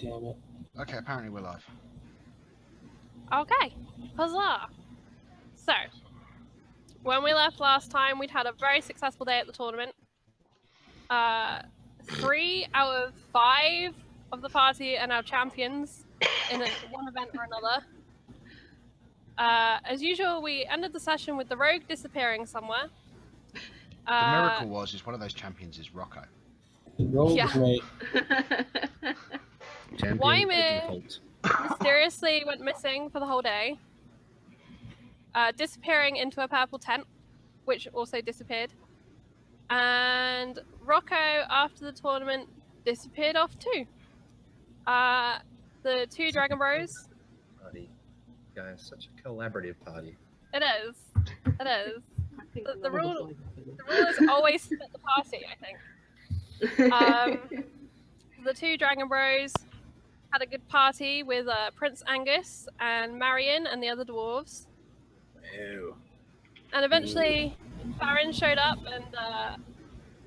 damn it. Okay, apparently we're live. Okay, huzzah! So, when we left last time, we'd had a very successful day at the tournament. 3 out of 5 of the party are now champions in one event or another. As usual, we ended the session with the rogue disappearing somewhere. The miracle is one of those champions is Rocco. Rogues, Yeah. mate. Champion Wymir default. mysteriously went missing for the whole day, disappearing into a purple tent, which also disappeared. And Rocco, after the tournament, disappeared off too. The 2 Dragon Bros. Party. Guys, such a collaborative party. It is. It is. I think The none of us rule- like it. The rule is always split the party, I think. The 2 Dragon Bros had a good party with Prince Angus and Marion and the other dwarves. Ew. And eventually, Farrin showed up and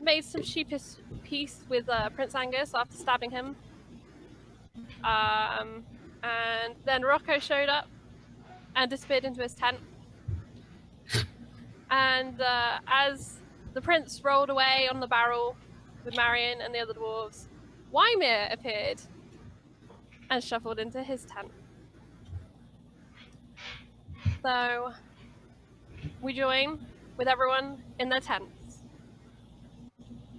made some sheepish peace with Prince Angus after stabbing him. And then Rocco showed up and disappeared into his tent. And as the prince rolled away on the barrel with Marion and the other dwarves, Wymir appeared and shuffled into his tent. So we join with everyone in their tents.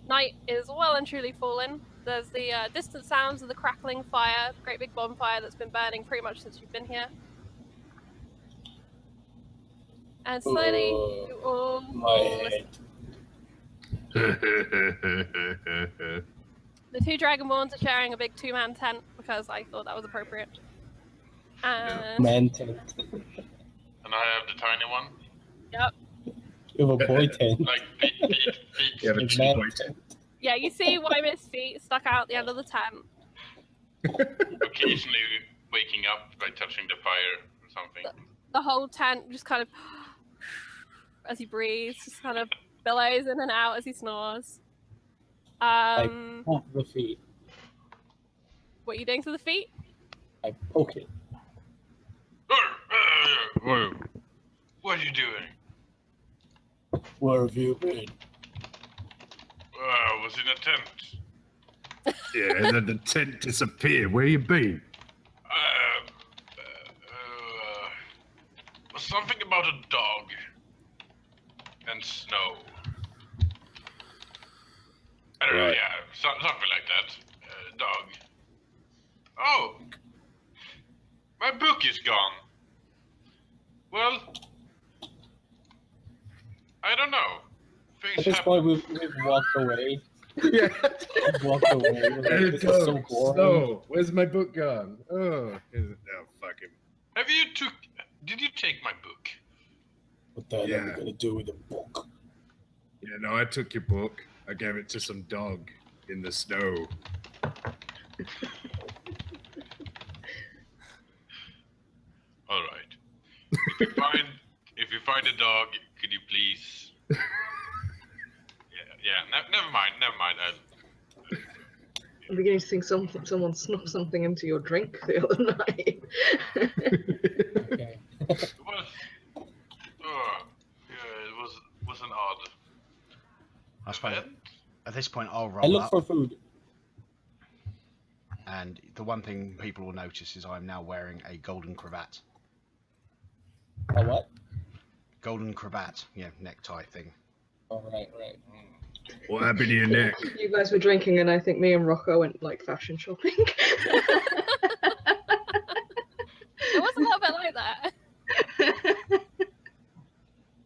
Night is well and truly fallen. There's the distant sounds of the crackling fire, great big bonfire that's been burning pretty much since you've been here. And slowly, you all My listen. head. The 2 Dragonborns are sharing a big 2-man tent because I thought that was appropriate. And Man tent. And I have the tiny one. yep, You have a boy tent. Like feet. You have a A cheap man boy. tent. yeah, you see Wymir's feet stuck out the end of the tent. Occasionally waking up by touching the fire or something. The whole tent just kind of, as he breathes, just kind of billows in and out as he snores. Poke the feet. What are you doing to the feet? I poke it. Whoa. What are you doing? Where have you been? I was in a tent. Yeah, and then the tent disappeared. Where you been? Something about a dog and snow. I don't know, Right. yeah, something like that. Dog. Oh, my book is gone. Well, I don't know. At Things this happen. point, we've walked away. Yeah. We've walked away. We're like, There it this is so goes. boring. No, where's my book gone? Oh, fuck him. Did you take my book? What the hell are Yeah. we gonna do with the book? Yeah, no, I took your book. I gave it to some dog in the snow. All right. If you find a dog, could you please? Never mind. I'm beginning to think someone snuck something into your drink the other night. Okay. It was an odd. I suppose at this point I'll I roll look up, for food. and the one thing people will notice is I'm now wearing a golden cravat. A what? Golden cravat, yeah, necktie thing. Oh, right. What happened to your neck? You guys were drinking, and I think me and Rocco went like fashion shopping. It was a little bit like that.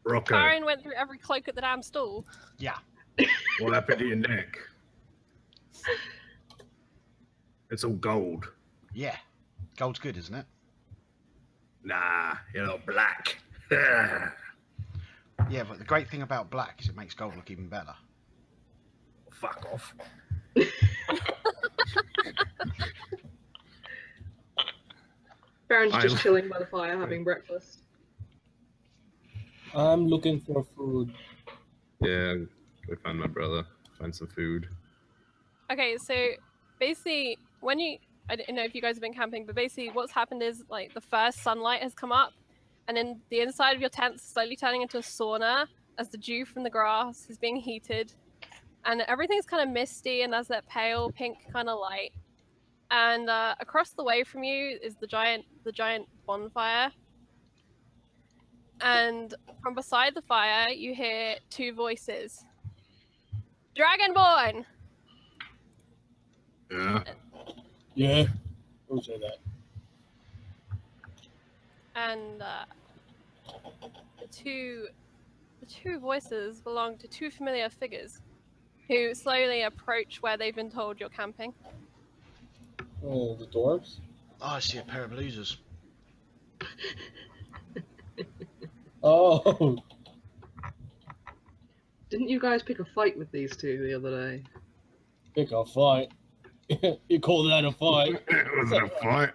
Rocco, Farrin went through every cloak at the damn stall. Yeah. what happened to your neck? It's all gold. Yeah. Gold's good, isn't it? Nah, black. Yeah, but the great thing about black is it makes gold look even better. Fuck off. Farron's I'm- just chilling by the fire having breakfast. I'm looking for food. Yeah, go find my brother. Find some food. Okay, so basically, when you I don't know if you guys have been camping, but basically what's happened is like the first sunlight has come up, and then the inside of your tent's slowly turning into a sauna as the dew from the grass is being heated, and everything's kind of misty and there's that pale pink kind of light. And across the way from you is the giant bonfire. And from beside the fire, you hear two voices. Dragonborn! Yeah. Yeah. Who said that? And the two voices belong to two familiar figures who slowly approach where they've been told you're camping. Oh, the dwarves? Oh, I see a pair of losers. Oh, Didn't you guys pick a fight with these two the other day? pick a fight. You call that a fight? It wasn't a fight.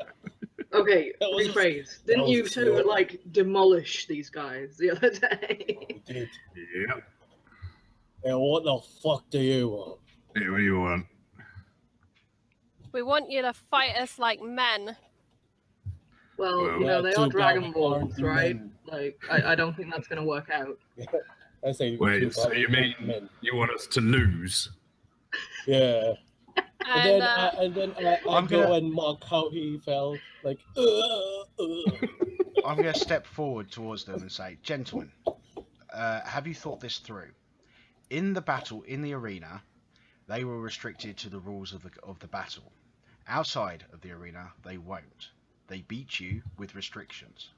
Okay, That was a- rephrase. that Didn't was you a try to slip. like demolish these guys the other day? We did. Yeah. And what the fuck do you want? Hey, what do you want? We want you to fight us like men. Well, Well, you know, they are too bad we Dragonborns, aren't right? men. Like, I don't think that's going to work out. I say Wait, too so bad you we mean aren't men. you want us to lose? Yeah. And And then I I'm go gonna- and mock how he felt. Like, I'm going to step forward towards them and say, gentlemen, have you thought this through? In the battle, in the arena, they were restricted to the rules of the battle. Outside of the arena, they won't. They beat you with restrictions.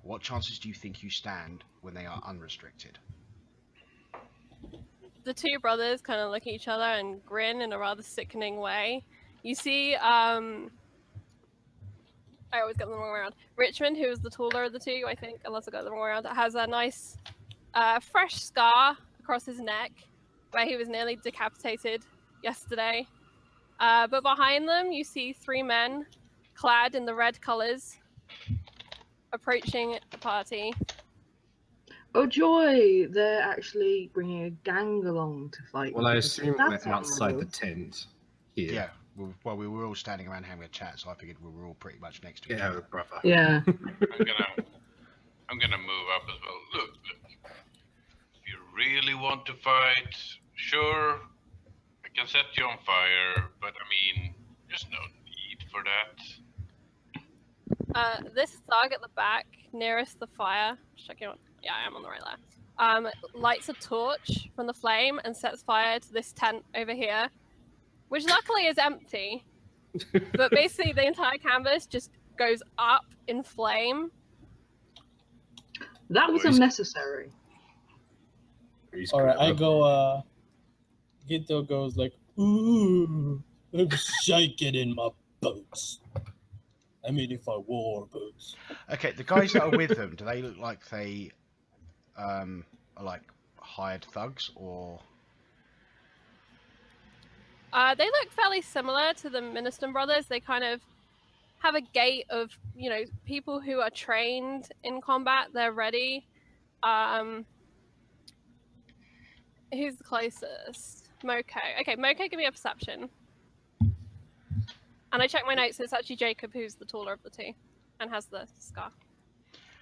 What chances do you think you stand when they are unrestricted? the two brothers kind of look at each other and grin in a rather sickening way. You see, I always get them wrong around. Richmond, who is the taller of the two, I think, unless I got them wrong around, has a nice, fresh scar across his neck where he was nearly decapitated yesterday. But behind them, you see three men clad in the red colors approaching the party. Oh joy! They're actually bringing a gang along to fight. Well, I with us. assume we're That's outside the honourable. tent here. Yeah. Well, we were all standing around having a chat, so I figured we were all pretty much next to each Yeah, other. brother. Yeah. I'm gonna move up as well. Look. If you really want to fight, sure, I can set you on fire, but I mean, there's no need for that. This thug at the back, nearest the fire, just checking on. Yeah, I am on the right there. Lights a torch from the flame and sets fire to this tent over here, which luckily is empty. But basically, the entire canvas just goes up in flame. That was Boys. unnecessary. He's All right, I clever. go. Ginto goes like, ooh, I'm shaking in my boots. I mean, if I wore boots. Okay, the guys that are with them, do they look like they are like hired thugs or? They look fairly similar to the Ministon brothers. They kind of have a gait of, you know, people who are trained in combat. They're ready. Who's the closest? Moko. Okay, Moko, give me a perception. And I check my notes. It's actually Jacob who's the taller of the two and has the scar.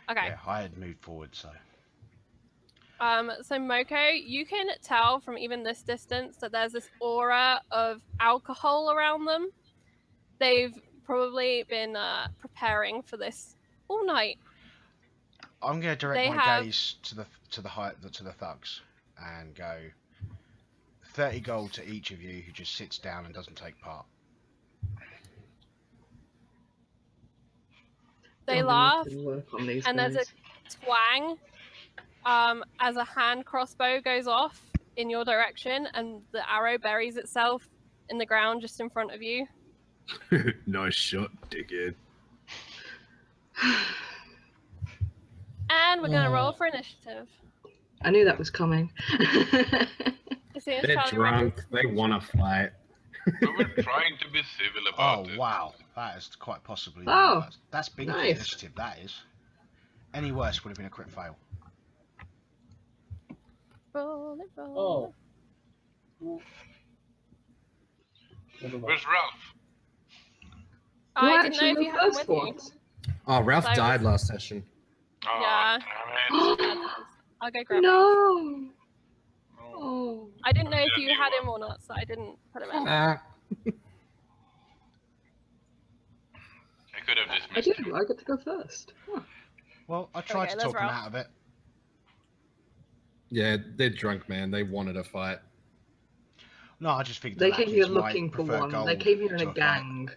Okay. Yeah, I had moved forward, so. So Moko, you can tell from even this distance that there's this aura of alcohol around them. They've probably been preparing for this all night. I'm going to direct They my have- gaze to the thugs and go 30 gold to each of you who just sits down and doesn't take part. They Oh, we laugh, need to work on these and there's a guys. twang as a hand crossbow goes off in your direction, and the arrow buries itself in the ground just in front of you. Nice shot, dickhead. And we're gonna roll for initiative. I knew that was coming. As soon as They're Charlie drunk. rolls- They want to fight. We were trying to be civil Oh, about it. wow. That is quite possibly. Oh, that's big nice. initiative, that is. Any worse would have been a crit fail. Roll it, roll Oh. Never mind. Where's Ralph? Do I I didn't know actually if go you had him first with you. once? Oh, Ralph So- died last session. Oh, Yeah. damn it. I'll go grab him. No. Oh, Oh. I didn't know if Yeah, you new had him one. or not, so I didn't put him in. Ah. I could have I dismissed do. him. I got to go first. Huh. Well, I tried Okay, to there's talk them Ralph. out of it. Yeah, they're drunk, man. They wanted a fight. No, I just figured They the came here lackeys might looking for prefer one. gold They came here in to a fight. gang.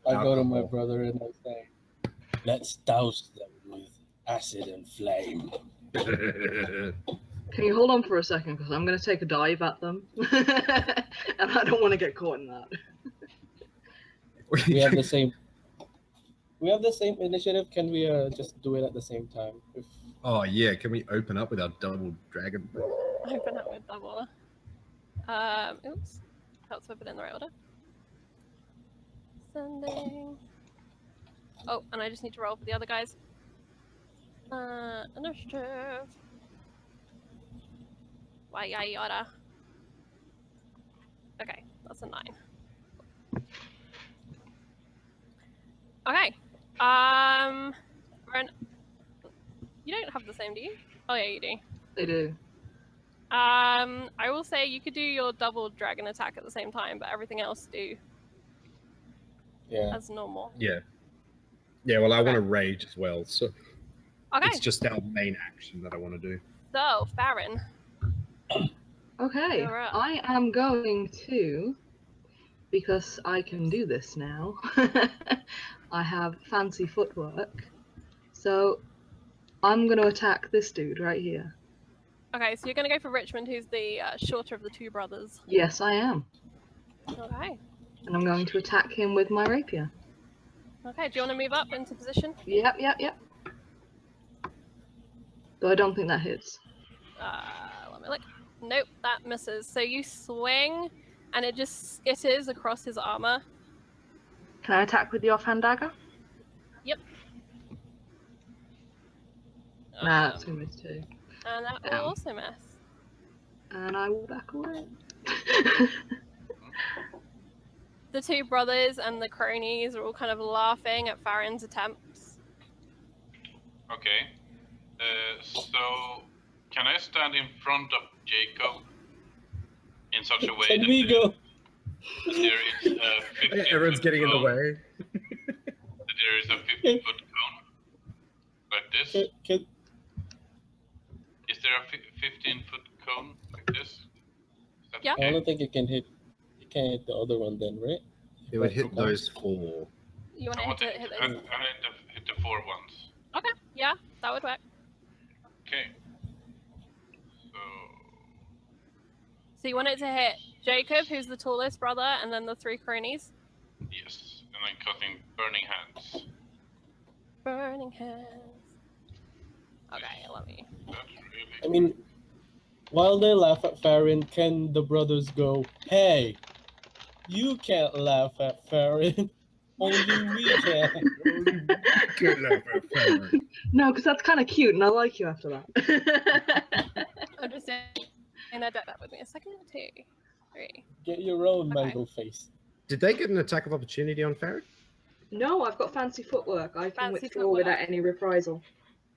I go to my Alcohol. brother and I say, let's douse them with acid and flame. Can you hold on for a second? Because I'm going to take a dive at them. And I don't want to get caught in that. We have the same. We have the same initiative. Can we just do it at the same time? If Oh yeah, can we open up with our double dragon? Open up with double. Oops. That's open in the right order. Sending. Oh, and I just need to roll for the other guys. Initiative. Why yada. Okay, that's a 9. Okay. Farrin, you don't have the same, do you? Oh yeah, you do. They do. I will say you could do your double dragon attack at the same time, but everything else do yeah, as normal. Yeah. Yeah, well, I want Okay. to rage as well, so Okay, it's just our main action that I want to do. so Farrin. Okay. You're up. I am going to, because I can do this now, I have fancy footwork. So I'm going to attack this dude right here. Okay, so you're gonna go for Richmond, who's the shorter of the two brothers. Yes, I am. Okay. And I'm going to attack him with my rapier. Okay, do you want to move up into position? Yep. Though I don't think that hits. Let me look. Nope, that misses. So you swing, and it just skitters across his armor. Can I attack with the offhand dagger? Nah, that's going to miss too. And that will Ow. also miss. And I will back away. The two brothers and the cronies are all kind of laughing at Farron's attempts. Okay. So, can I stand in front of Jacob in such a way can that we go? there is a 15 Everyone's foot getting in the cone, way. that there is a 50-foot cone like this? Can, Is there a 15-foot cone like this? Is that Yeah. I okay? don't think it can hit. It can't hit the other one then, right? It would That's hit okay. those 4. You want I want to to hit hit, those? I need to hit the 4 ones. Okay, yeah, that would work. Okay. So, So you want it to hit Jacob, who's the tallest brother, and then the 3 cronies? yes. And then casting Burning Hands. Burning hands. Okay, let me. That's really... I mean, while they laugh at Farrin, can the brothers go, "Hey, you can't laugh at Farrin. Only we can." Good enough for a favorite. No, because that's kind of cute, and I like you after that. I'm just saying that with me. A second, 2, 3. Get your own Okay. mango face. Did they get an attack of opportunity on Farrin? No, I've got fancy footwork. I can Fancy withdraw footwork. without any reprisal.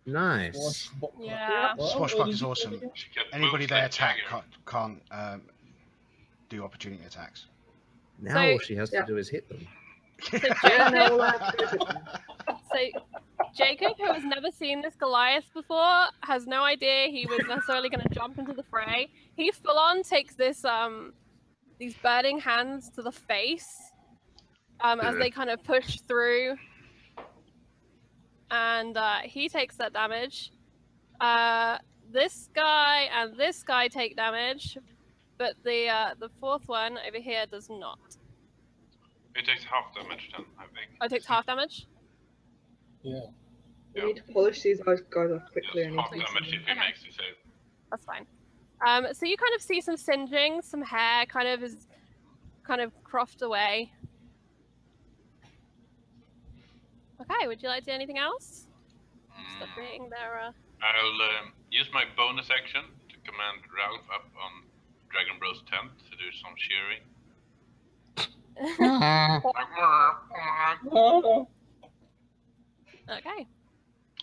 Nice. Yeah. Swashbuck is awesome. She can Anybody move they like attack Jagger. can't do opportunity attacks. Now So- all she has Yeah. to do is hit them. So Yeah, no, Jacob, all I have to do is hit them. so Jacob, who has never seen this Goliath before, has no idea he was necessarily going to jump into the fray. He full on takes this these burning hands to the face as they kind of push through, and he takes that damage. This guy and this guy take damage, but the 4th one over here does not. It takes half damage then, I think. Oh, it takes half damage. Yeah. We need to polish these guys off quickly. I Yes, need half to damage if he Okay. makes the save. That's fine. So you kind of see some singeing, some hair kind of is kind of cropped away. Okay, would you like to do anything else? Stop being there. I'll use my bonus action to command Ralph up on Dragon Bro's tent to do some shearing. Okay.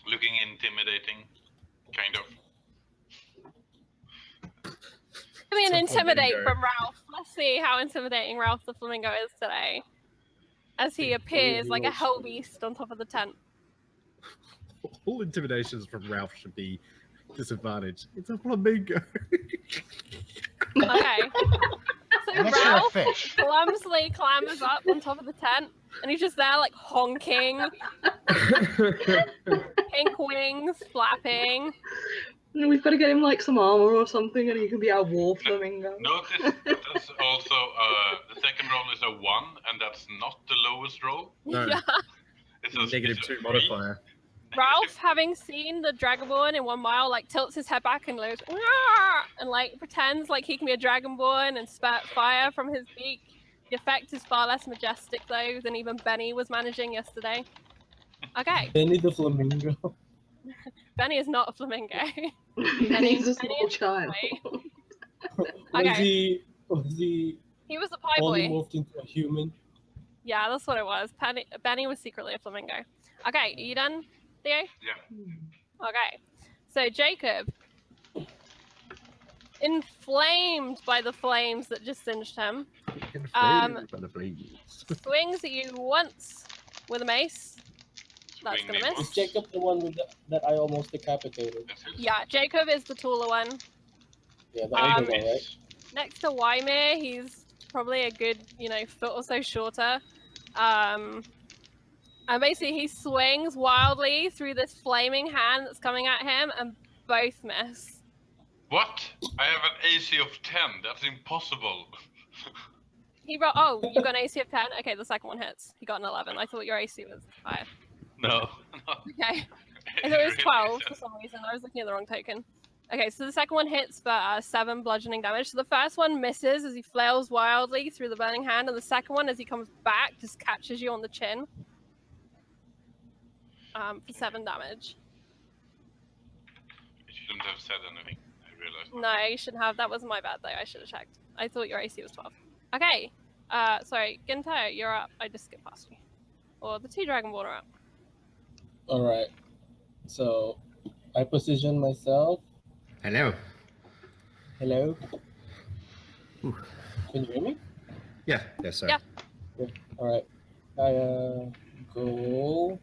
Looking intimidating, kind of. I mean, It's a intimidate flamingo. from Ralph. Let's see how intimidating Ralph the Flamingo is today. As he appears like a hell beast on top of the tent. All intimidations from Ralph should be disadvantaged. It's a flamingo. Okay. So Unless you're a Ralph fish. clumsily clambers up on top of the tent, and he's just there like honking, pink wings flapping. We've got to get him like some armor or something, and he can be our war flamingo. Notice that's also the second roll is a 1, and that's not the lowest roll. No. Yeah. It's a Negative it's a 2 3. modifier. Ralph, having seen the Dragonborn in 1 mile, like tilts his head back and goes, "Rah!" and like pretends like he can be a Dragonborn and spat fire from his beak. The effect is far less majestic though than even Benny was managing yesterday. Okay, Benny the flamingo. Benny is not a flamingo. He's a Benny small is child. Okay. Was he He was a pie only boy. morphed into a human? Yeah, that's what it was. Benny was secretly a flamingo. Okay, are you done, Theo? Yeah. Okay. So Jacob, inflamed by the flames that just singed him, swings at you once with a mace. That's Swing gonna me miss. Is Jacob the one with that I almost decapitated? This is Yeah, Jacob is the taller one. Yeah, the Um, older one, right? Next to Wymere, he's probably a good, foot or so shorter. And basically he swings wildly through this flaming hand that's coming at him, and both miss. What? I have an AC of 10. That's impossible. He rolled. Oh, you got an AC of 10? Okay, the second one hits. He got an 11. I thought your AC was higher. No. Okay. I thought it was 12 for some reason. I was looking at the wrong token. Okay, so the second one hits for 7 bludgeoning damage. So the first one misses as he flails wildly through the burning hand, and the second one, as he comes back, just catches you on the chin for 7 damage. I shouldn't have said anything. I realized. No, you shouldn't have. That was my bad, though. I should have checked. I thought your AC was 12. Okay. Sorry, Ginto, you're up. I just skipped past you. Or the 2 Dragonborn are up. Alright. So, I position myself. Hello. Hello? Ooh. Can you hear me? Yeah. Yes, sir. Yeah. Alright. I go...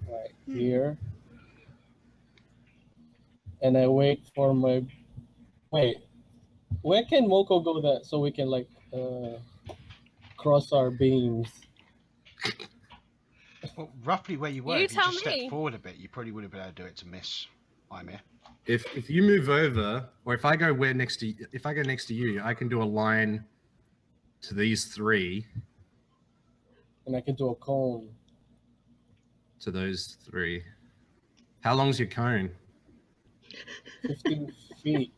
Right here. And I wait for my... Wait. Where can Moko go that so we can like cross our beams? Well, roughly where you were, You if you tell just me. stepped forward a bit, you probably would have been able to do it to miss Ymir. If you move over, or if I go next to you, I can do a line to these 3 And I can do a cone. to those 3. How long's your cone? 15 feet.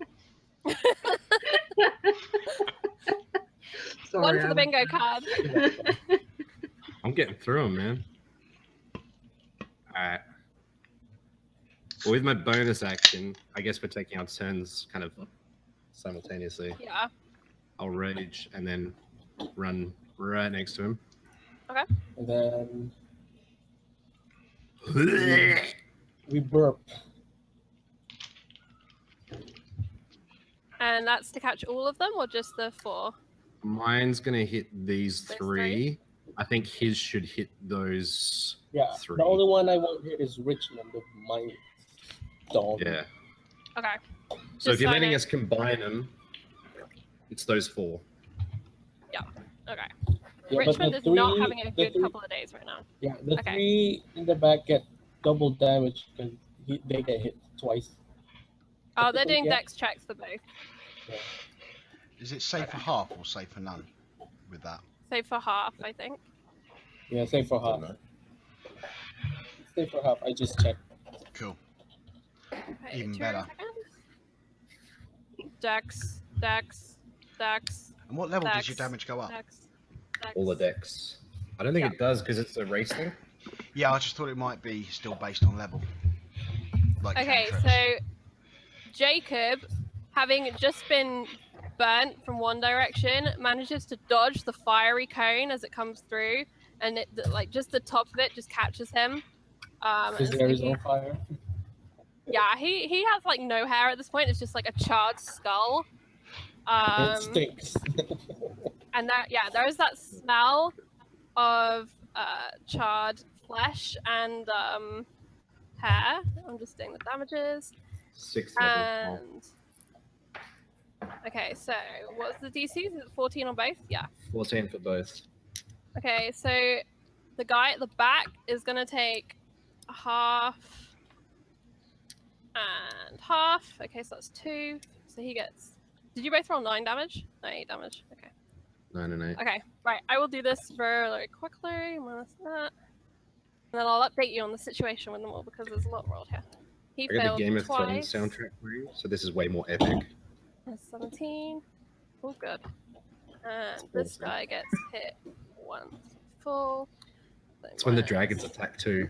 Sorry, One for the Alan. bingo card. I'm getting through them, man. Alright. Well, with my bonus action, I guess we're taking our turns kind of simultaneously. Yeah. I'll rage and then run right next to him. And then we burp. And that's to catch all of them, or just the 4? Mine's gonna hit these Those 3. I think his should hit those Yeah. 3. The only one I won't hit is Richmond with my dog. Yeah. Okay. So if Just you're so I letting know. us combine them, it's those 4. Okay. Yeah, but Richmond the is not three- having a the good three- couple of days right now. Yeah, the Okay. 3 in the back get double damage because they get hit twice. Oh, they're doing Yeah. dex checks for both. Is it safe for half or safe for none with that? So for half, I think. Yeah, save for half. Save for half. I just checked. Cool. Okay, Even 2 better. seconds. Dex. And what level does your Dex. damage go up? Dex. All the decks. I don't think it does because it's a race thing. Yeah, I just thought it might be still based on level. Like Okay, cantrips. so Jacob, having just been burnt from one direction, manages to dodge the fiery cone as it comes through, and it like just the top of it just catches him. His and hair so is on fire. yeah, he has like no hair at this point. It's just like a charred skull. It stinks. And there is that smell of charred flesh and hair. I'm just doing the damages. 6th level. And okay, so what's the DC? Is it 14 on both? Yeah. 14 for both. Okay, so the guy at the back is gonna take half and half. Okay, so that's 2. So he gets. Did you both roll 9 damage? No, 8 damage. Okay. 9 and 8. Okay, right. I will do this very quickly. Minus that. And then I'll update you on the situation with them all because there's a lot rolled here. He I got failed the Game of twice. Thrones soundtrack for you, so this is way more epic. That's 17. Oh, good. And this guy gets hit once full. It's when the dragons attack too.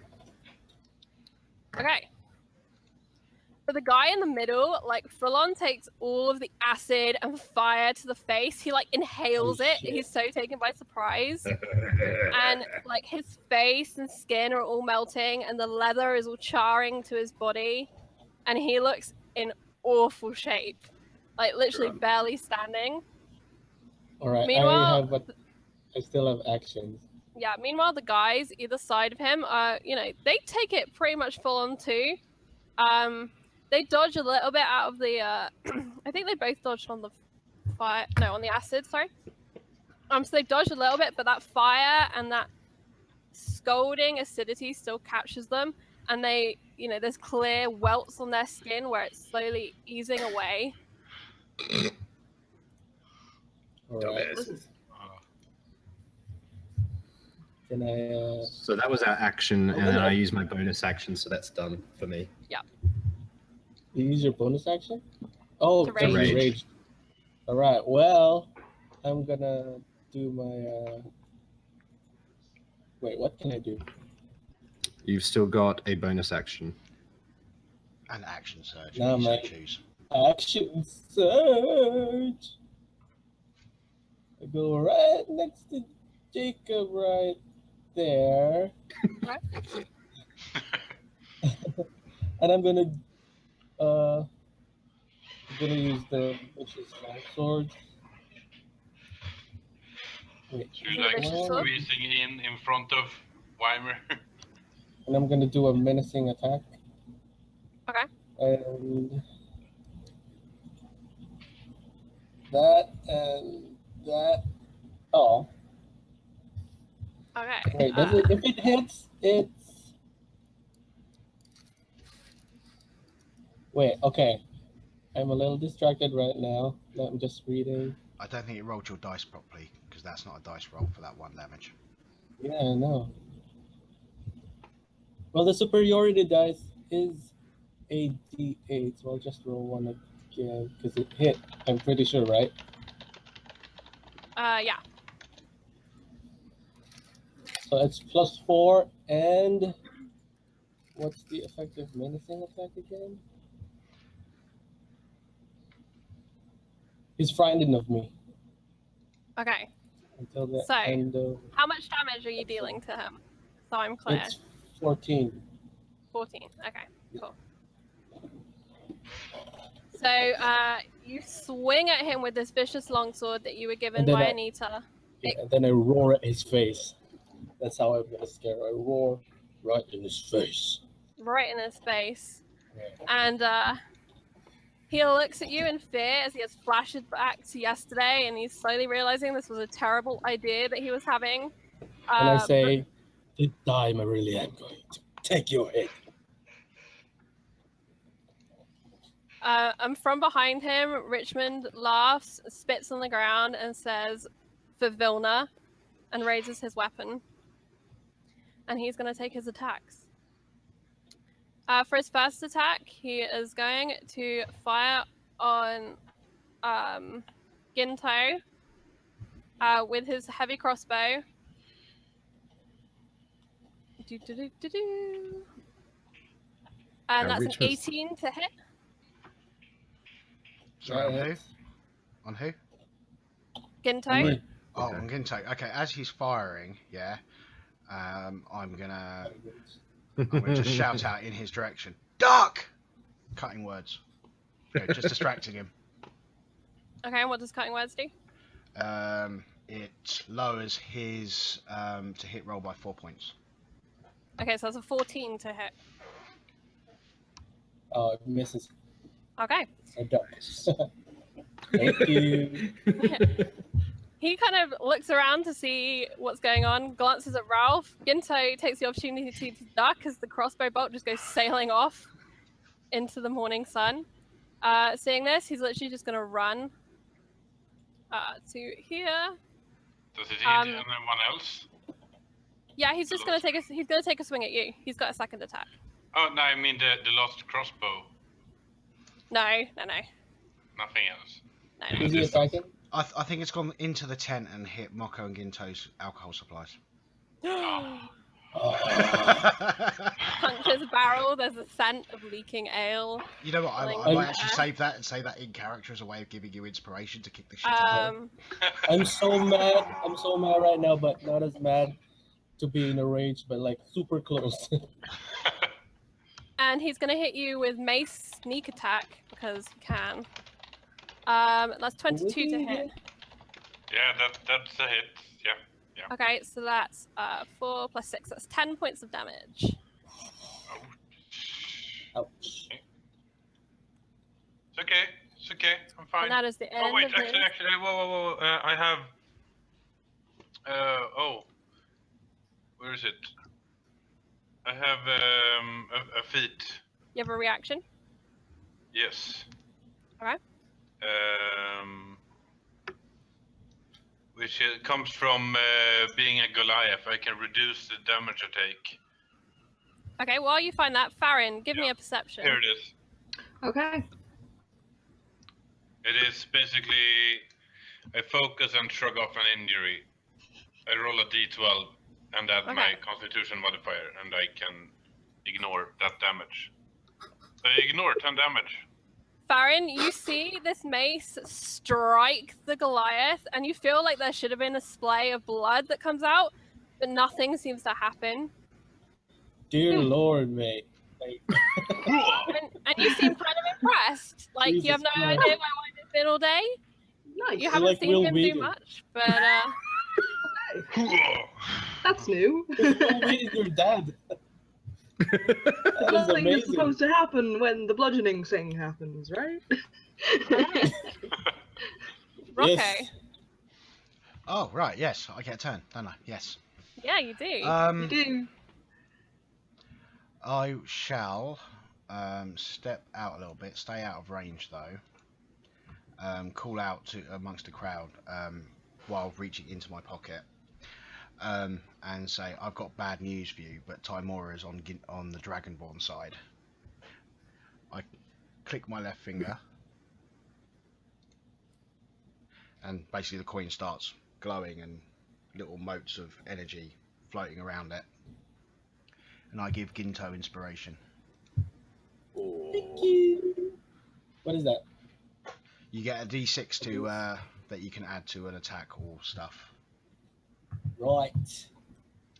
Okay. For the guy in the middle, like full on takes all of the acid and fire to the face. He like inhales it. shit. He's so taken by surprise. And like his face and skin are all melting and the leather is all charring to his body. And he looks in awful shape. Like literally barely standing. All right. Meanwhile, I still have actions. yeah, meanwhile the guys either side of him they take it pretty much full on too. They dodge a little bit out of the I think they both dodged on the fire, no, on the acid, sorry. So they dodged a little bit, but that fire and that scalding acidity still catches them, and they, there's clear welts on their skin where it's slowly easing away. All right. Can I? So that was our action, and then I use my bonus action, so that's done for me. You use your bonus action? Oh, To to rage. rage. All right. Well, I'm gonna do my. Wait, what can I do? You've still got a bonus action. An action surge. No, you mate. choose. Action surge. I go right next to Jacob, right there, Right? and I'm gonna use the vicious sword. Wait, So you're like Vicious sword? squeezing in front of Weimer. and I'm gonna do a menacing attack. Okay. And that and that. Oh, Okay. wait. Does it? If it hits, it's. Wait. Okay. I'm a little distracted right now. I'm just reading. I don't think it rolled your dice properly because that's not a dice roll for that 1 damage. Yeah, I know. Well, the superiority dice is a D8, so I'll just roll one again because it hit. I'm pretty sure, right? Yeah. So it's +4, and what's the effective menacing attack again? He's frightened of me Okay. until the So, end of. How much damage are you dealing to him? So I'm clear. It's 14. 14. Okay, cool. So you swing at him with this vicious longsword that you were given And then by I- Anita. Yeah, and then I roar at his face. That's how I'm gonna scare him. I roar right in his face. Right in his face. Yeah. And he looks at you in fear as he has flashes back to yesterday, and he's slowly realizing this was a terrible idea that he was having. And I say, "This time I really am going to take your head." And from behind him, Richmond laughs, spits on the ground, and says, "For Vilna," and raises his weapon. And he's going to take his attacks. For his first attack, he is going to fire on Ginto with his heavy crossbow. And that's Richmond's- an 18 to hit. Sorry, on who? On who? Ginto. Me. Oh, Okay. on Ginto. Okay, as he's firing, yeah, I'm gonna just shout out in his direction. Duck! Cutting words. Just distracting him. Okay, and what does cutting words do? It lowers his to hit roll by 4 points. Okay, so that's a 14 to hit. Oh, it misses. Okay. I duck. Nice. Thank you. He kind of looks around to see what's going on, glances at Ralph. Ginto takes the opportunity to duck as the crossbow bolt just goes sailing off into the morning sun. Seeing this, he's literally just going to run to here. Does it hit Um, anyone else? Yeah, he's just going to take a swing at you. He's got a second attack. Oh, no, I mean the lost crossbow. No. Nothing else. No. Who's he attacking? I think it's gone into the tent and hit Moko and Ginto's alcohol supplies. Oh. Punctures barrel, there's a scent of leaking ale. You know what? I might actually save that and say that in character as a way of giving you inspiration to kick the shit out. I'm so mad. I'm so mad right now, but not as mad to be in a rage, but like super close. And he's going to hit you with mace sneak attack because he can. That's 22 to hit. Yeah, that's a hit. Yeah. Okay, so that's 4 plus 6. That's 10 points of damage. Ouch. It's okay. I'm fine. And that is the end Oh wait, of his... actually, whoa. I have. Where is it? I have a feat. You have a reaction? Yes. Alright. Which comes from being a Goliath. I can reduce the damage I take. Okay, while you find that, Farrin, give me Yeah. a perception. Here it is. Okay. It is basically I focus and shrug off an injury. I roll a d12 and add my Constitution modifier, and I can ignore that damage. So I ignore 10 damage. Farrin, you see this mace strike the Goliath, and you feel like there should have been a splay of blood that comes out, but nothing seems to happen. Dear Lord, mate. Like, And you seem kind of impressed. Like, you have no Jesus idea Christ. why I've been all day. Nice. You haven't like seen Will him Wheaton. do much, but That's new. Will Wheaton, your dad. That is Something is amazing. supposed to happen when the bludgeoning thing happens, right? Rocky. Yes. Oh, right, yes. I get a turn, don't I? Yes. Yeah, you do. You do. I shall step out a little bit, stay out of range though. Call out to amongst the crowd while reaching into my pocket, and say, "I've got bad news for you, but Timora is on the Dragonborn side." I click my left finger, and basically the coin starts glowing and little motes of energy floating around it. And I give Ginto inspiration. Thank you. What is that? You get a d6 to that you can add to an attack or stuff. Right.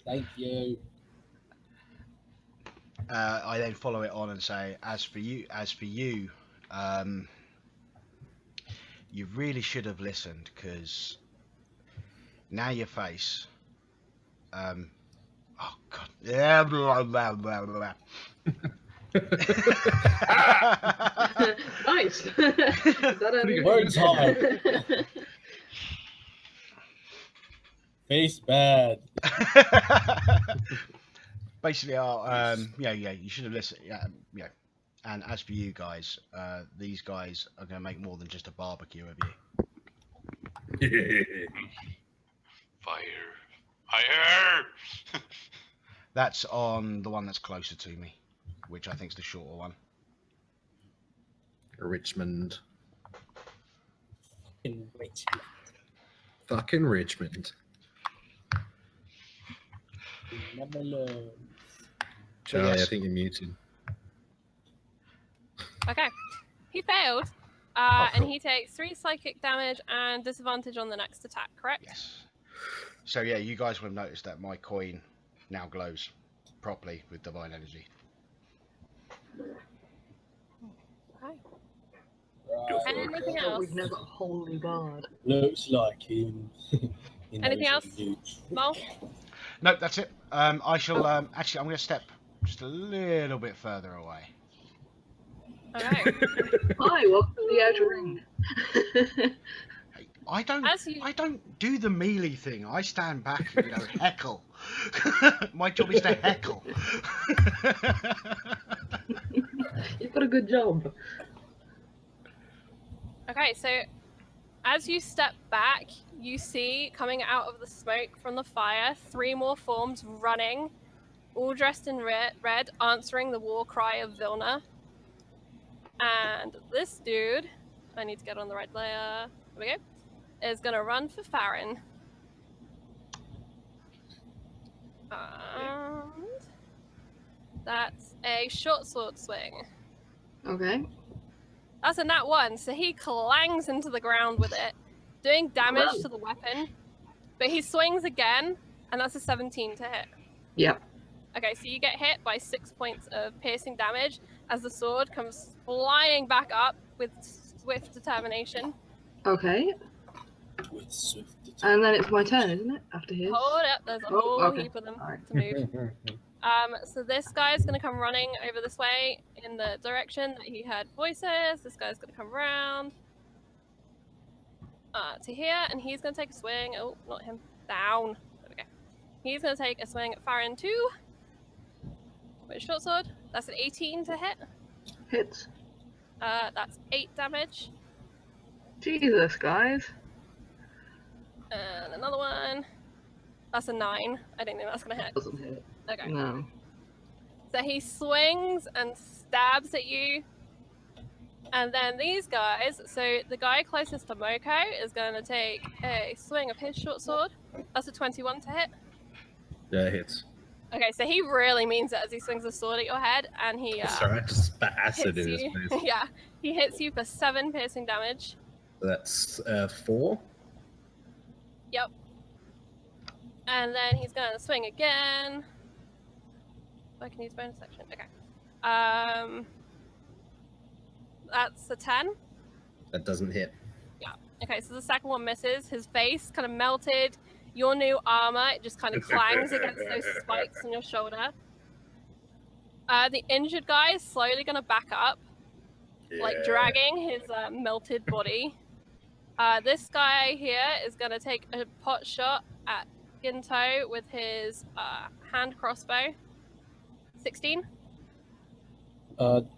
Thank you. I then follow it on and say, as for you, you really should have listened, because now your face. Oh God. Yeah. Blah, blah, blah, blah. Nice. Is that a Words hard. Face bad. Basically, you should have listened. Yeah. And as for you guys, these guys are going to make more than just a barbecue of you. Fire! That's on the one that's closer to me, which I think is the shorter one. Richmond. In Richmond. Fucking Richmond. Never learn. Charlie, yes. I think you're muted. Okay. He failed. And cool. he takes 3 psychic damage and disadvantage on the next attack, correct? Yes. So yeah, you guys will have noticed that my coin now glows properly with divine energy. Okay. Right. Anything But else? we've never got a holy bard. Looks like him. He knows Anything a else? new Mo? No, that's it. I shall actually I'm going to step just a little bit further away. Okay. Hi, welcome to the outer ring. Hey, I don't As you- I don't do the melee thing. I stand back and heckle. My job is to heckle. You've got a good job. Okay, so as you step back, you see coming out of the smoke from the fire 3 more forms running, all dressed in red, answering the war cry of Vilna. And this dude, I need to get on the right layer, there we go, is gonna run for Farrin. And that's a short sword swing. Okay. That's a nat 1, so he clangs into the ground with it, doing damage Wow. to the weapon. But he swings again, and that's a 17 to hit. Yep. Okay, so you get hit by 6 points of piercing damage as the sword comes flying back up with swift determination. Okay. with swift And then it's my turn, isn't it? After his. Hold up, there's a Oh, whole okay. heap of them Alright. to move. So this guy's gonna come running over this way in the direction that he heard voices. This guy's gonna come around to here, and he's gonna take a swing. Oh, not him. Down. There we go. He's gonna take a swing at Farrin 2 with a short sword. That's an 18 to hit. Hits. That's 8 damage. Jesus, guys. And another one. That's a 9. I don't think that's gonna hit. Doesn't hit. Okay. No. So he swings and stabs at you. And then these guys, so the guy closest to Moko is going to take a swing of his short sword. That's a 21 to hit. Yeah, it hits. Okay, so he really means it as he swings a sword at your head, and he That's alright, just spat acid hits in his you. face. Yeah, he hits you for 7 piercing damage. So that's 4. Yep. And then he's going to swing again. I can use bonus action. Okay. That's a 10. That doesn't hit. Okay, so the second one misses. His face kind of melted. Your new armor, it just kind of clangs against those spikes on your shoulder. The injured guy is slowly going to back up, like dragging his melted body. This guy here is going to take a pot shot at Ginto with his hand crossbow. 16.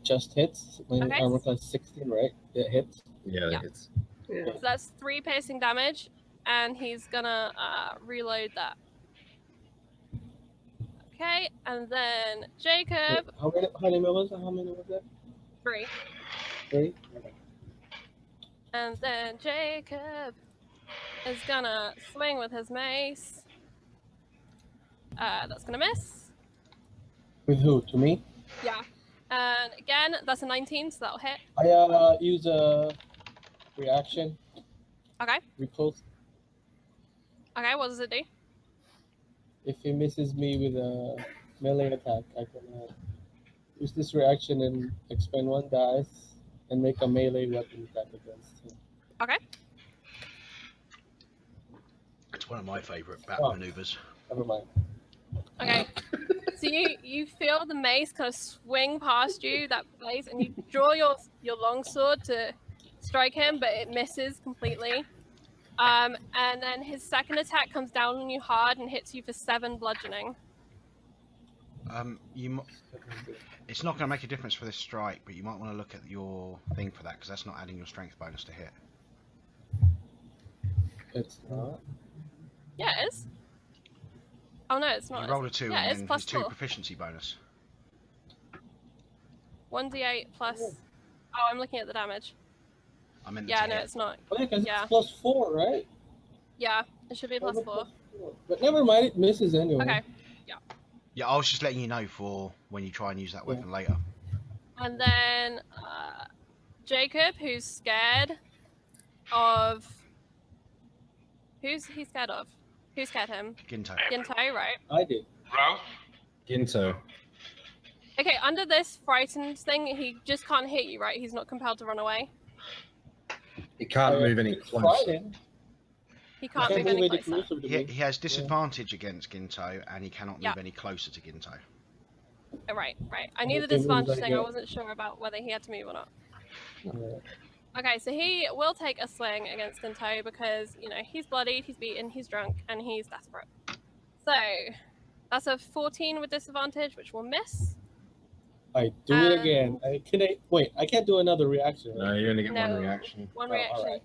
Just hits. My Okay. armor class 16, right? It hits. Yeah, that Yeah. hits. Yeah. So that's 3 piercing damage, and he's gonna reload that. Okay, and then Jacob, How many was that? 3. 3? And then Jacob is gonna swing with his mace. That's gonna miss. With who? To me? Yeah. And again, that's a 19, so that'll hit. I use a reaction. Okay. Repulse. Okay, what does it do? If he misses me with a melee attack, I can use this reaction and expend 1 dice and make a melee weapon attack against him. Okay. It's one of my favourite battle maneuvers. Never mind. Okay. So you feel the mace kind of swing past you, that place, and you draw your longsword to strike him, but it misses completely. And then his second attack comes down on you hard and hits you for 7 bludgeoning. It's not going to make a difference for this strike, but you might want to look at your thing for that, because that's not adding your strength bonus to hit. It's not. Yeah, it is. Oh no, it's not. You roll a 2 Yeah, and it's then plus his 2 4. proficiency bonus. 1d8 plus. Oh, I'm looking at the damage. I meant Yeah, no, it's not. Oh, yeah, because Yeah. it's plus 4, right? Yeah, it should be a plus Plus 4. 4. But never mind, it misses anyway. Okay. Yeah, I was just letting you know for when you try and use that weapon later. And then Jacob, who's scared of. Who's he scared of? Who scared him? Ginto. Ginto, right? I did. Ralph? Ginto. Okay, under this frightened thing, he just can't hit you, right? He's not compelled to run away. He can't move any It's closer. Friday. He You can't can't move move any any closer. closer to He, me. he has disadvantage against Ginto, and he cannot move Yeah. any closer to Ginto. Oh, right. I knew the If he moves disadvantage like thing. I that. wasn't sure about whether he had to move or not. Yeah. Okay, so he will take a swing against Ginto because, you know, he's bloodied, he's beaten, he's drunk, and he's desperate. So, that's a 14 with disadvantage, which will miss. I do it again. Wait, I can't do another reaction. No, Right? you only get No, one reaction. one Oh, reaction. alright.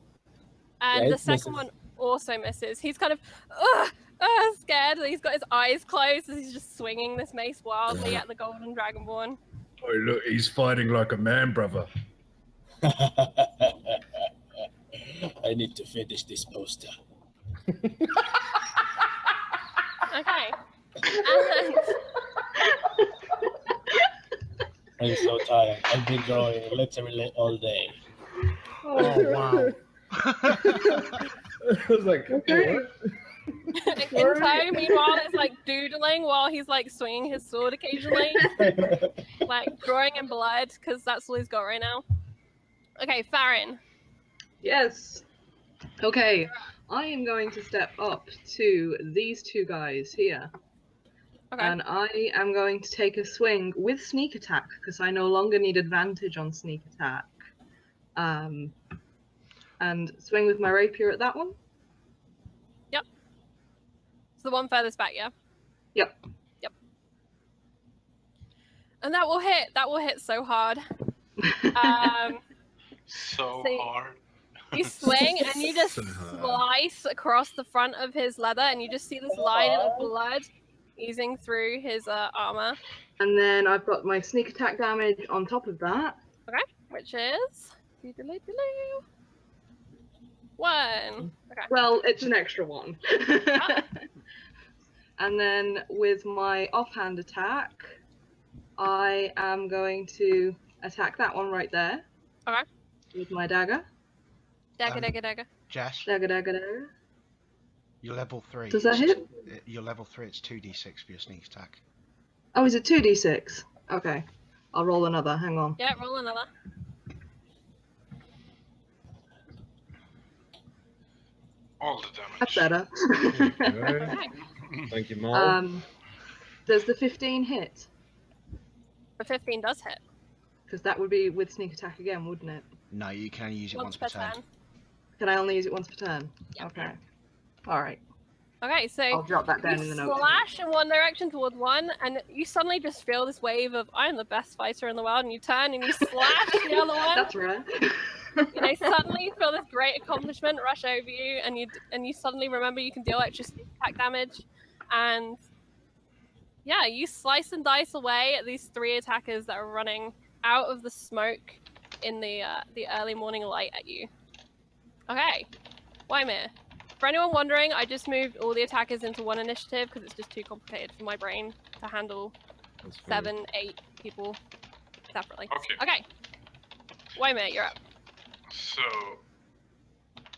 And Yeah, the it second misses. one also misses. He's kind of scared. He's got his eyes closed as he's just swinging this mace wildly at the golden dragonborn. Oh, look, he's fighting like a man, brother. I need to finish this poster. Okay. And I'm so tired. I've been drawing literally all day. Oh, wow. I was like, Okay. Ginto, meanwhile, is like doodling while he's like swinging his sword occasionally, like drawing in blood, because that's all he's got right now. Okay, Farrin. Yes. Okay, I am going to step up to these two guys here. Okay. And I am going to take a swing with sneak attack because I no longer need advantage on sneak attack. And swing with my rapier at that one. It's the one furthest back, yeah? Yep. And that will hit. That will hit so hard. So See- hard. You swing and you just So hard. slice across the front of his leather, and you just see this line of blood easing through his armor, And then I've got my sneak attack damage on top of that. which is 1. Okay. Well, it's an extra one. And then with my offhand attack, I am going to attack that one right there. Okay. With my dagger. Dagger. Jess, Dagger, dagger, dagger. you're level 3. Does that hit? You're level 3, it's 2d6 for your sneak attack. Oh, is it 2d6? Okay. I'll roll another. Hang on. Yeah, roll another. All the damage. That's better. Okay. Thank you, Mom. Does the 15 hit? The 15 does hit. Because that would be with sneak attack again, wouldn't it? No, you can only use it once per turn. Can I only use it once per turn? Yeah. Okay. Alright. Okay, so I'll drop that down in you the notes. slash in one direction toward one, and you suddenly just feel this wave of "I am the best fighter in the world," and you turn and you slash the other one. That's right. You know, suddenly you feel this great accomplishment rush over you, and you suddenly remember you can deal extra sneak attack damage, and yeah, you slice and dice away at these 3 attackers that are running out of the smoke in the early morning light at you. Okay, Wymir. For anyone wondering, I just moved all the attackers into one initiative because it's just too complicated for my brain to handle That's fine. 7, 8 people separately. Okay. Okay, Wymir, you're up. So,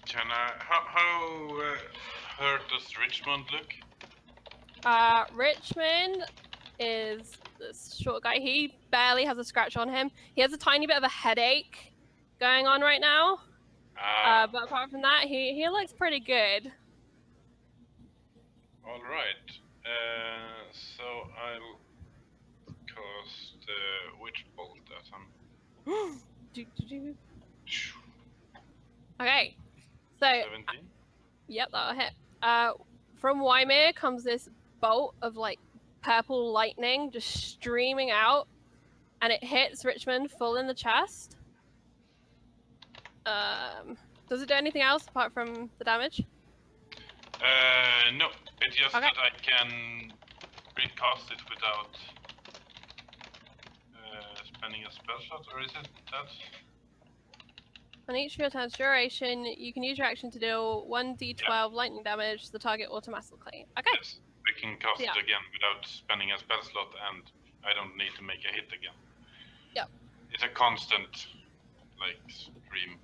can I? How hurt does Richmond look? Richmond is this short guy. He barely has a scratch on him. He has a tiny bit of a headache going on right now. But apart from that, he looks pretty good. All right. So I'll cast Witch Bolt at him. Okay, so 17. yep, that'll hit. From Wymir comes this bolt of like purple lightning just streaming out, and it hits Richmond full in the chest. Does it do anything else apart from the damage? No, it's just Okay. that I can recast it without spending a spell slot, or is it that? On each of your turn's duration, you can use your action to deal 1d12 lightning damage to the target automatically. Okay. Yes, I can cast Yeah. it again without spending a spell slot, and I don't need to make a hit again. Yep. It's a constant like stream.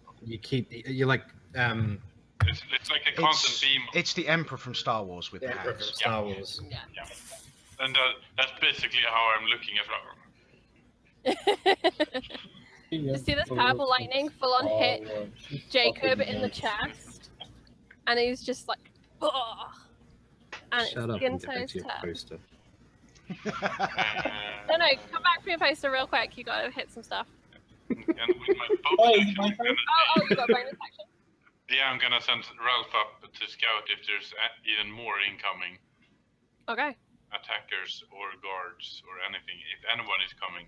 You're like It's like a constant theme. It's the Emperor from Star Wars with the Emperor hands. from Star Wars. Yeah. And that's basically how I'm looking as well. You see this purple lightning full on hit Jacob in the chest, and he's just like, ugh. And shut it's up and get back Ginto's to your turn. poster. No, come back from your poster real quick. You gotta hit some stuff. And with my Oh, bonus is it action, my I'm turn? gonna, You got a bonus action. yeah, I'm gonna send Ralph up to scout if there's even more incoming Okay. attackers or guards or anything. If anyone is coming.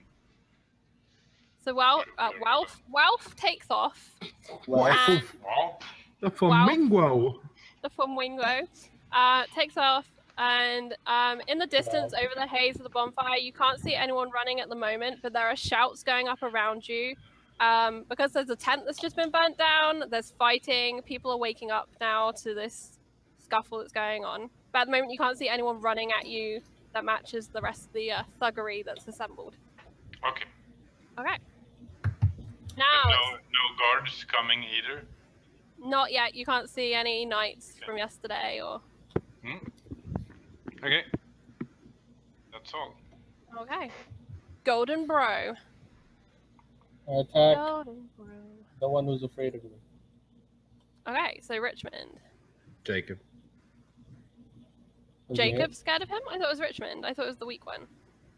So Ralph takes off. Well, And Well, The flamingo. the flamingo takes off, and in the distance over the haze of the bonfire, you can't see anyone running at the moment, but there are shouts going up around you. Because there's a tent that's just been burnt down, there's fighting, people are waking up now to this scuffle that's going on. But at the moment, you can't see anyone running at you that matches the rest of the thuggery that's assembled. okay. Okay. Now, No guards coming either. not yet. You can't see any knights from yesterday or... Okay. That's all. Okay. Golden Bro. I attack Golden Bro. the one who's afraid of me. Okay, so Richmond. Jacob. Does he hit? Jacob scared of him? I thought it was Richmond. I thought it was the weak one.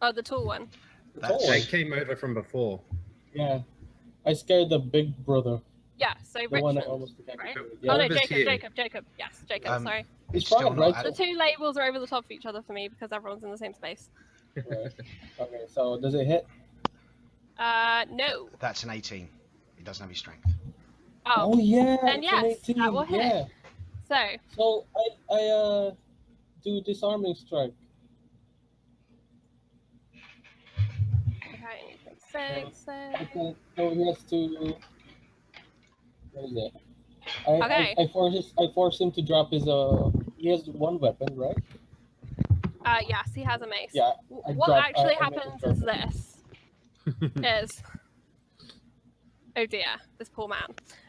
Oh, the tall one. That's Oh. Jake came over from before. Yeah. I scared the big brother. Yeah, so The one that Richmond. almost Right? decapitated. Oh, no, Oliver's here. Jacob. Yes, Jacob, Um, sorry. He's It's still fine, not right? The two labels are over the top of each other for me because everyone's in the same space. Right. Okay, so does it hit? No. That's an 18. It doesn't have your strength. Oh, yeah. then it's an yes, 18. that will hit. Yeah. so, So I do disarming strike. okay, 6, Okay, so he has to. What is it? Okay. I force him to drop his He has one weapon, right? yes, he has a mace. Yeah. What actually happens is this. Is... Oh dear, this poor man.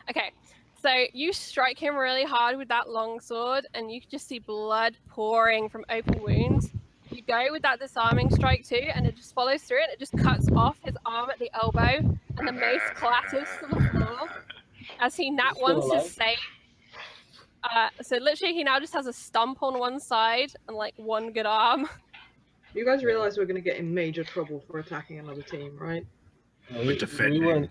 Okay, so you strike him really hard with that long sword, and you can just see blood pouring from open wounds. You go with that disarming strike too, and it just follows through it. It just cuts off his arm at the elbow, and the mace clatters to the floor as he nat He's still ones his alive? save. So literally, he now just has a stump on one side and like one good arm. You guys realize we're going to get in major trouble for attacking another team, right? No, We're defending.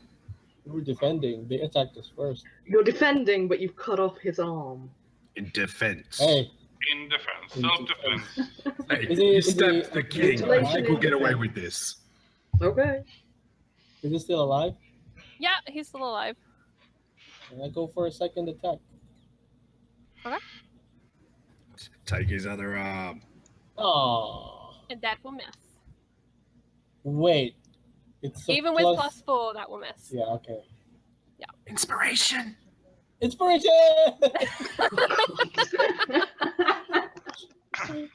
We were defending. They attacked us first. You're defending, but you've cut off his arm. In defense. Hey, In defense. Self-defense. Hey, Is he- you is he- stabbed the king. I think we'll get away with this. Okay. is he still alive? Yeah, he's still alive. And I go for a second attack. Take his other arm. Oh, And that will miss. wait. It's a Even with +4, that will miss. Yeah. Okay. Inspiration. Inspiration.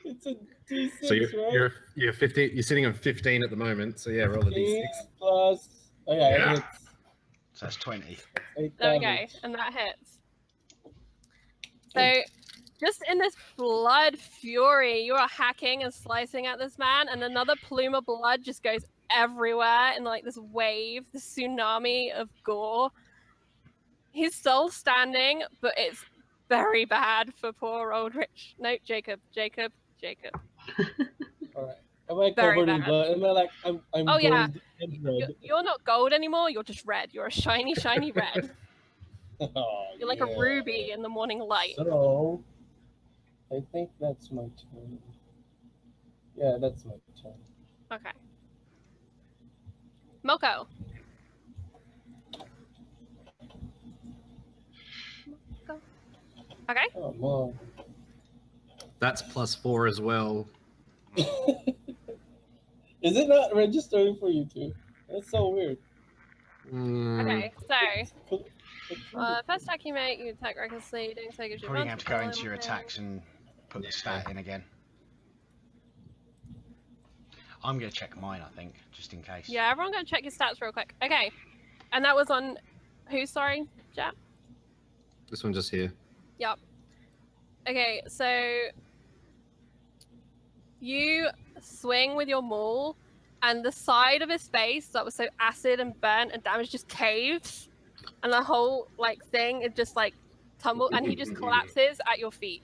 It's a D6, So right? you're 15. You're sitting on 15 at the moment. So yeah, roll a d6. 15 plus. Oh yeah, Yeah. it's So that's 20. 8 There we go, damage. and that hits. So, just in this blood fury, you are hacking and slicing at this man, and another plume of blood just goes everywhere in like this wave, this tsunami of gore. He's still standing, but it's very bad for poor old Rich. No, Jacob. All right. Am I Very covered in bad. blood? Am I like I'm Oh, yeah. gold and red? You're not gold anymore, you're just red. You're a shiny, shiny red. Oh, You're like yeah. a ruby in the morning light. So, I think that's my turn. Yeah, that's my turn. Okay. Moko. Okay. Oh, well. That's +4 as well. Is it not registering for you two? That's so weird. Okay, so Uh, first attack you make, you attack recklessly, you don't take as your Probably going to have to go into your attacks and put the stat in again. I'm going to check mine, I think, just in case. Yeah, everyone go check your stats real quick. Okay. And that was on Who's sorry, Jack? This one just here. Yep. Okay, so you swing with your maul, and the side of his face that was so acid and burnt and damaged just caves, and the whole like thing it just like tumbles, and he just collapses at your feet.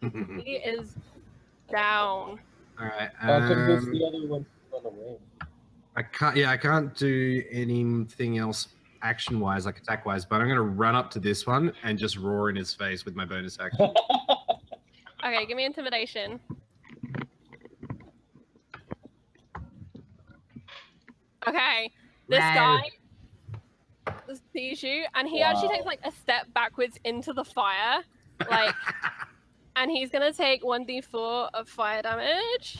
He is down. All right. Convince the other one to run away. I can't. Yeah, I can't do anything else action-wise, like attack-wise. But I'm gonna run up to this one and just roar in his face with my bonus action. Okay, give me intimidation. Okay, this guy sees you, and he actually takes like a step backwards into the fire, like, and he's gonna take 1d4 of fire damage.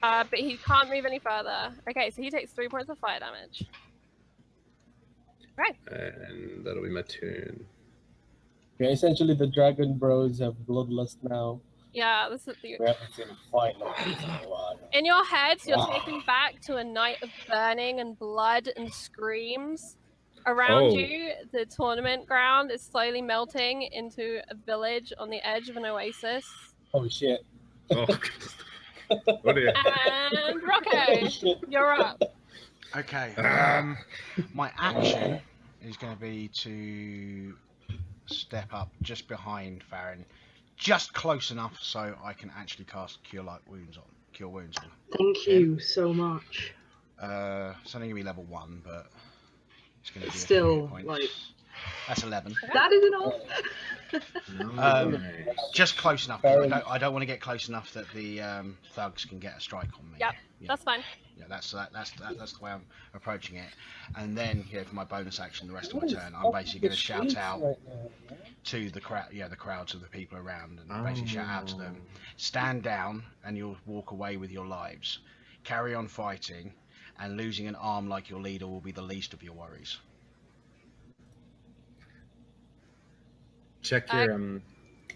But he can't move any further. Okay, so he takes 3 points of fire damage. Right. And that'll be my turn. Yeah, essentially the Dragon Bros have bloodlust now. Yeah, this is the. We haven't seen a fight like this in a while. In your heads, you're taken back to a night of burning and blood and screams. Around you, the tournament ground is slowly melting into a village on the edge of an oasis. Oh shit. Oh. Oh dear. And Rocco, you're up. Okay. My action is going to be to step up just behind Farrin, just close enough so I can actually cast Cure Wounds on. Thank you so much. It's only going to be level 1, but it's going to be Still, a few points. like- That's 11. That is enough. Just close enough. 'Cause I don't want to get close enough that the thugs can get a strike on me. Yep, Yeah. that's fine. Yeah, that's the way I'm approaching it. And then, for my bonus action, the rest of my turn, I'm basically going to shout out to the crowd, the crowds of the people around, and basically shout out to them: stand down, and you'll walk away with your lives. Carry on fighting, and losing an arm like your leader will be the least of your worries. Check your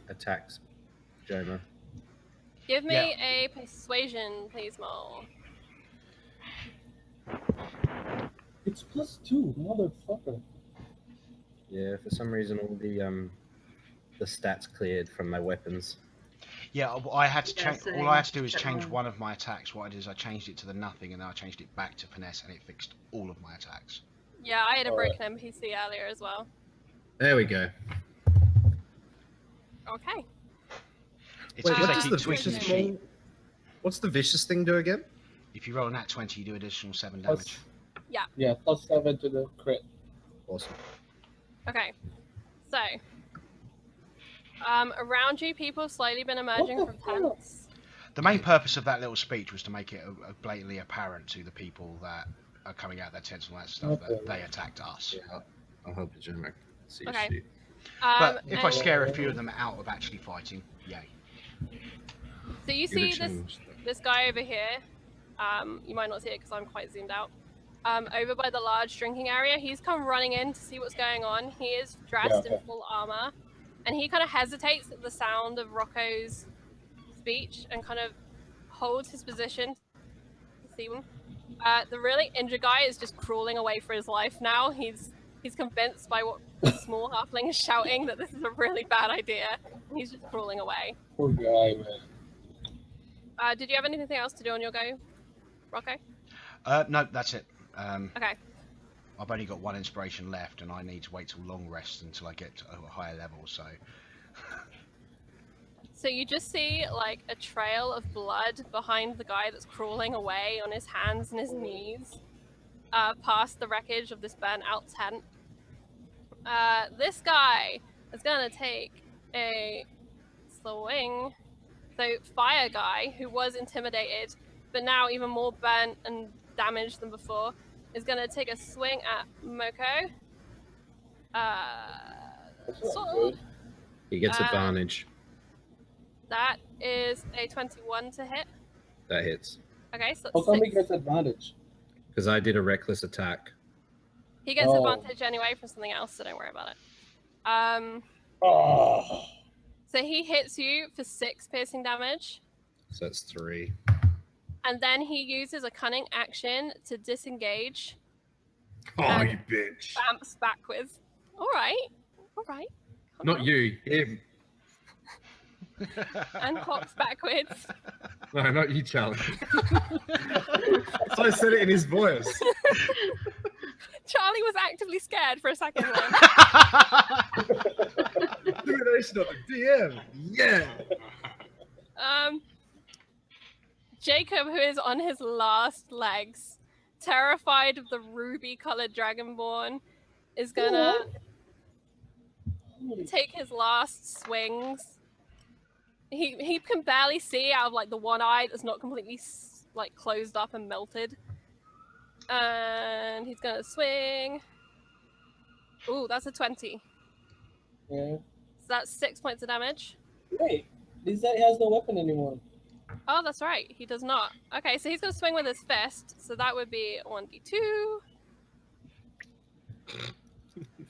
attacks, Joma. Give me a persuasion, please, Mole. It's +2, motherfucker. Yeah, for some reason all the stats cleared from my weapons. Yeah, I had to change. same. All I had to do is Check change mine. one of my attacks. What I did is I changed it to the nothing, and then I changed it back to finesse, and it fixed all of my attacks. Yeah, I had a Alright. broken NPC earlier as well. There we go. Okay. It's Wait, because what they does keep the tweaking vicious the sheet. What's the vicious thing do again? If you roll a nat 20, you do additional 7 Plus- damage. Yeah, +7 to the crit. Awesome. Okay. So, around you, people have slowly been emerging What from the hell? tents. The main purpose of that little speech was to make it blatantly apparent to the people that are coming out their tents and all that stuff that Okay. they attacked us. Yeah, I'll help you, Joma. See Okay. shit. But if I and- scare a few of them out of actually fighting, yay. So you Give it see a this change. this guy over here. You might not see it because I'm quite zoomed out. Over by the large drinking area, he's come running in to see what's going on. He is dressed in okay. full armor, and he kind of hesitates at the sound of Rocco's speech and kind of holds his position to see him. The really injured guy is just crawling away for his life now. He's convinced by what the small halfling is shouting that this is a really bad idea. And he's just crawling away. Poor guy, man. Did you have anything else to do on your go, Rocco? No, that's it. Okay. I've only got 1 inspiration left, and I need to wait till long rest until I get to a higher level, so... So you just see like a trail of blood behind the guy that's crawling away on his hands and his knees, past the wreckage of this burnt out tent. This guy is gonna take a swing. So Fire Guy, who was intimidated, but now even more burnt and damaged than before, is gonna take a swing at Moko. That's not Sword. good. He gets Uh, advantage. That is a 21 to hit. That hits. Okay, so How that's come he 6. gets advantage? Because I did a reckless attack. He gets Oh. advantage anyway from something else, so don't worry about it. Oh. So he hits you for 6 piercing damage, So that's 3. and then he uses a cunning action to disengage Oh, you bitch. Bamps backwards. All right. Calm Not down. you, him. And hops backwards. No, not you, Charlie. So I said it in his voice. Charlie was actively scared for a second then. Elimination of the DM. Yeah. Jacob, who is on his last legs, terrified of the ruby-colored dragonborn, is gonna take his last swings. He can barely see out of like the one eye that's not completely like closed up and melted. And he's gonna swing. Ooh, that's a 20. Yeah. So that's 6 points of damage. Wait, this guy has no weapon anymore. Oh, that's right. He does not. Okay, so he's gonna swing with his fist. So that would be 1d2.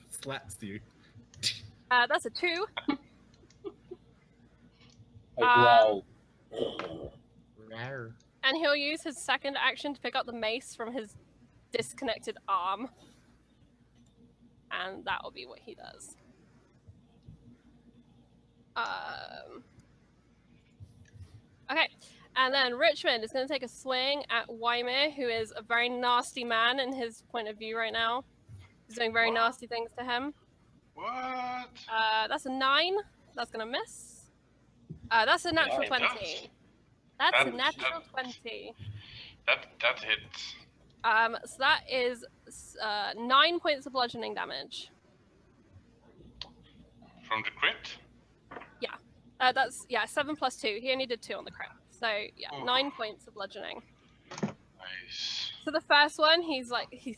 Slaps you. That's a 2. Like, wow. And he'll use his second action to pick up the mace from his disconnected arm. And that will be what he does. Okay, and then Richmond is going to take a swing at Wymir, who is a very nasty man in his point of view right now. He's doing very nasty things to him. What? That's a 9. That's going to miss. That's a natural 20. That's a natural 20. That hits. So that is 9 points of bludgeoning damage. From the crit? That's 7 plus 2. He only did 2 on the crit. So 9 points of bludgeoning. Nice. So the first one, he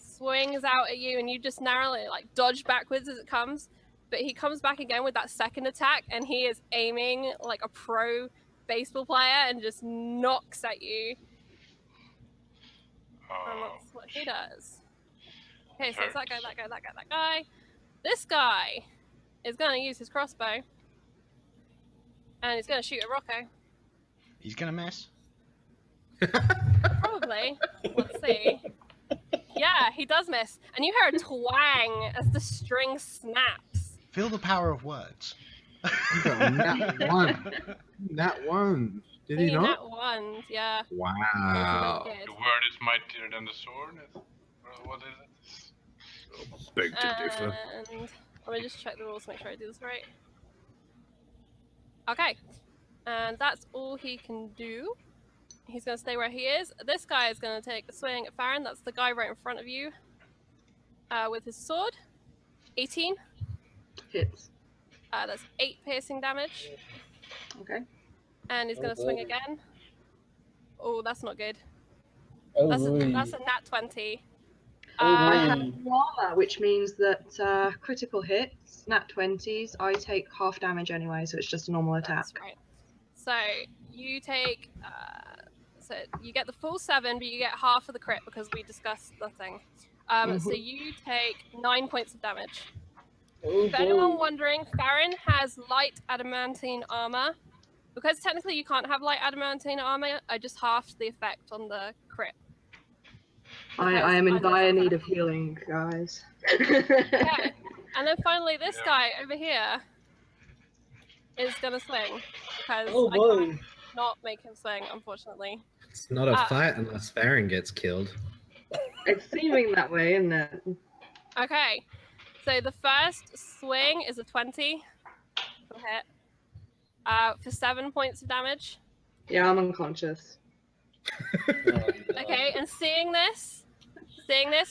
swings out at you, and you just narrowly like dodge backwards as it comes. But he comes back again with that second attack, and he is aiming like a pro baseball player and just knocks at you. And that's what he does. Okay, so it's that guy. This guy is going to use his crossbow. And he's going to shoot at Rocco. He's gonna miss. Probably. Let's see. Yeah, he does miss. And you hear a twang as the string snaps. Feel the power of words. You got nat 1. Nat 1. Did he not? Nat 1, yeah. Wow. The word is mightier than the sword. What is it? Beg to differ. And let me just check the rules to make sure I do this right. Okay. And that's all he can do. He's going to stay where he is. This guy is going to take a swing at Farrin. That's the guy right in front of you. With his sword. 18. Hits. That's 8 piercing damage. Okay. And he's going to swing again. Oh, that's not good. Oh, That's boy. a nat 20. I have no armor, which means that critical hits, nat 20s, I take half damage anyway, so it's just a normal attack. That's right. So you take, so you get the full 7, but you get half of the crit because we discussed the thing. So you take 9 points of damage. Oh, For anyone wondering, Farrin has light adamantine armor. Because technically you can't have light adamantine armor, I just halved the effect on the crit. I am in dire need of healing, guys. Okay. And then finally, this guy over here is gonna swing because I can't not make him swing, unfortunately. It's not a fight unless Farrin gets killed. It's seeming that way, isn't it? Okay. So the first swing is a 20. It'll hit. For 7 points of damage. Yeah, I'm unconscious. Okay, and seeing this,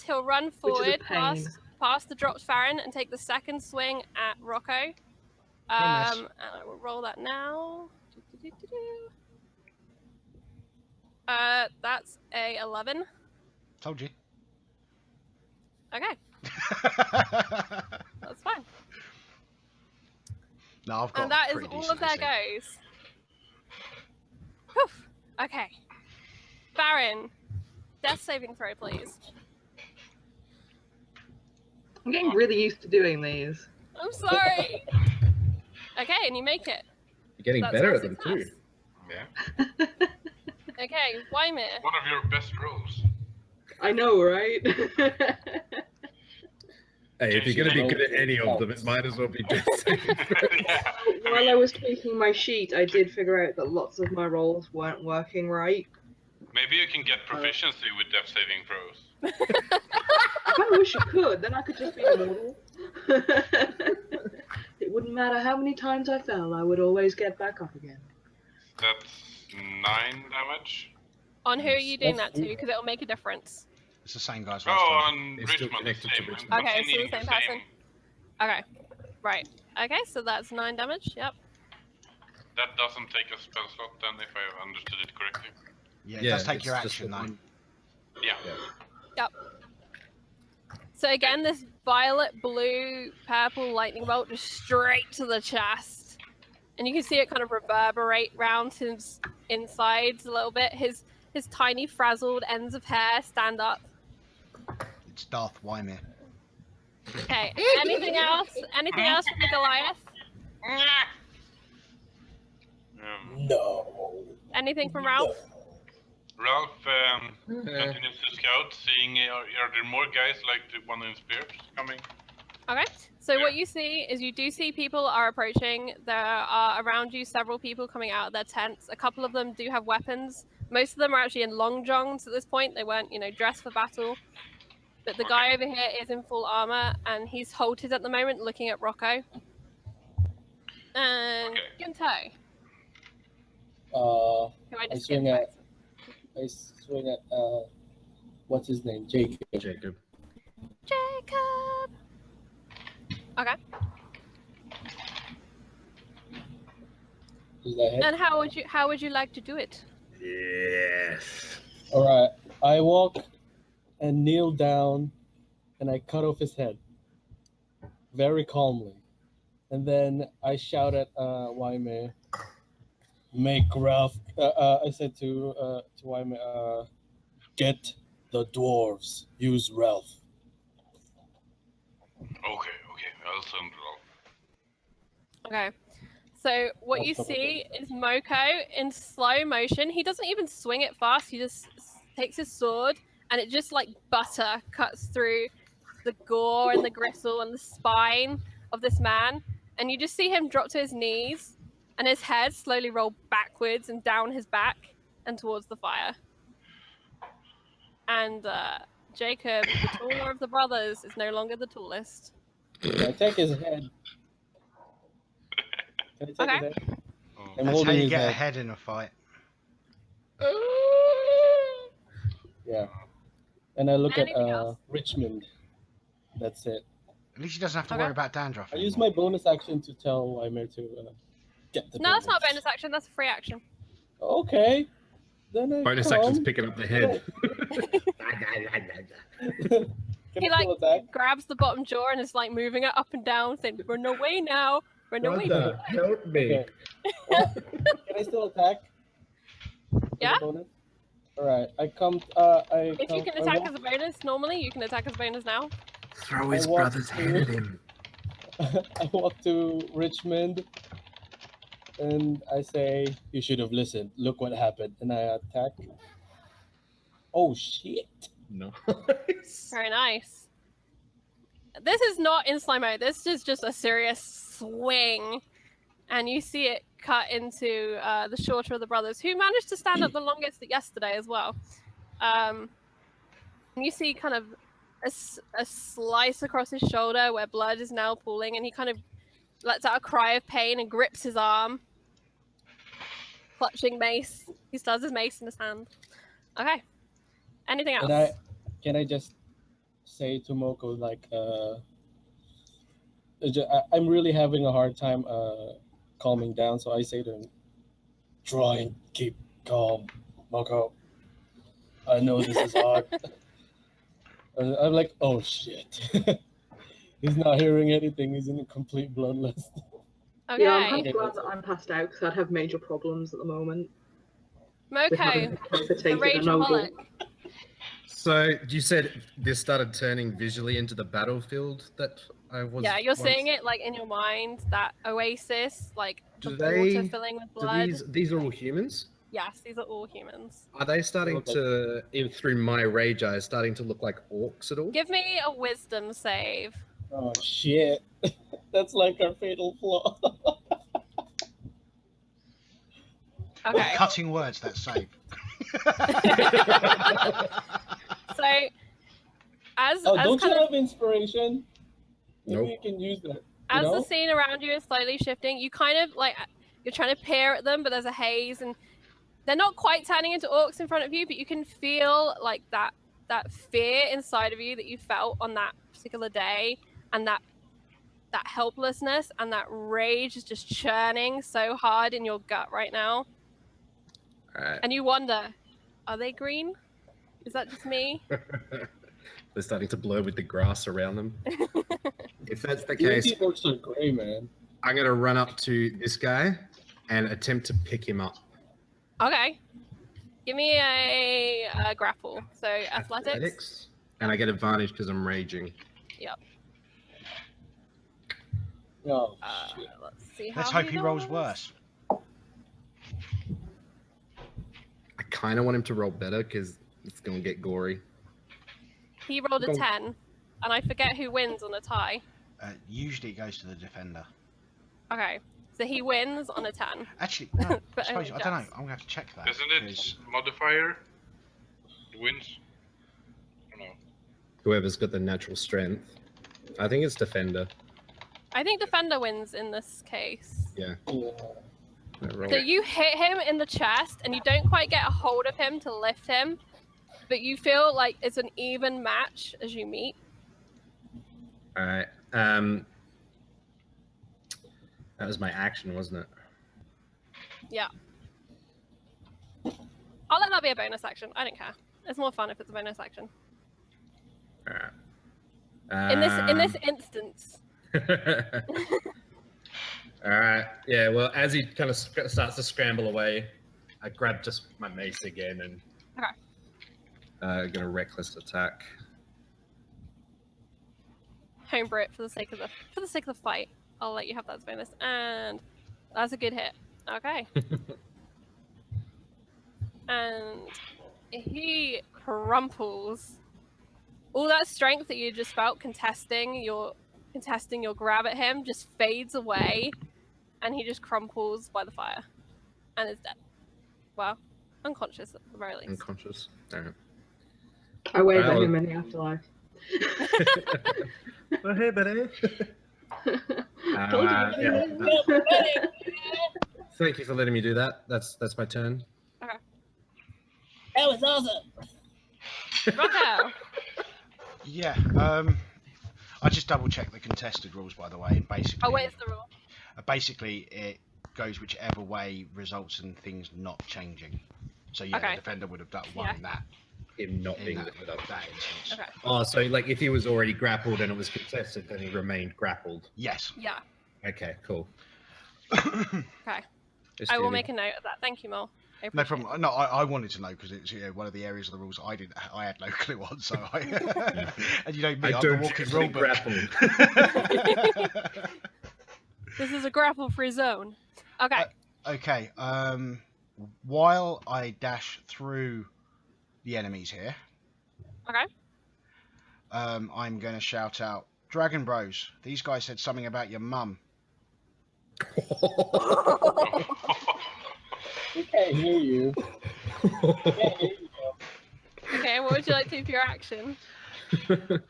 he'll run forward past the dropped Farrin and take the second swing at Rocco. And I will roll that now. That's a 11. Told you. Okay, that's fine. No, I've got. And that is pretty all decent of their AC. goes. Whew. Okay. Farrin, death saving throw, please. I'm getting really used to doing these. I'm sorry. Okay, and you make it. You're getting That's better one at them too. success. Yeah. Okay, Wymir. One of your best rolls. I know, right? Hey, if you're going to be good at any of them, it might as well be death saving throws. Yeah. While I was tweaking my sheet, I did figure out that lots of my rolls weren't working right. Maybe you can get proficiency with death saving throws. I kind of wish you could, then I could just be immortal. It wouldn't matter how many times I fell, I would always get back up again. That's 9 damage. On who are you doing That's that to? Because it'll make a difference. It's the same guys Oh, last time. on It's still Richmond, the connected to same. Richmond. I'm Okay, so the continuing same person. Okay. Right. Okay, so that's 9 damage. Yep. That doesn't take a spell slot then, if I understood it correctly. Yeah, it does take it's your just action the though. one. Yeah. Yep. So again, this violet, blue, purple lightning bolt just straight to the chest. And you can see it kind of reverberate round his insides a little bit. His tiny frazzled ends of hair stand up. It's Darth Wymir. Okay. Anything else? Anything else from the Goliath? No. Anything from Ralph? Ralph continues to scout, seeing are there more guys like the one in Spears coming? Okay. So what you see is you do see people are approaching. There are around you several people coming out of their tents. A couple of them do have weapons. Most of them are actually in long johns at this point. They weren't, dressed for battle. But the guy over here is in full armor, and he's halted at the moment, looking at Rocco. And Gunto, who I I just swing skipped at, what's his name? Jacob. Jacob. Jacob. Okay. Is that it? And how would you like to do it? Yes. All right. I walk and kneel down, and I cut off his head very calmly, and then I shout at Wymir, "Make Ralph!" I said to Wymir, "Get the dwarves. Use Ralph." Okay, I'll send Ralph. Okay. So what you see is Moko in slow motion. He doesn't even swing it fast. He just takes his sword, and it just like butter cuts through the gore and the gristle and the spine of this man. And you just see him drop to his knees, and his head slowly roll backwards and down his back and towards the fire. And Jacob, the taller of the brothers, is no longer the tallest. I take his head. Can I take his Okay. head? Oh. I'm That's how holding you his get head. ahead in a fight. Yeah. And I look at Anything else? Richmond. That's it. At least he doesn't have to Okay. worry about dandruff I use anymore. my bonus action to tell Wymir to get the No, that's not a dwarves. bonus action. That's a free action. Okay. Then I Bonus come. action's picking up the head. Can He I still attack? grabs the bottom jaw and is like moving it up and down, saying, "Run away now! Run away!" Brother, help me. Okay. Can I still attack? With a Yeah. bonus? All right. I come. If you can attack as a bonus, normally you can attack as a bonus now. Throw his brother's head at him. I walk to Richmond, and I say, "You should have listened. Look what happened." And I attack. Oh shit! Nice. Very nice. This is not in slow mo. This is just a serious swing, and you see it cut into the shorter of the brothers, who managed to stand up the longest yesterday as well. And you see kind of a slice across his shoulder where blood is now pooling, and he kind of lets out a cry of pain and grips his arm, clutching mace. He still has his mace in his hand. Okay. Anything else? And can I just say to Moko, like, I'm really having a hard time calming down, so I say to him, "Try and keep calm, Moko. I know this is hard." I'm like, "Oh shit." He's not hearing anything. He's in a complete bloodlust. Okay. Yeah, I'm kind Okay. of glad that I'm passed out because I'd have major problems at the moment. with Moko, having the decapitated a noble. rageaholic. So you said this started turning visually into the battlefield that I was. Yeah, you're once- seeing it like in your mind, that oasis, like the Do water they- filling with Do blood. these are all humans? Yes, these are all humans. Are they starting Okay. to, through my rage eyes, starting to look like orcs at all? Give me a wisdom save. Oh shit! That's like our fatal flaw. Okay. Cutting words that save. So, as Oh, as don't you kind of have inspiration? Maybe Nope. you can use that. as the know? scene around you is slowly shifting, you kind of like you're trying to peer at them, but there's a haze, and they're not quite turning into orcs in front of you, but you can feel like that fear inside of you that you felt on that particular day, and that helplessness and that rage is just churning so hard in your gut right now. Alright. And you wonder, are they green? Is that just me? They're starting to blur with the grass around them. If that's the D&D case, orcs are gray, man. I'm going to run up to this guy and attempt to pick him up. Okay. Give me a grapple. So athletics. And I get advantage because I'm raging. Yep. Oh shit! Let's see how Let's hope he rolls does. worse. I kind of want him to roll better because it's going to get gory. He rolled a Go. 10, and I forget who wins on a tie. Usually it goes to the defender. Okay, so he wins on a 10. Actually, no. I But suppose only I don't know. just. I'm gonna have to check that. Isn't it 'cause- modifier? Wins? Or no? Whoever's got the natural strength. I think it's defender. I think defender wins in this case. Yeah. Yeah. I roll. So you hit him in the chest, and you don't quite get a hold of him to lift him, but you feel like it's an even match as you meet. All right. That was my action, wasn't it? Yeah. I'll let that be a bonus action. I don't care. It's more fun if it's a bonus action. All right. In this instance. All right. Yeah. Well, as he kind of starts to scramble away, I grab just my mace again and gonna reckless attack. Homebrew it for the sake of the fight. I'll let you have that as bonus, and that's a good hit. Okay. And he crumples. All that strength that you just felt contesting your grab at him just fades away, and he just crumples by the fire, and is dead. Well, unconscious at the very least. Unconscious. All right. I wave at Well- him in the afterlife. Oh, hey, buddy. Told you. Yeah. Thank you for letting me do that. That's my turn. That was awesome. Rocco. Yeah. I just double checked the contested rules, by the way. And basically, Oh, wait, it's the rule. basically it goes whichever way results in things not changing. So yeah, Okay. the defender would have done one Yeah. in that. Him not In being that, lifted up. that instance. Okay. Oh, so like if he was already grappled and it was contested, then he remained grappled. Yes. Yeah. Okay, cool. Okay. Just I will checking. make a note of that. Thank you, Mel. I No appreciate problem. No, I wanted to know because it's one of the areas of the rules I had no clue on. So and you know me, I I'm the don't walking usually rule book. it. This is a grapple-free zone. Okay. Okay. While I dash through the enemies here, Okay. I'm going to shout out, Dragon Bros. These guys said something about your mum. We can't hear you. Okay, what would you like to do for your action?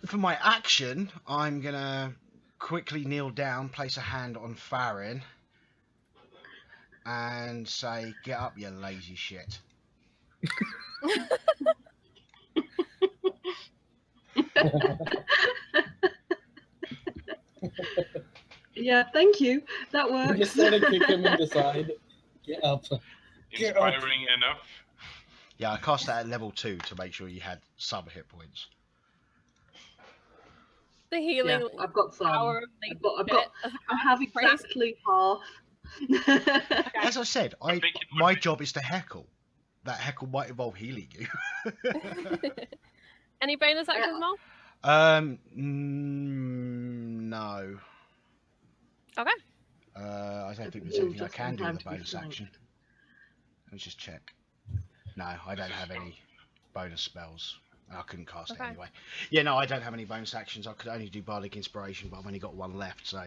For my action, I'm going to quickly kneel down, place a hand on Farrin, and say, get up, you lazy shit. Yeah, thank you. That You works. just gotta kick him in the side. Get up. Get up. Inspiring enough. Yeah, I cast that at level 2 to make sure you had some hit points. The healing Yeah, I've got some. power of I have exactly half. As I said, I think it would my be- job is to heckle. That heckle might involve healing you. Any bonus actions, Mel? No. Okay. I don't think there's Heal anything I just can in do time with a to be bonus flanked. action. Let's just check. No, I don't have any bonus spells. I couldn't cast it Okay. anyway. Yeah, no, I don't have any bonus actions. I could only do Bardic Inspiration, but I've only got one left, so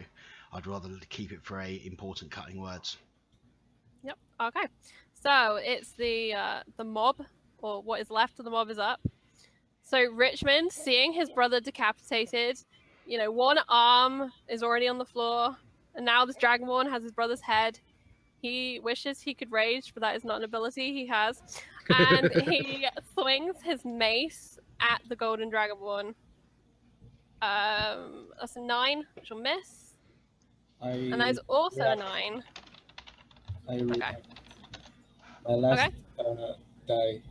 I'd rather keep it for important cutting words. Yep. Okay. So it's the mob, or what is left of the mob is up. So Richmond, seeing his brother decapitated, one arm is already on the floor, and now this Dragonborn has his brother's head. He wishes he could rage, but that is not an ability he has. And he swings his mace at the Golden Dragonborn. That's a 9, which will miss. And that is also a 9. Okay. My last die.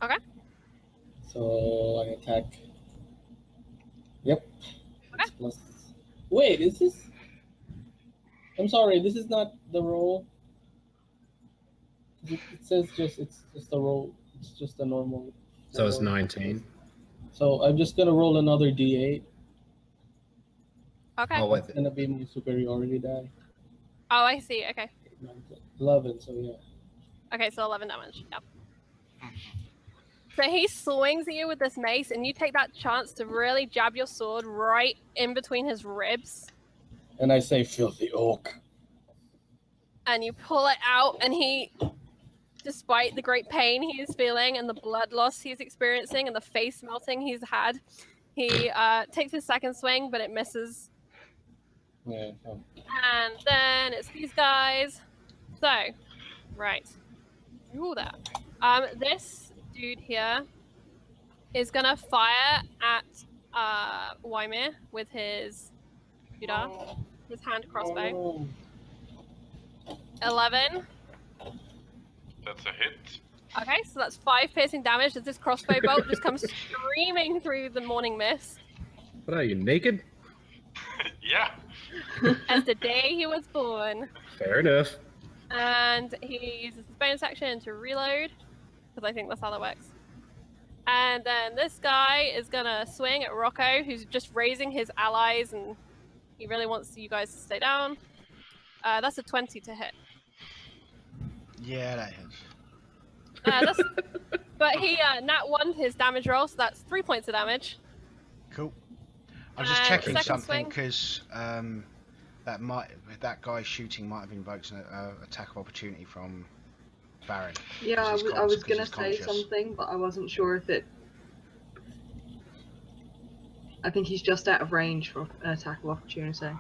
Okay. So I attack. Yep. Okay. Plus. Wait, is this? I'm sorry, this is not the roll. It says it's just a roll. It's just a normal. So it's 19. So I'm just gonna roll another D8. Okay. Oh, wait. It's gonna be my superiority die. Oh, I see. Okay. 11. So yeah. Okay, so 11 damage. Yep. So he swings at you with this mace, and you take that chance to really jab your sword right in between his ribs. And I say, "Filthy oak." And you pull it out, and he, despite the great pain he is feeling and the blood loss he's experiencing and the face melting he's had, he takes his second swing, but it misses. Yeah. And then it's these guys. So, right. Ooh, there. This dude here is gonna fire at Wymir with his his hand crossbow. 11. That's a hit. Okay, so that's 5 piercing damage as this crossbow bolt just comes screaming through the morning mist. What are you, naked? Yeah. As the day he was born. Fair enough. And he uses his bonus action to reload, because I think that's how that works. And then this guy is gonna swing at Rocco, who's just raising his allies, and he really wants you guys to stay down. That's a 20 to hit. Yeah, that is. But he nat 1 his damage roll, so that's 3 points of damage. Cool. I was just And checking second something swing. because that guy shooting might have invoked an attack of opportunity from Farrin. Yeah, I Because was he's gonna say conscious. something, but I wasn't sure if it. I think he's just out of range for an attack of opportunity.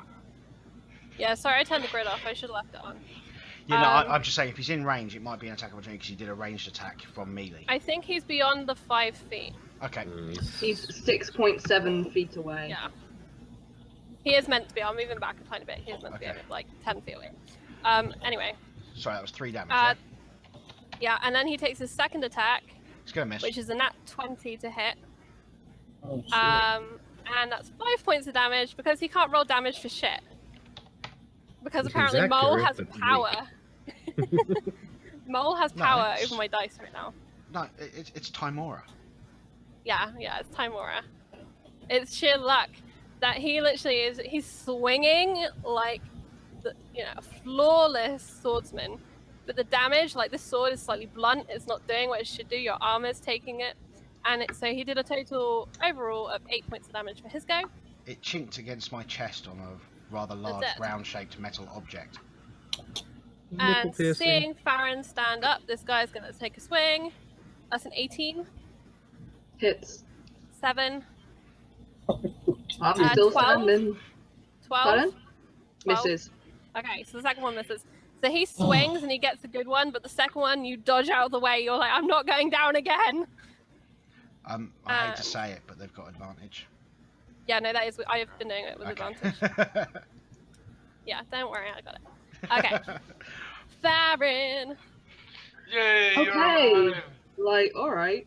Yeah, sorry, I turned the grid off. I should have left it on. Yeah, no, I'm just saying if he's in range, it might be an attack of opportunity because he did a ranged attack from melee. I think he's beyond the 5 feet. Okay. He's 6.7 feet away. Yeah. He is meant to be. I'll move him back a tiny bit. He is meant to be like 10 feet away. Anyway. Sorry, that was 3 damage. Yeah, and then he takes his second attack, It's gonna miss. which is a nat 20 to hit. Oh, shit. And that's 5 points of damage because he can't roll damage for shit. Because He's apparently Mole accurate, has but power. Mole has power it's- over my dice right now. No, it's Timora. Yeah, it's Timora. It's sheer luck that he literally he's swinging like a flawless swordsman. But the damage, like this sword is slightly blunt, it's not doing what it should do, your armor's taking it. And so he did a total overall of 8 points of damage for his go. It chinked against my chest on a rather large it. round-shaped metal object. And Nipple piercing. seeing Farrin stand up, this guy's gonna take a swing. That's an 18, Hits. 7, I'm still 12? standing. 12. Pardon? 12? Misses. Okay, so the second one misses. So he swings and he gets a good one, but the second one you dodge out of the way. You're like, I'm not going down again. I hate to say it, but they've got advantage. Yeah, no, that is. I have been doing it with advantage. Yeah, don't worry, I got it. Okay, Farrin. Yay, you're Okay. alive. Like, alright.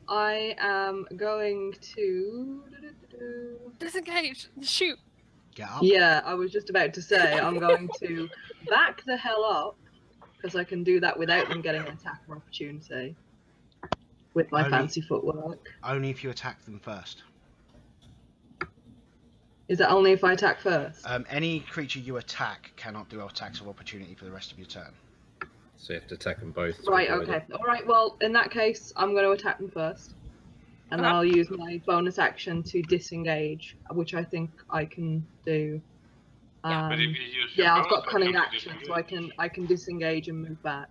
I am going to. Disengage. Shoot. Get up. Yeah, I was just about to say I'm going to back the hell up because I can do that without them getting an attack of opportunity with my Only- fancy footwork. Only if you attack them first. Is that only if I attack first? Any creature you attack cannot do attacks of opportunity for the rest of your turn. So you have to attack them both. to Right, avoid okay. it. Alright, well, in that case, I'm going to attack them first. and then I'll use my bonus action to disengage, which I think I can do. But if you use your I've got bonus cunning action action, to so I can disengage and move back.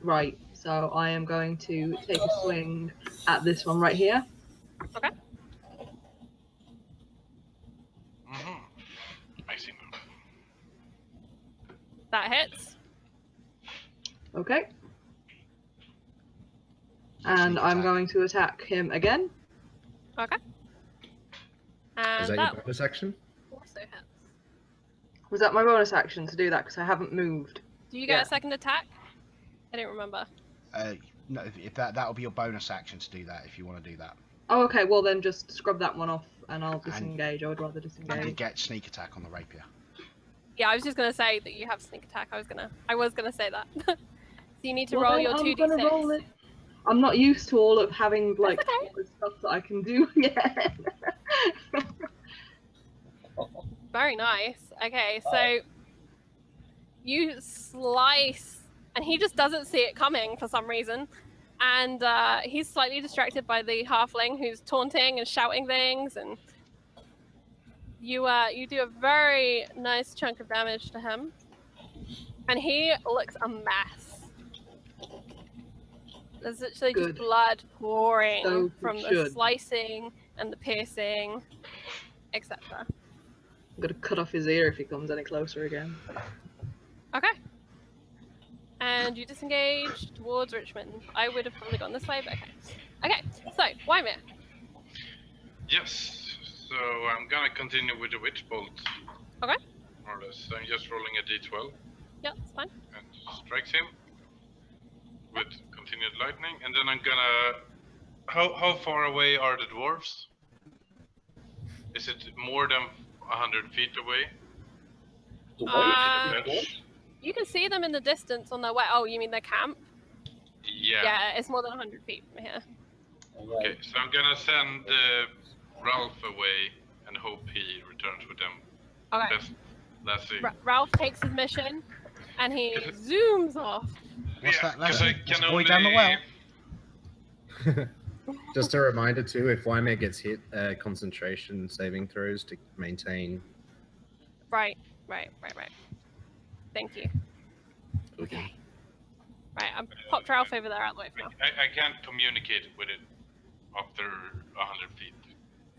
Right. So I am going to take a swing at this one right here. Okay. I see now. That hits. Okay. And Sneak I'm attack. going to attack him again. Okay. And Is that that your bonus action? also hits. Was that my bonus action to do that? Because I haven't moved. Do you get Yeah. a second attack? I don't remember. No, if that'll be your bonus action to do that if you want to do that. Oh, okay. Well, then just scrub that one off, and I'll And- disengage. I would rather And you disengage. get sneak attack on the rapier. Yeah, I was just gonna say that you have sneak attack. I was gonna say that. So you need to Well, roll then your I'm 2d6. gonna roll it. I'm not used to all of having like okay. all the stuff that I can do yet. Very nice. Okay, so you slice, and he just doesn't see it coming for some reason, and he's slightly distracted by the halfling who's taunting and shouting things, and you do a very nice chunk of damage to him, and he looks a mess. There's literally just Good. blood pouring So from the should. slicing and the piercing, etc. I'm gonna cut off his ear if he comes any closer again. Okay. And you disengage towards Richmond. I would have probably gone this way, but okay. Okay, so, Wymir. Yes. So I'm gonna continue with the witch bolt. Okay. More or less. I'm just rolling a d12 Yeah, that's fine. and strikes him with continued lightning, and then I'm gonna. How far away are the dwarves? Is it more than 100 feet away? You can see them in the distance on their way. Oh, you mean their camp? Yeah. Yeah, it's more than 100 feet from here. Okay, so I'm gonna send Ralph away and hope he returns with them. Okay. Let's see. Ralph takes his mission, and he zooms off. What's Yeah, that 'cause lesson? I There's can a boy down the well. Just a reminder too, if Wymir gets hit, concentration saving throws to maintain. Right. Thank you. Okay. Right, I've popped Ralph over there out the way for now. I can't communicate with it after 100 feet.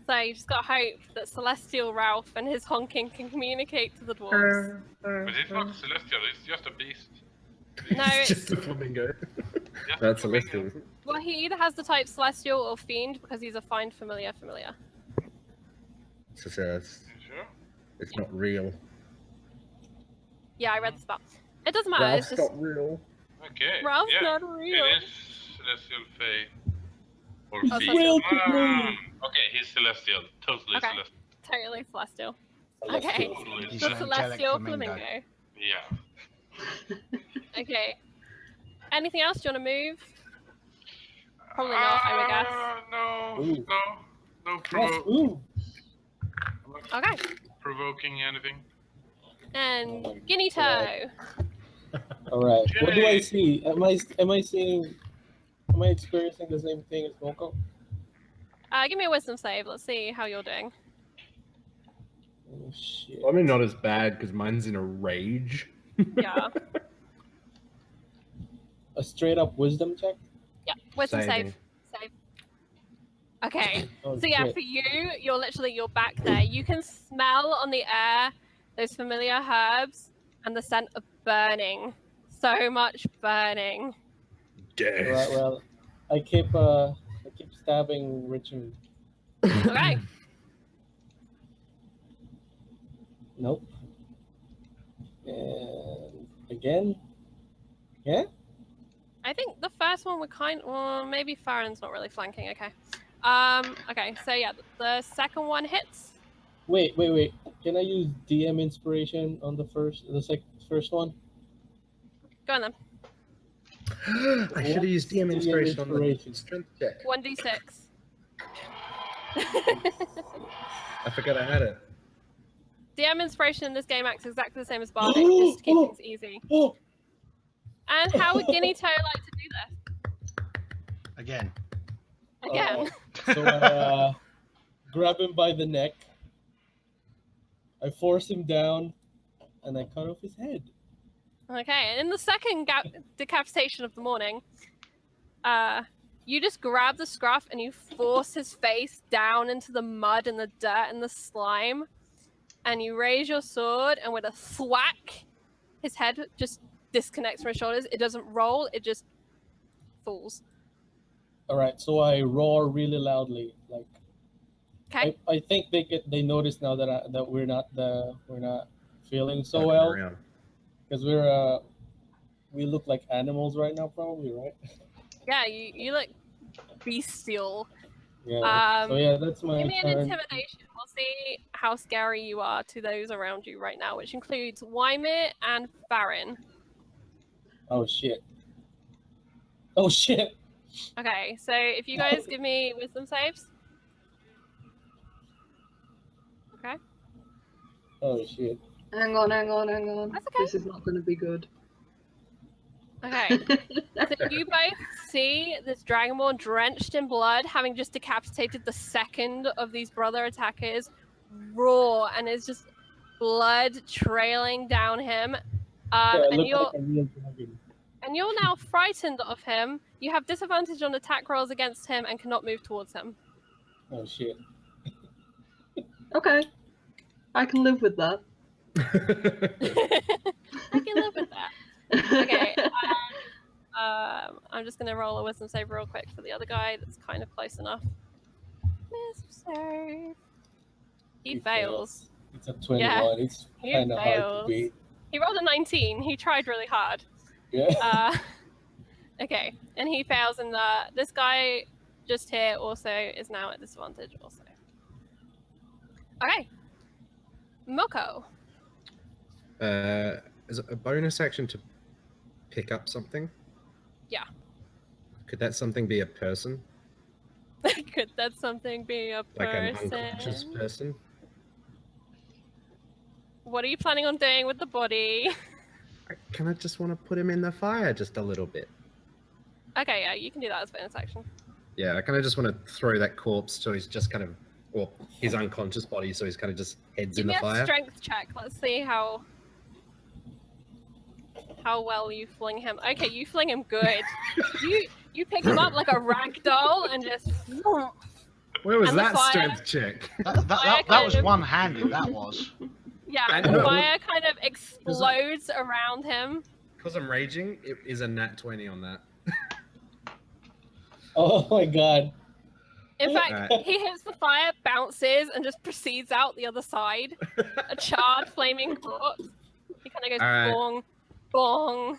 So you just got to hope that Celestial Ralph and his honking can communicate to the dwarves. But it's not celestial, it's just a beast. No, It's it's... just a flamingo. Just That's a a flamingo. listing. Well, he either has the type Celestial or Fiend because he's a Find Familiar. So it's Sure. it's not real. Yeah, I read the spell. It doesn't matter. Ralph's It's just not real. Okay. Ralph's yeah. not real. It is celestial fae. Or Oh, fiend. celestial. Okay, he's celestial. Totally Okay. celestial. Totally Celestial. Okay. Totally He's The an celestial. angelic Celestial flamingo. Flamingo. Yeah. Okay. Anything else? Do you want to move? Probably not, I would guess. No, Ooh. no Yes, ooh. Okay. provoking anything. And Guinea Toe. All right. What do I see? Am I experiencing the same thing as Moko? Give me a wisdom save. Let's see how you're doing. Oh, shit. I mean, not as bad because mine's in a rage. Yeah. A straight up wisdom check? Yeah. Wisdom Saving. save. Okay. Oh, So yeah, shit. for you, you're back there. You can smell on the air those familiar herbs and the scent of burning. So much burning. All right, well, I keep stabbing Richard. Okay. Nope. And again? Yeah? I think the first one would maybe Farron's not really flanking. Okay. Okay. So yeah, the second one hits. Wait. Can I use DM inspiration on the first one? Go on then. I should have used DM inspiration on the strength check. 1d6. I forgot I had it. DM inspiration in this game acts exactly the same as Bardic, just to keep things easy. Oh, And how would Guinea Toe like to do this? Again. Again. So I grab him by the neck. I force him down, and I cut off his head. Okay, and in the second decapitation of the morning, you just grab the scruff and you force his face down into the mud and the dirt and the slime, and you raise your sword, and with a thwack, his head just disconnects from his shoulders. It doesn't roll, it just falls. All right, so I roar really loudly, like. Okay. I think they notice now that we're not feeling so well, because we look like animals right now, probably, right? Yeah, you look bestial. Yeah. So yeah, that's my Give me an turn. intimidation. We'll see how scary you are to those around you right now, which includes Wymir and Farrin. Oh shit. Oh shit. Okay, so if you guys give me wisdom saves. Okay. Oh shit. Hang on. That's okay. This is not going to be good. Okay. So you both see this dragonborn drenched in blood, having just decapitated the second of these brother attackers, roar, and is just blood trailing down him. Yeah, I And look you're like a real dragon. and you're now frightened of him. You have disadvantage on attack rolls against him and cannot move towards him. Oh shit. Okay. I can live with that. I can live with that. Okay. I'm just gonna roll a wisdom save real quick for the other guy that's kind of close enough. Wisdom save. He fails. It's a 21. Yeah, It's he kind of hard to fails. beat. He rolled a 19. He tried really hard. Yeah. Okay, and he fails, and this guy just here also is now at disadvantage also. Okay. Moko. Is it a bonus action to pick up something? Yeah. Could that something be a person? Could that something be a Like an person? unconscious person? What are you planning on doing with the body? I kind of just want to put him in the fire just a little bit. Okay, yeah, you can do that as bonus action. Yeah, I kind of just want to throw that corpse so he's just kind of, well, his unconscious body, so he's kind of just heads Give in me the a fire. strength check. Let's see how well you fling him. Okay, you fling him good. you pick him up like a rag doll and just. Where was and the that fire- strength check? That was one-handed. That was. Yeah, I the know. fire kind of explodes around him. Because I'm raging, it is a nat 20 on that. Oh my god. In fact, Alright. he hits the fire, bounces, and just proceeds out the other side. A charred, flaming corpse. He kind of goes Alright. bong, bong.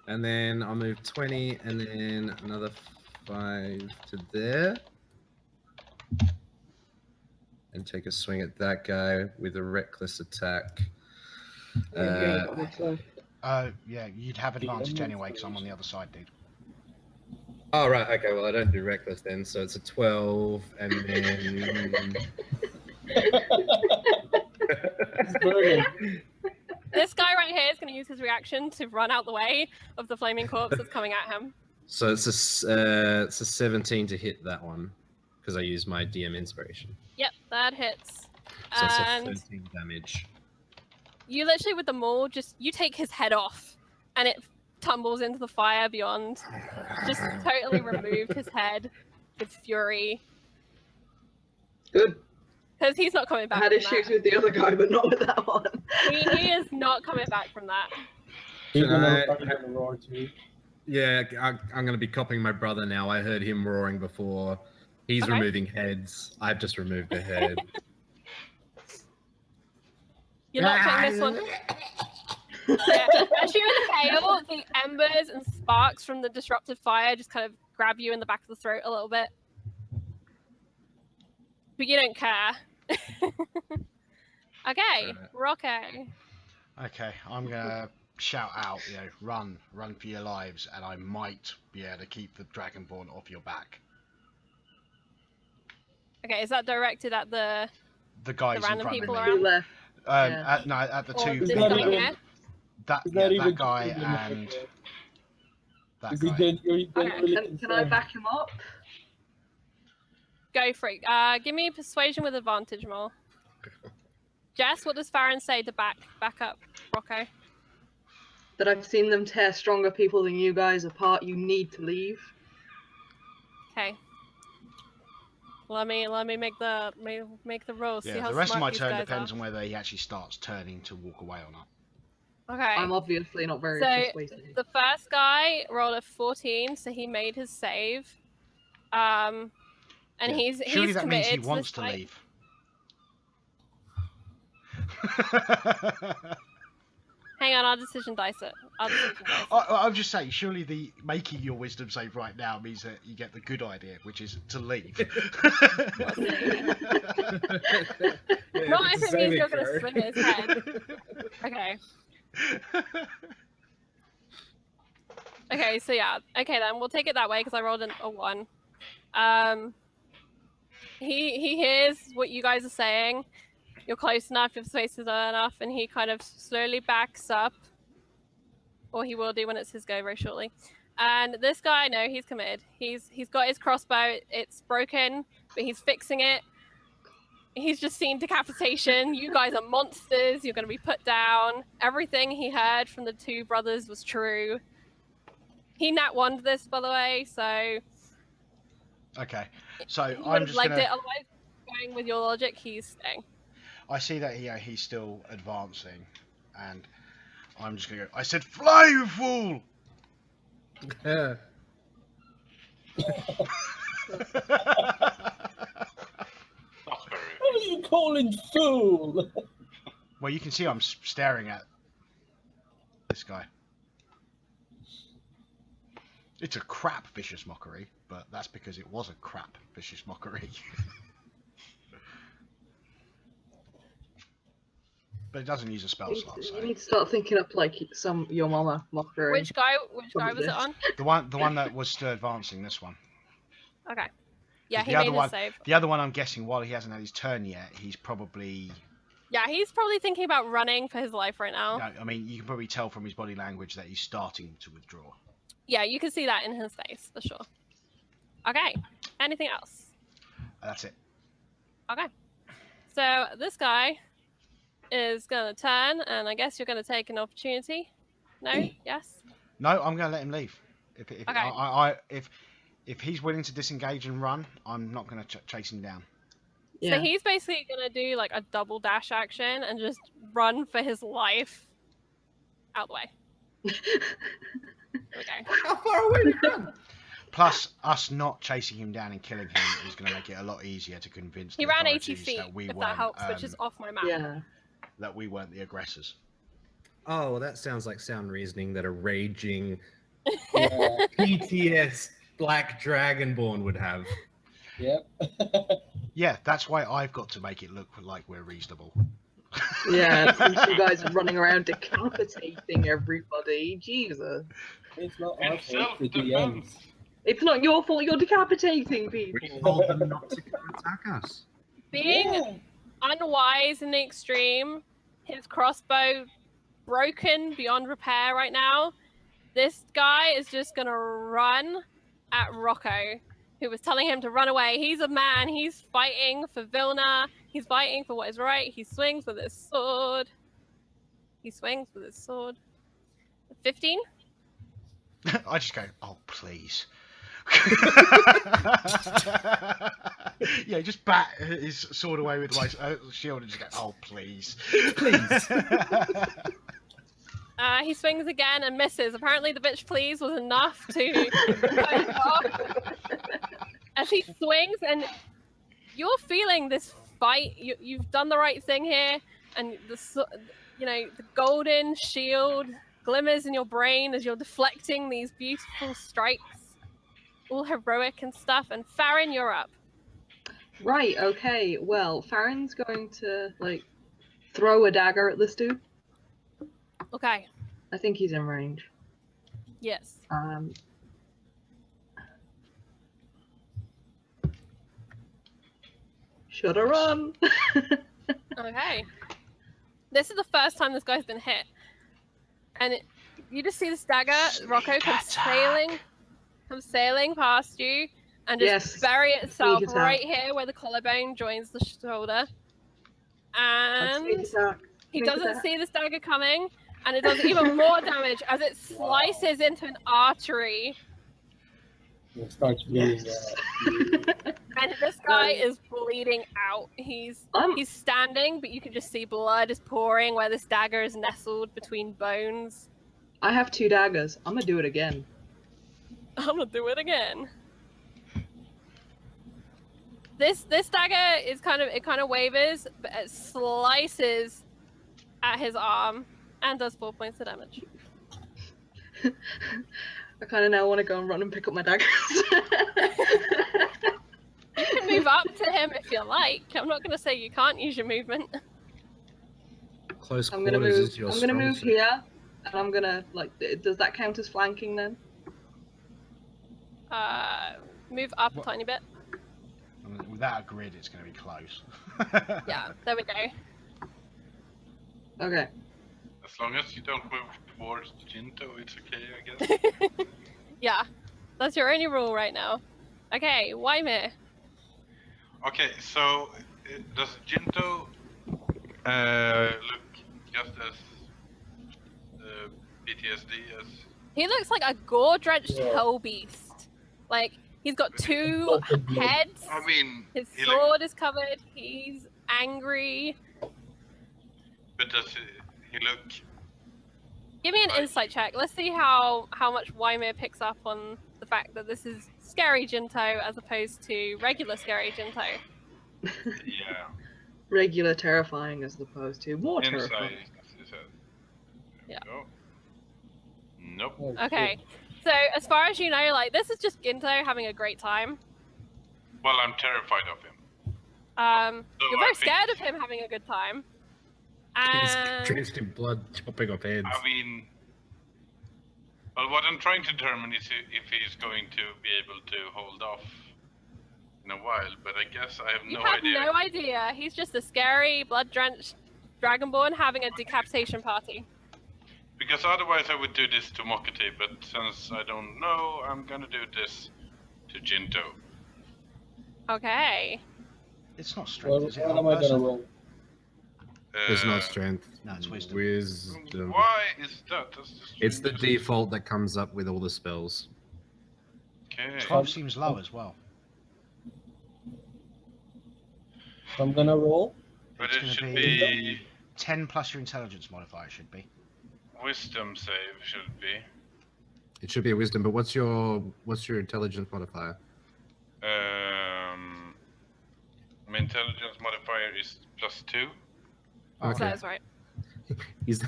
And then I'll move 20 and then another 5 to there. And take a swing at that guy with a reckless attack. Yeah, you'd have advantage anyway because I'm on the other side, dude. Oh, right. Okay, well, I don't do reckless then. So it's a 12 and then... It's burning. This guy right here is going to use his reaction to run out the way of the flaming corpse that's coming at him. So it's a 17 to hit that one because I used my DM inspiration. Yep, that hits. So And it's a 13 damage. you literally with the maul, you take his head off and it tumbles into the fire beyond. Just totally removed his head with fury. Good. Because he's not coming I back had from issues that. with the other guy, but not with that one. He is not coming back from that. He's Should I- gonna roar too. Yeah, I'm going to be copying my brother now. I heard him roaring before. He's Okay. removing heads. I've just removed a head. You're not putting this one. Yeah. As you inhale, the embers and sparks from the disrupted fire just kind of grab you in the back of the throat a little bit. But you don't care. Okay, Rocky. Okay, I'm gonna shout out, run for your lives, and I might be able to keep the Dragonborn off your back. Okay, is that directed at the Guys in random front people of Who me. left? Yeah. At the or two. this not guy even- here? That guy and that Is he guy. good? You're Okay. really Can I back him up? Go for it. Give me persuasion with advantage, more. Jess, what does Farrin say to back up Rocco? That I've seen them tear stronger people than you guys apart. You need to leave. Okay. Let me make the roll. See Yeah, how the rest of smart my these turn guys depends are. on whether he actually starts turning to walk away or not. Okay. I'm obviously not very So persuasive. the first guy rolled a 14, so he made his save. And Yeah. he's Surely that means he committed to wants this to fight. leave. Hang on, I'll decision dice it. I'm just saying, surely the making your wisdom save right now means that you get the good idea, which is to leave. Not if it means you're going to swing his head. Okay. Okay, so yeah. Okay, then we'll take it that way because I rolled a 1. He hears what you guys are saying. You're close enough, your space is enough, and he kind of slowly backs up. Or he will do when it's his go very shortly. And this guy, no, he's committed. He's got his crossbow. It's broken, but he's fixing it. He's just seen decapitation. You guys are monsters. You're going to be put down. Everything he heard from the 2 brothers was true. He nat 1'd this, by the way, so... Okay, so he I'm just liked gonna... it. Otherwise, going with your logic, he's staying. I see that he's still advancing, and I'm just gonna go, I said, fly, you fool! What are you calling fool? Well, you can see I'm staring at this guy. It's a crap vicious mockery, but that's because it was a crap vicious mockery. But it doesn't use a spell slot, so... You need to start thinking up like your mama mockery. Which guy was it on? The one that was still advancing, this one. Okay. Yeah, he the other made one, his save. The other one, I'm guessing, while he hasn't had his turn yet, he's probably... Yeah, he's probably thinking about running for his life right now. No, I mean, you can probably tell from his body language that he's starting to withdraw. Yeah, you can see that in his face, for sure. Okay. Anything else? That's it. Okay. So this guy is going to turn, and I guess you're going to take an opportunity. No? Yes? No, I'm going to let him leave. If he's willing to disengage and run, I'm not going to chase him down. Yeah. So he's basically going to do like a double dash action and just run for his life out the way. Okay. How far away did he run? Plus, us not chasing him down and killing him is going to make it a lot easier to convince He the ran 80 authorities feet, that we if weren't, that helps, which is off my map. Yeah. that we weren't the aggressors. Oh, well, that sounds like sound reasoning that a raging Yeah. PTS Black Dragonborn would have. Yep. Yeah, that's why I've got to make it look like we're reasonable. Yeah, since you guys are running around decapitating everybody. Jesus. It's not our It's fault. The self-defense. DMs. It's not your fault you're decapitating people. We told them not to come attack us. Being Yeah. unwise in the extreme, his crossbow broken beyond repair right now. This guy is just gonna run at Rocco, who was telling him to run away. He's a man. He's fighting for Vilna. He's fighting for what is right. He swings with his sword. 15? I just go, oh, please. Yeah, just bat his sword away with my shield and just go, oh, please. Please. He swings again and misses. Apparently the bitch please was enough to cut him off. As he swings, and you're feeling this fight. You've done the right thing here, and the golden shield glimmers in your brain as you're deflecting these beautiful strikes, all heroic and stuff. And Farrin, you're up. Right, okay. Well, Farron's going to, throw a dagger at this dude. Okay. I think he's in range. Yes. Should I run? Okay. This is the first time this guy's been hit. And you just see this dagger, Rocco, comes sailing past you, and just Yes, bury itself sneak attack. right here where the collarbone joins the shoulder. And Sneak attack. he Sneak doesn't attack. see this dagger coming, and it does even more damage as it slices into an artery. It starts bleeding Yes. And this guy is bleeding out. He's I'm- standing, but you can just see blood is pouring where this dagger is nestled between bones. I have 2 daggers. I'm gonna do it again. I'm gonna do it again. This dagger is kind of wavers, but it slices at his arm and does 4 points of damage. I kind of now want to go and run and pick up my daggers. You can move up to him if you like. I'm not gonna say you can't use your movement. Close I'm gonna quarters move. is your I'm gonna move strong suit. here, and I'm gonna like. Does that count as flanking then? Move up a What? tiny bit. Without a grid, it's going to be close. Yeah, there we go. Okay. As long as you don't move towards Jinto, it's okay, I guess. Yeah, that's your only rule right now. Okay, Waimir. Okay, so does Jinto look just as PTSD as? He looks like a gore-drenched Yeah. hell beast. Like, he's got 2 heads. I mean, His he sword is covered. He's angry. but does he look? Give me an Right. insight check. Let's see how much Waimir picks up on the fact that this is scary Jinto as opposed to regular scary Jinto. Yeah, Regular terrifying as opposed to more insight. terrifying. He said. Yeah. Go. Nope. Oh, Okay, so as far as you know, like, this is just Ginto having a great time. Well, I'm terrified of him. So You're I very think- scared of him having a good time. He's And drenched in blood, chopping off heads. I mean, well, what I'm trying to determine is if he's going to be able to hold off in a while, but I guess I have you no have idea. no idea. He's just a scary, blood-drenched dragonborn having a decapitation party. Because otherwise I would do this to Mokati, but since I don't know, I'm gonna do this to Jinto. Okay. It's not strength, What, is it? what on am I gonna person? roll? There's no Uh, strength. No, it's wisdom. Wisdom. Why is that? That's the It's the strangest- default that comes up with all the spells. Okay. 12 seems low as well. So I'm gonna roll. But It's it gonna should be- be 10 plus your intelligence modifier should be. wisdom save, should it be? It should be a wisdom, but what's your intelligence modifier? My intelligence modifier is +2, So Okay. that's right. He's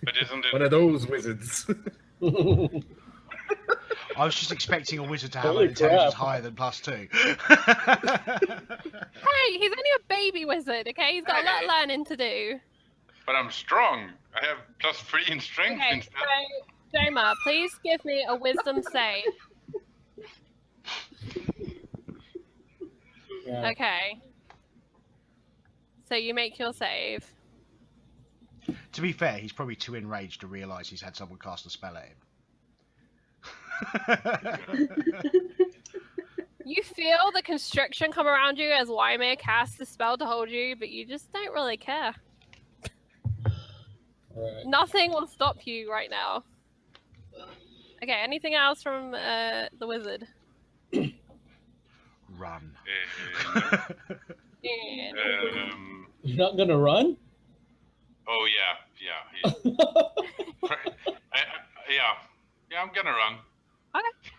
but isn't One it? of those wizards. I was just expecting a wizard to have Holy an intelligence crap. higher than +2. Hey, he's only a baby wizard, okay? He's got a lot of learning to do. But I'm strong. I have +3 in strength Okay, instead. so, Doma, please give me a wisdom save. Yeah. Okay. So you make your save. To be fair, he's probably too enraged to realise he's had someone cast a spell at him. You feel the constriction come around you as Waimir casts the spell to hold you, but you just don't really care. Alright. Nothing will stop you right now. Okay, anything else from the wizard? Run. Yeah. You're not gonna run? Oh yeah. Yeah, I'm gonna run. Okay.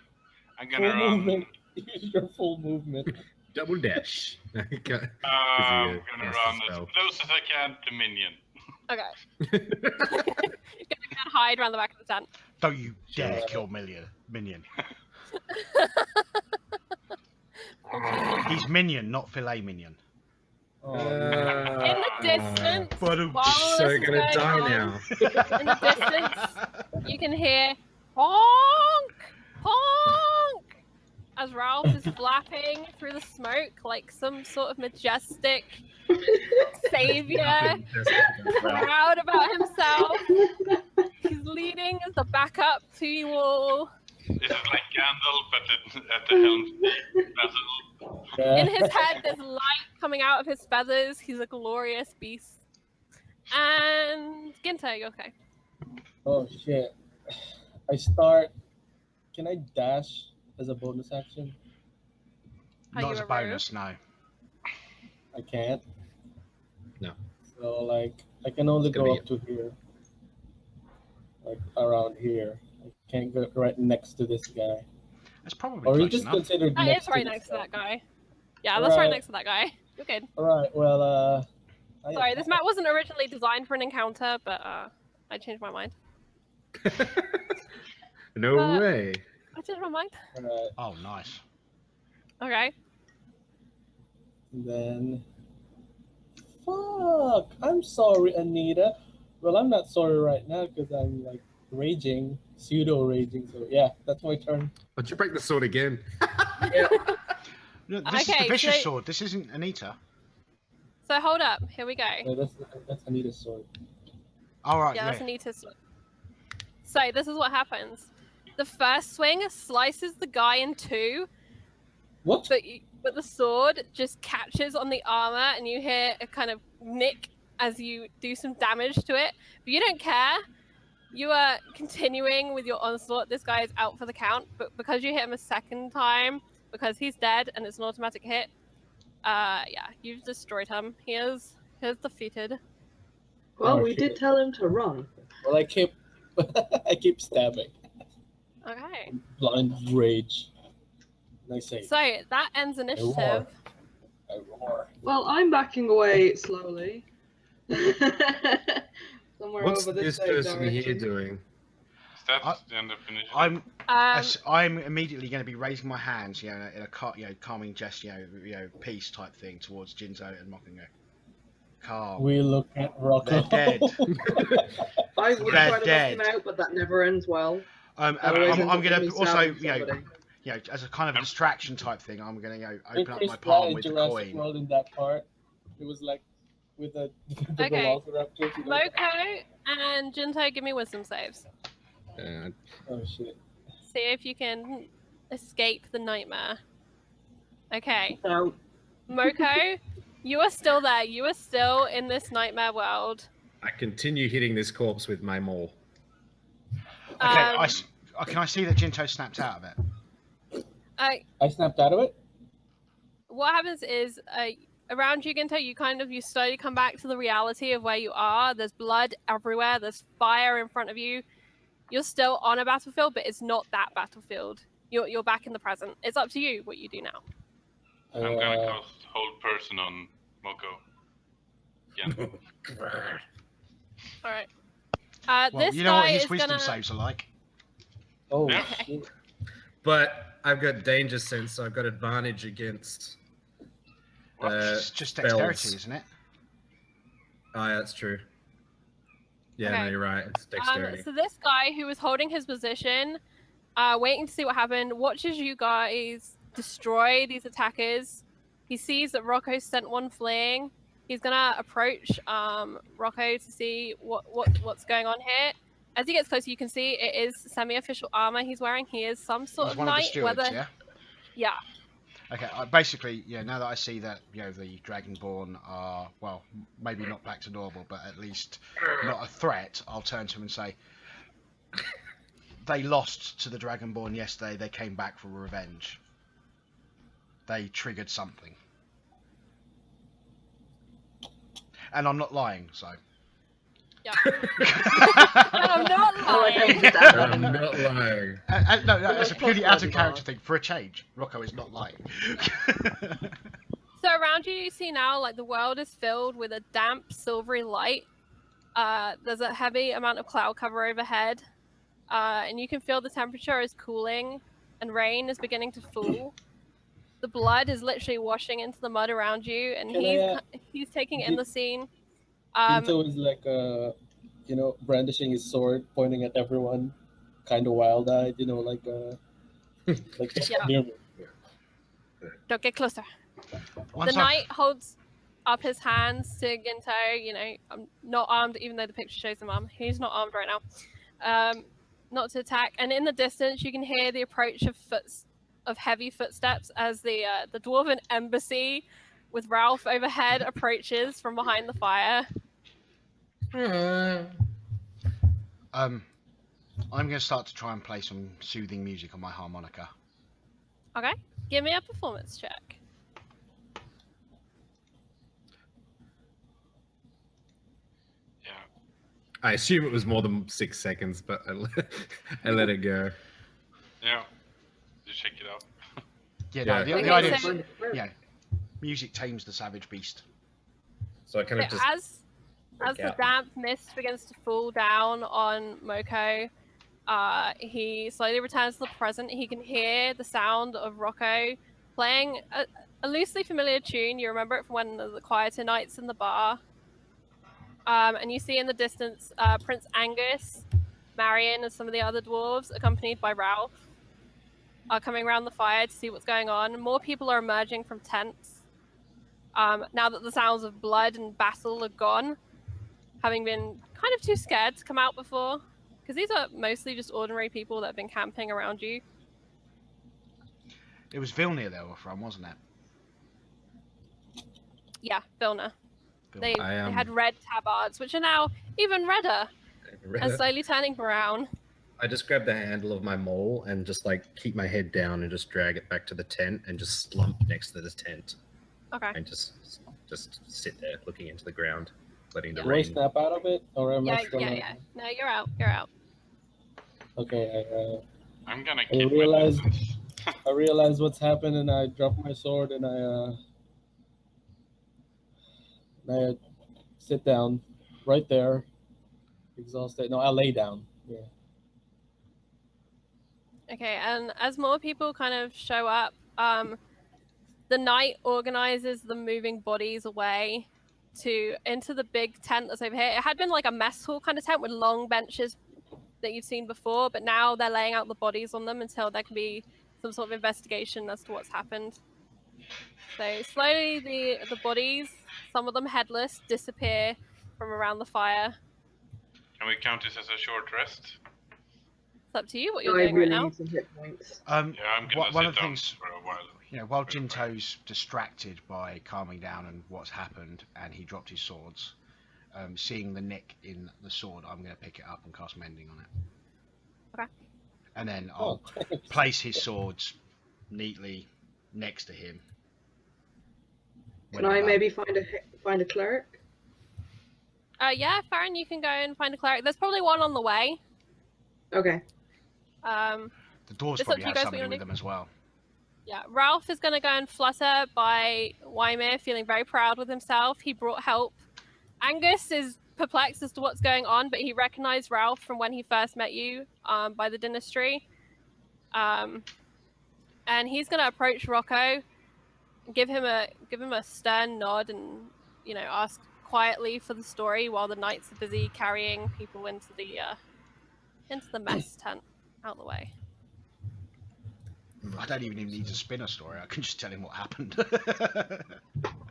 I'm Full gonna run. movement. Use your full movement. Double dash. I'm he, gonna cast run the as spell. close as I can to Minion. Okay. You're gonna hide around the back of the tent. Don't you dare kill Minion. He's Minion, not filet minion. Oh, In the distance, while So this is gonna going die on, now. in the distance, you can hear honk, honk, as Ralph is flapping through the smoke like some sort of majestic savior, proud about himself. He's leading as the backup to you all. This is like Gandalf at the helm. In his head, there's light coming out of his feathers. He's a glorious beast. And Ginto, you okay? Oh shit! I start. Can I dash as a bonus action? Are Not you as a a rogue? bonus, no. I can't. No. So like, I can only It's gonna go be up to here, like around here. I can't go right next to this guy. That's probably Or is close this enough. considered That next is right to next this to that guy? guy. Yeah, that's right Right. next to that guy. You're good. All right. Well, Sorry, this map wasn't originally designed for an encounter, but I changed my mind. No way. I changed my mind. All right. Oh, nice. Okay. And then, fuck. I'm sorry, Anita. Well, I'm not sorry right now because I'm like raging, pseudo raging. So yeah, that's my turn. Why'd you break the sword again? No, this is Okay, the vicious so- sword. This isn't Anita. So hold up. Here we go. Yeah, that's Anita's sword. All right, Yeah, yeah. that's Anita's sword. So this is what happens. The first swing slices the guy in two, What? but the sword just catches on the armor, and you hear a kind of nick as you do some damage to it. But you don't care. You are continuing with your onslaught. This guy is out for the count, but because you hit him a second time, because he's dead and it's an automatic hit, yeah, you've destroyed him. He is defeated. Well, Oh, we shit. did tell him to run. Well, I keep stabbing. Okay. Blind rage. And I say, So that ends initiative. I roar. Well, I'm backing away slowly. Somewhere What's over this this person direction. here doing? Is that the end of initiative? I'm immediately going to be raising my hands, in a calming gesture, peace type thing towards Jinzo and Mokingo. Calm. We look at Rocco. They're dead. I would They're try to dead. knock him out, but that never ends well. I'm Always ends going up to with me also, stabbing somebody. as a kind of distraction type thing, I'm going to open up Chris my Pratt palm in with the Jurassic coin. World in that part. It was like with the Okay. velociraptors. You know? Moko and Jinto, give me wisdom saves. Oh shit. See if you can escape the nightmare. Okay. So, Moko, you are still there. You are still in this nightmare world. I continue hitting this corpse with my maul. Okay, can I see that Jinto snapped out of it? I snapped out of it. What happens is around you, Ginto, you slowly come back to the reality of where you are. There's blood everywhere. There's fire in front of you. You're still on a battlefield, but it's not that battlefield. You're back in the present. It's up to you what you do now. I'm gonna cast hold person on Moko. Again. All right. Well, This you know guy what his is wisdom gonna. saves are like. Oh Yeah. shit. But I've got danger sense, so I've got advantage against. It's just spells. dexterity, isn't it? Oh, yeah, that's true. Yeah, no, Okay. you're right. It's dexterity. So this guy who was holding his position, waiting to see what happened, watches you guys destroy these attackers. He sees that Rocco's sent one fleeing. He's gonna approach Rocco to see what's going on here. As he gets closer, you can see it is semi-official armor he's wearing. He is some sort He's of one of the knight. stewards, Whether yeah? yeah. Okay, basically, now that I see that, the Dragonborn are, well, maybe not back to normal, but at least not a threat, I'll turn to him and say, they lost to the Dragonborn yesterday, they came back for revenge. They triggered something. And I'm not lying, so. Yeah. I'm not I like how you lying. just add that I'm in there. not lying. No, that's a purely out of trustworthy character bar. thing. For a change, Rocco is not lying. So around you see now, like the world is filled with a damp, silvery light. There's a heavy amount of cloud cover overhead, and you can feel the temperature is cooling, and rain is beginning to fall. The blood is literally washing into the mud around you, and Can he's taking in the scene. Ginto is like brandishing his sword, pointing at everyone, kind of wild-eyed, like Yeah. near me. Don't get closer. Once The I've- knight holds up his hands to Ginto. I'm not armed, even though the picture shows him armed. He's not armed right now. Not to attack. And in the distance, you can hear the approach of of heavy footsteps as the dwarven embassy with Ralph overhead approaches from behind the fire. I'm going to start to try and play some soothing music on my harmonica. Okay, give me a performance check. Yeah. I assume it was more than 6 seconds, but I let it go. Yeah. You check it out. Yeah, Yeah. no, the Okay, idea so- is, music tames the savage beast. So I kind So of just as the out. damp mist begins to fall down on Moko, he slowly returns to the present. He can hear the sound of Rocco playing a loosely familiar tune. You remember it from one of the quieter nights in the bar. And you see in the distance Prince Angus, Marion, and some of the other dwarves, accompanied by Ralph, are coming around the fire to see what's going on. More people are emerging from tents. Now that the sounds of blood and battle are gone, having been kind of too scared to come out before, because these are mostly just ordinary people that have been camping around you. It was Vilnius they were from, wasn't it? Yeah, Vilna. They I, had red tabards, which are now even redder and I slowly turning brown. just grab the handle of my maul and just like keep my head down and just drag it back to the tent and just slump next to the tent Okay. and just sit there looking into the ground, letting the Do I rain. snap out of it, or am I still? Yeah. No, you're out. You're out. Okay, I'm gonna I keep my realized- distance. I realize what's happened, and I drop my sword, and I sit down right there, exhausted. No, I lay down. Yeah. Okay, and as more people kind of show up, the knight organizes the moving bodies away into the big tent that's over here. It had been like a mess hall kind of tent with long benches that you've seen before, but now they're laying out the bodies on them until there can be some sort of investigation as to what's happened. So slowly the bodies, some of them headless, disappear from around the fire. Can we count this as a short rest? It's up to you what you're I doing right really now. need some hit points. Yeah, I'm gonna one sit of the down things, for a while. while Jinto's distracted by calming down and what's happened, and he dropped his swords, seeing the nick in the sword, I'm going to pick it up and cast mending on it. Okay. And then I'll place his swords neatly next to him. Can I maybe find a cleric? Yeah, Farrin, you can go and find a cleric. There's probably one on the way. Okay. The dwarves It's up probably to you have guys what somebody you wanna with do. them as well. Yeah, Ralph is going to go and flutter by Wymir, feeling very proud with himself. He brought help. Angus is perplexed as to what's going on, but he recognized Ralph from when he first met you by the dynasty. And he's going to approach Rocco, give him a stern nod, and ask quietly for the story while the knights are busy carrying people into the mess tent out the way. I don't even need to spin a story. I can just tell him what happened.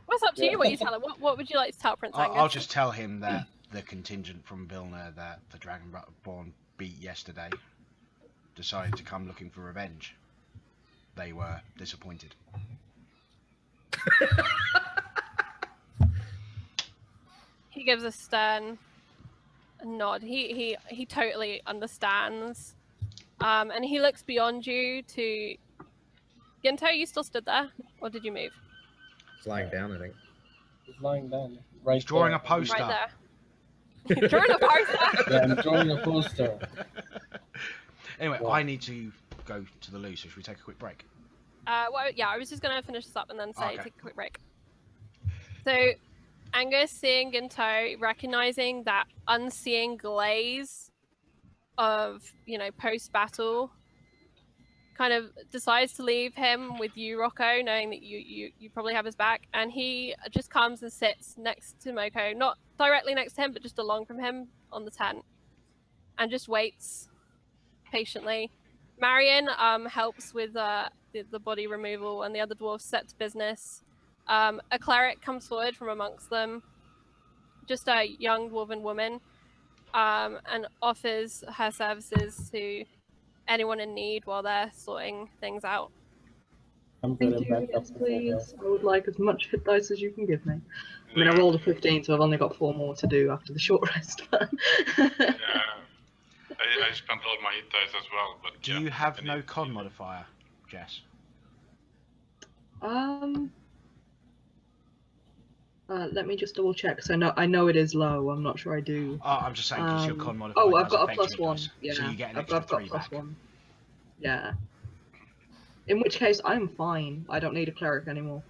What's up to you? What you tell him? What would you like to tell Prince Angus? I'll just tell him that the contingent from Vilna that the Dragonborn beat yesterday decided to come looking for revenge. They were disappointed. He gives a stern nod. He totally understands. And he looks beyond you to Ginto. You still stood there, or did you move? It's lying down, I think. He's lying down. Right. He's drawing there. a poster. Right there. You're drawing a poster. Yeah, I'm drawing a poster. Anyway, Yeah. I need to go to the loo, so should we take a quick break? Well, yeah, I was just gonna finish this up and then say Okay. take a quick break. So, Angus, seeing Ginto, recognizing that unseeing glaze of post-battle, kind of decides to leave him with you, Rocco, knowing that you probably have his back, and he just comes and sits next to Moko, not directly next to him, but just along from him on the tent, and just waits patiently. Marion helps with the body removal, and the other dwarves set to business. A cleric comes forward from amongst them, just a young dwarven woman, and offers her services to anyone in need while they're sorting things out. I'm good. Thank I'm you. back up Yes, to full health. please. I would like as much hit dice as you can give me. I mean, I rolled a 15, so I've only got 4 more to do after the short rest. But I spent all my hit dice as well, but Do yeah, you have I no need- con modifier, Jess? Let me just double check. So I know it is low. I'm not sure I do. Oh, I'm just saying because your con modifier Oh, I've does got a affect your plus hit 1. dice. Yeah, So you get an I've extra got 3 plus back. 1. Yeah. In which case, I'm fine. I don't need a cleric anymore.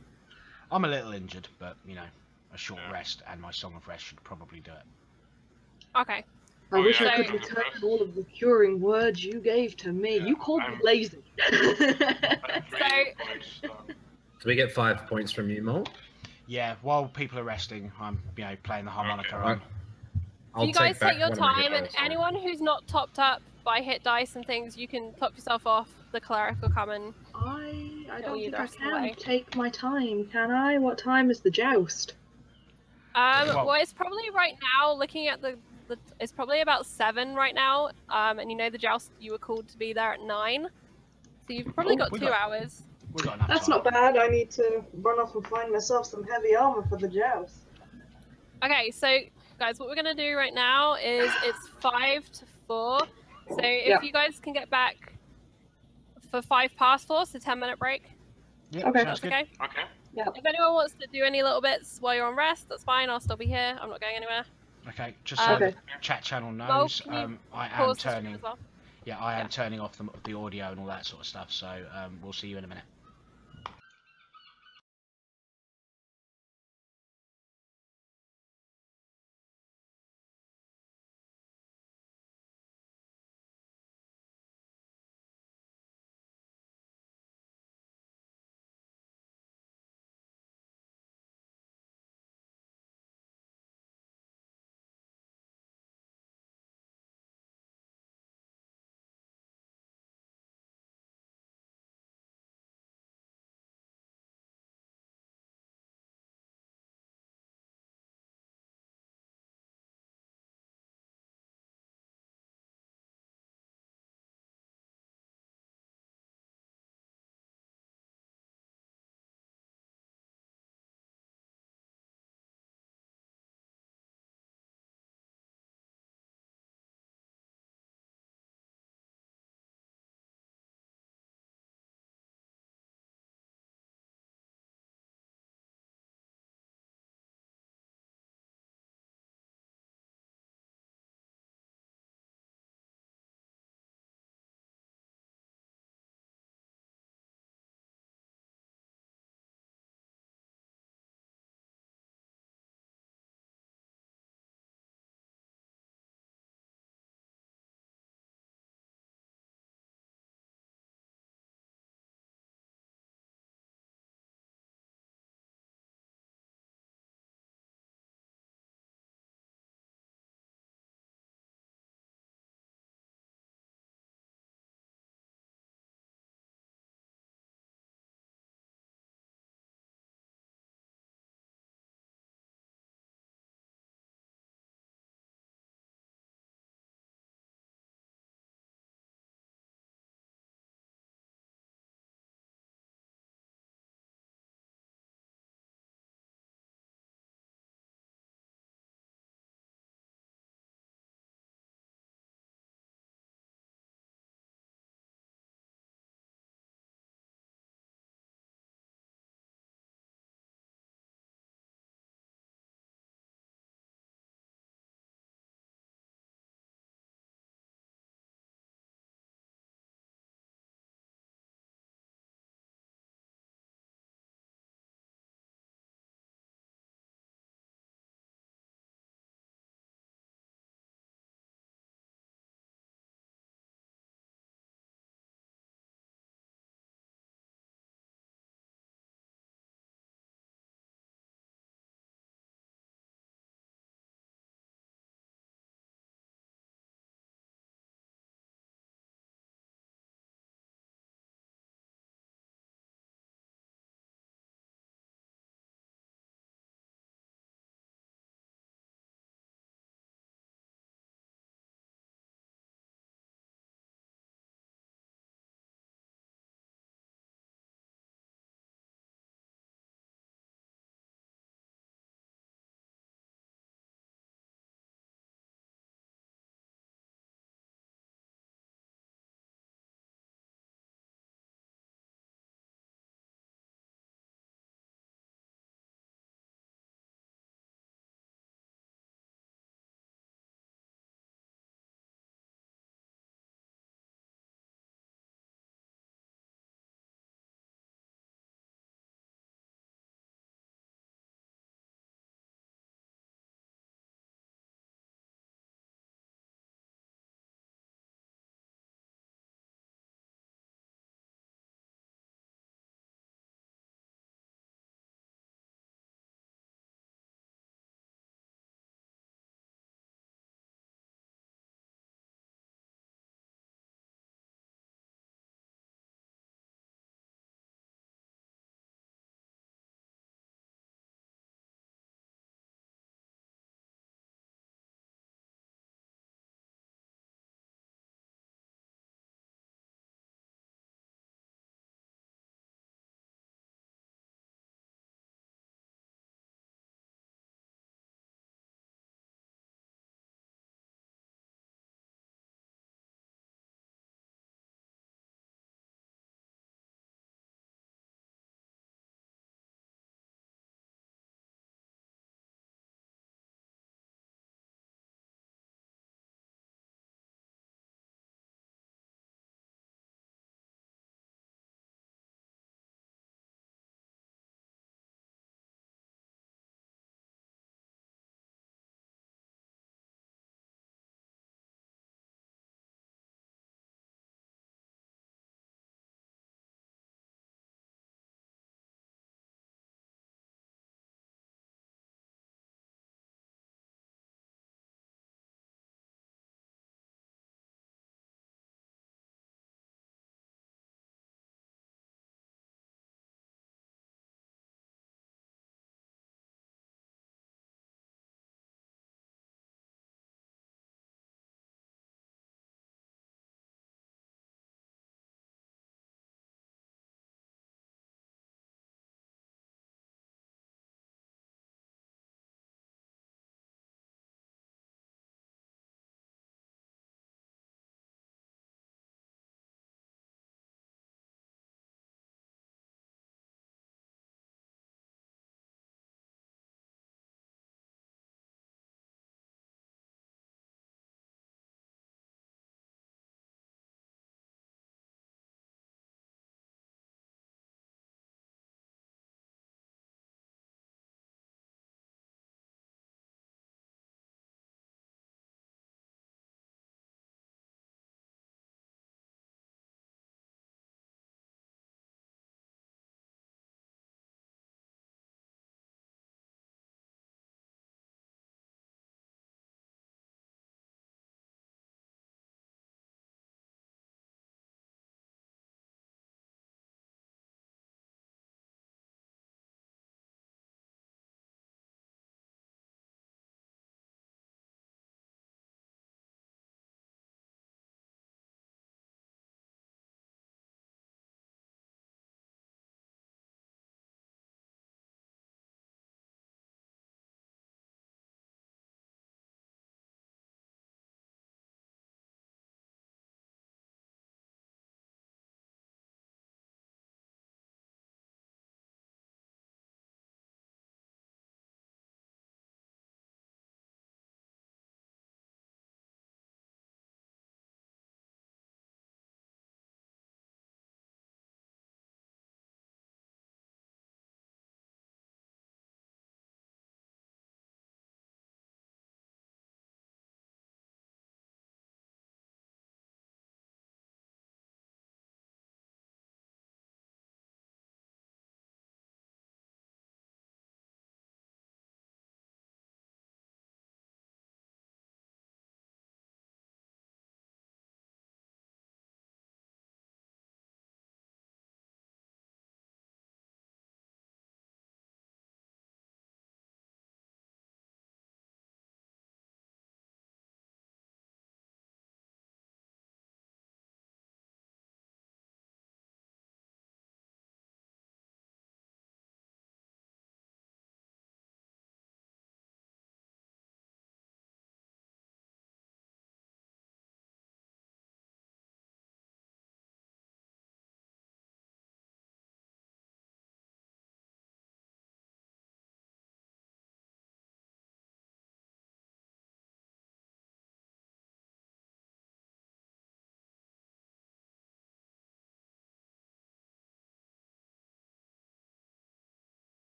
I'm a little injured, but you know, a short Yeah. rest and my Song of Rest should probably do it. Okay. I Oh, wish yeah, I could so- return all of the curing words you gave to me. Yeah, You called me I'm- lazy. I'm 3 points down. Do we get 5 points from you, Malt? Yeah, while people are resting, I'm playing the harmonica Okay. on. I'll you guys take your one of my hit time, and dice, yeah. anyone who's not topped up by hit dice and things, you can top yourself off. The cleric will come and I Kill don't you think the I rest of the can way. take my time, can I? What time is the joust? Well- well, it's probably right now. Looking at the it's probably about 7 right now. And you know the joust, you were called to be there at 9, so you've probably Oh, got we 2 got- hours. We got enough That's time. not bad. I need to run off and find myself some heavy armor for the joust. Okay, so guys, what we're gonna do right now is it's 5 to 4. So if Yep. you guys can get back for 5 past 4, so 10-minute break. Yeah, Okay. sounds That's good. okay. Okay. If anyone wants to do any little bits while you're on rest, that's fine. I'll still be here. I'm not going anywhere. Okay, just so Okay. the chat channel Mo, knows, can you I am pause the stream turning. as well? Yeah, I am Yeah. turning off the audio and all that sort of stuff. So we'll see you in a minute.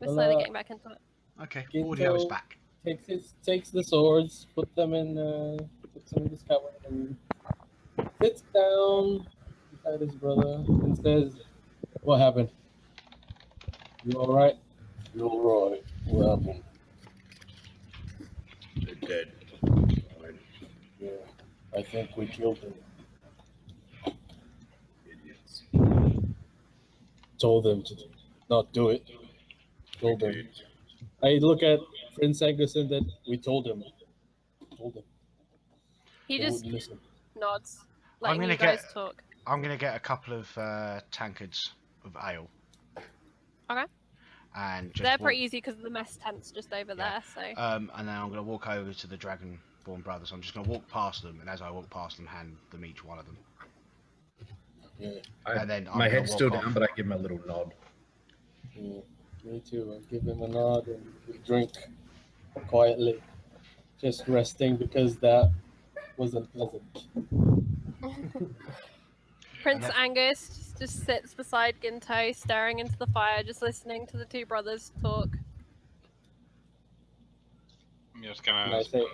We're Well, slowly getting back into it. Okay, Ginto audio is back. takes the swords, puts them in his cupboard, and sits down beside his brother and says, "What happened? You all right? You all right? What happened?" They're dead. Yeah, I think we killed him. Idiots. Told them to not do it. Told them. Dude. I look at Prince Angus and then we told him. Told him. He They just wouldn't listen. nods, I'm letting gonna you guys get- talk. I'm going to get a couple of tankards of ale. Okay. And just They're walk, pretty easy because the mess tent's just over Yeah. there, so. and then I'm going to walk over to the Dragonborn brothers. I'm just going to walk past them, and as I walk past them, hand them each one of them. Yeah, And then I'm My gonna head's still walk down, off. but I give him a little nod. yeah. Me too. I give him a nod and we drink quietly. Just resting because that wasn't pleasant. Prince then- Angus just sits beside Ginto, staring into the fire, just listening to the two brothers talk. I'm just And I gonna say, spend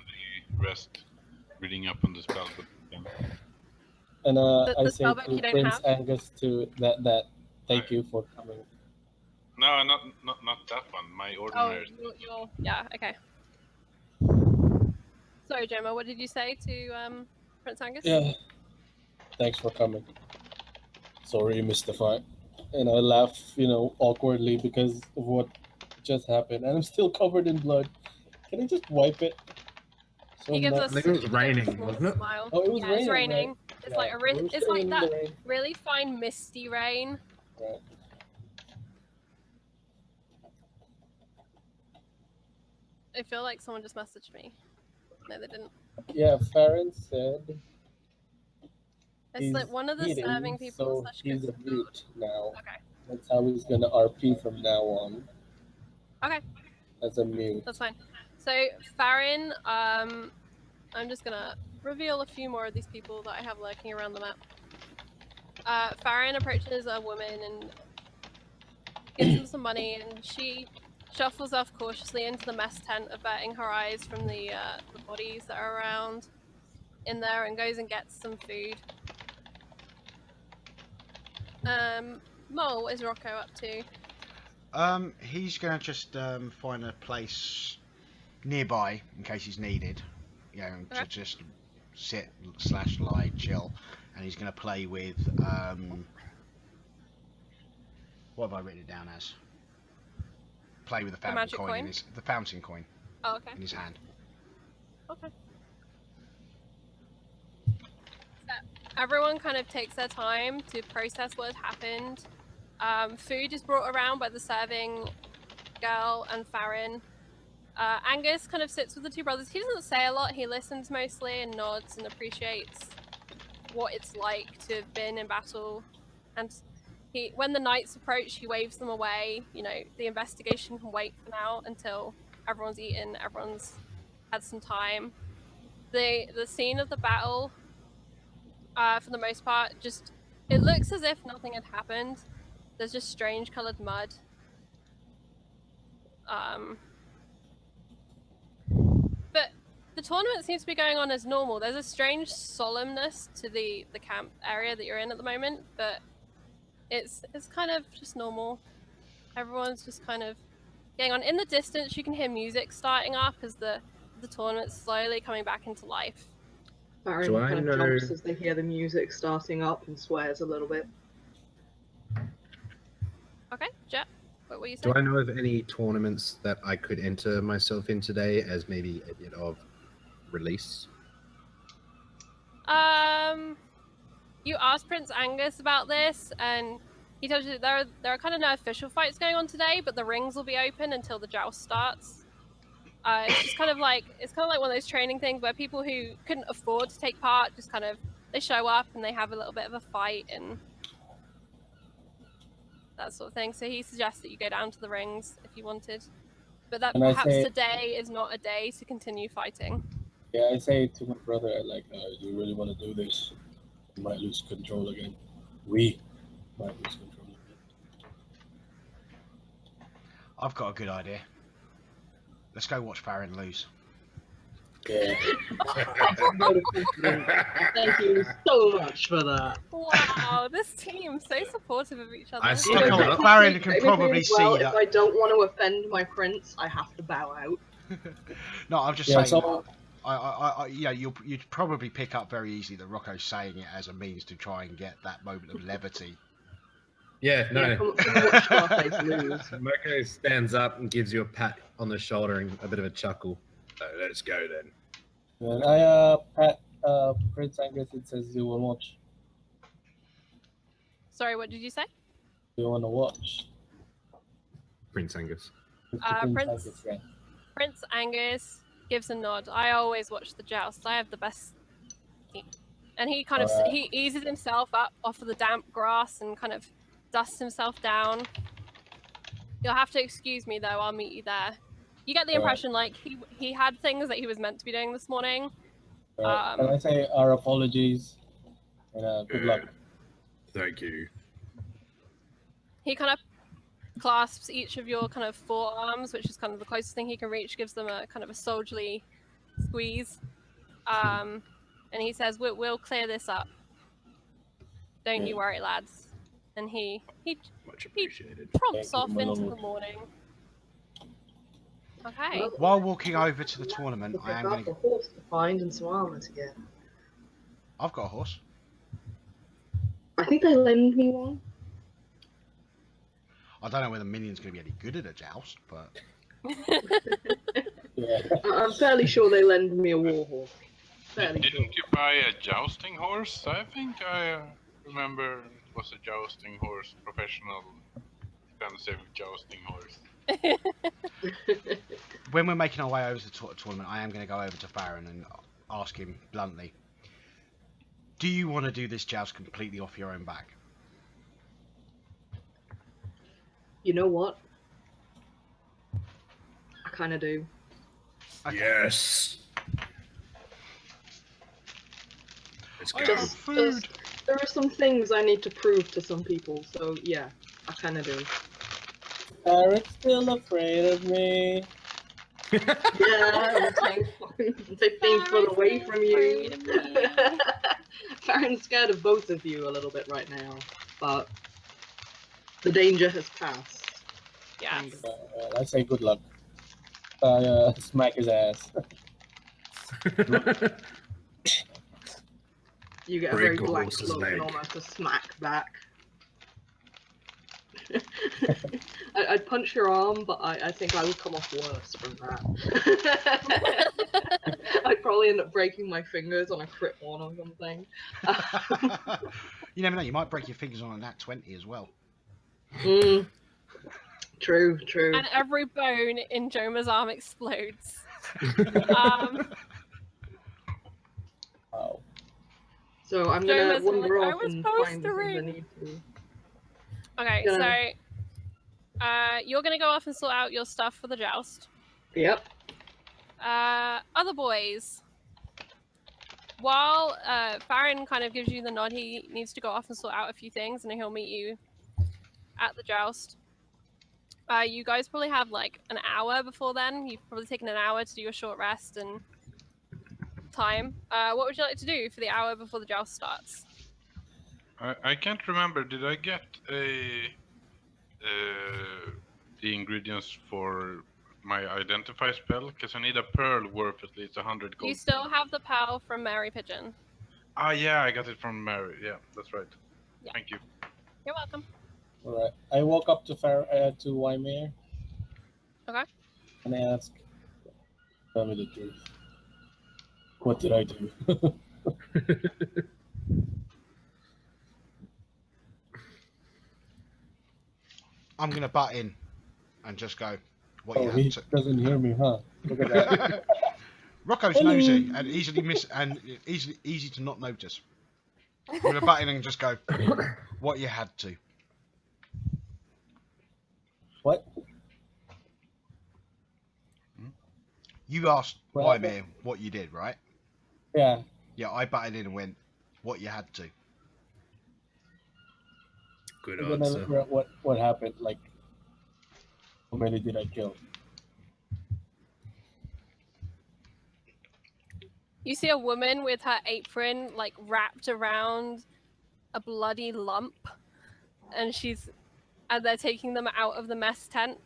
the rest reading up on the spell book again. and The I say spellbook to you don't Prince have? Angus to that thank you for coming. No, not that one. My Oh, ordinary. yeah, okay. Sorry, Gemma, what did you say to Prince Angus? Yeah. Thanks for coming. Sorry you missed the fight. And I laugh, awkwardly because of what just happened. And I'm still covered in blood. Can I just wipe it? So He I'm gives not- us. I think it was he gives a raining, small wasn't it? Smile. Oh, it was yeah, it's raining, raining. right? It's Yeah, like we were it's sitting like in that the rain. really fine misty rain. Right. I feel like someone just messaged me. No, they didn't. Yeah, Farrin said It's he's like one of the eating, serving people. so he's a mute now. Okay. That's how he's gonna RP from now on. Okay. As a mute. That's fine. So Farrin, I'm just gonna reveal a few more of these people that I have lurking around the map. Farrin approaches a woman and gives him some money, and she shuffles off cautiously into the mess tent, averting her eyes from the bodies that are around in there, and goes and gets some food. Mole, what is Rocco up to? He's going to just find a place nearby in case he's needed. To Okay. just sit / lie, chill, and he's going to play with what have I written it down as? Play with the fountain magic coin, coin? the fountain coin Oh, okay. in his hand. Okay. So everyone kind of takes their time to process what had happened. Food is brought around by the serving girl and Farrin. Angus kind of sits with the two brothers. He doesn't say a lot. He listens mostly and nods and appreciates what it's like to have been in battle. And when the knights approach, he waves them away. The investigation can wait for now until everyone's eaten, everyone's had some time. The scene of the battle, for the most part, it looks as if nothing had happened. There's just strange colored mud. But the tournament seems to be going on as normal. There's a strange solemnness to the camp area that you're in at the moment, but it's kind of just normal. Everyone's just kind of getting on. In the distance, you can hear music starting up as the tournament's slowly coming back into life. Farrin Do I kind of know- jumps as they hear the music starting up and swears a little bit. Okay, Jet, what were you Do saying? I know of any tournaments that I could enter myself in today as maybe a bit of release? You asked Prince Angus about this, and he told you that there are kind of no official fights going on today, but the rings will be open until the joust starts. It's just kind of like one of those training things where people who couldn't afford to take part just kind of they show up and they have a little bit of a fight and that sort of thing. So he suggests that you go down to the rings if you wanted, but that And I perhaps say- today is not a day to continue fighting. Yeah, I say to my brother, do you really want to do this? We might lose control again. We might lose control again. I've got a good idea. Let's go watch Farrin lose. Yeah. Thank you so much for that. Wow, this team so supportive of each other. I You see. know, Okay, Technically- Farrin can technically probably as well, see if that. I don't want to offend my prince, I have to bow out. No, I'm just Yeah, saying. so You'd probably pick up very easily that Rocco's saying it as a means to try and get that moment of levity. Yeah, no. Yeah, come watch Scarface lose. Moko stands up and gives you a pat on the shoulder and a bit of a chuckle. So let's go then. when I pat Prince Angus, it says you will watch. Sorry, what did you say? You want to watch? Prince Angus. It's Prince- Angus, yeah. Prince Angus gives a nod. I always watch the joust. I have the best team. And he kind of Alright. he eases himself up off of the damp grass and kind of dusts himself down. You'll have to excuse me though. I'll meet you there. You get the Alright. impression like he had things that he was meant to be doing this morning. Right. Can I say our apologies and good luck? Thank you. He kind of clasps each of your kind of forearms, which is kind of the closest thing he can reach, gives them a kind of a soldierly squeeze. And he says, we'll clear this up. Don't you worry, lads. And he Much appreciated. tromps Thank you, off my into lord. the morning. Okay. Well, While walking over to the tournament, I am I've going got to. a horse to find and some armor to get. I've got a horse. I think they lend me one. I don't know whether Minion's going to be any good at a joust, but Yeah. I'm fairly sure they lend me a war horse. Fairly sure. Didn't you buy a jousting horse? I think I remember it was a jousting horse, professional, expensive jousting horse. when we're making our way over to the tournament, I am going to go over to Farrin and ask him bluntly, do you want to do this joust completely off your own back? You know what? I kind of do. Okay. Yes. Let's go. Just, there are some things I need to prove to some people, so yeah, I kind of do. Farron's still afraid of me. Yeah, I'm 15 foot away from you. Afraid of me. Farron's scared of both of you a little bit right now, but the danger has passed. Yes. I say good luck. Smack his ass. You get a Break very a blank horse's look and leg. almost a smack back. I'd punch your arm, but I think I would come off worse from that. I'd probably end up breaking my fingers on a crit one or something. You never know, you might break your fingers on a nat 20 as well. True. And every bone in Joma's arm explodes. Wow. So I'm gonna Joma's wander like, "I off was and find the things I postering." need to. Okay, Yeah. so you're gonna go off and sort out your stuff for the joust. Yep. Other boys. While Farrin kind of gives you the nod, he needs to go off and sort out a few things, and he'll meet you at the joust. You guys probably have like an hour before then. You've probably taken an hour to do a short rest and time. What would you like to do for the hour before the joust starts? I can't remember. Did I get the ingredients for my identify spell? Because I need a pearl worth at least 100 gold. You still have the pearl from Mary Pigeon. Ah, yeah, I got it from Mary. Yeah, that's right. Yeah. Thank you. You're welcome. All right. I walk up to to Waimea. Okay. And I ask, tell me the truth. What did I do? I'm going to butt in and just go, what you Oh, he had to... doesn't hear me, huh? Look at that. Rocco's nosy and easy to not notice. I'm going to butt in and just go, what you had to. What? You asked Well, Waimea what you did, right? Yeah. Yeah, I butted in and went, what you had to. Good I don't answer. know what happened. Like, How many did I kill? You see a woman with her apron like wrapped around a bloody lump, and they're taking them out of the mess tent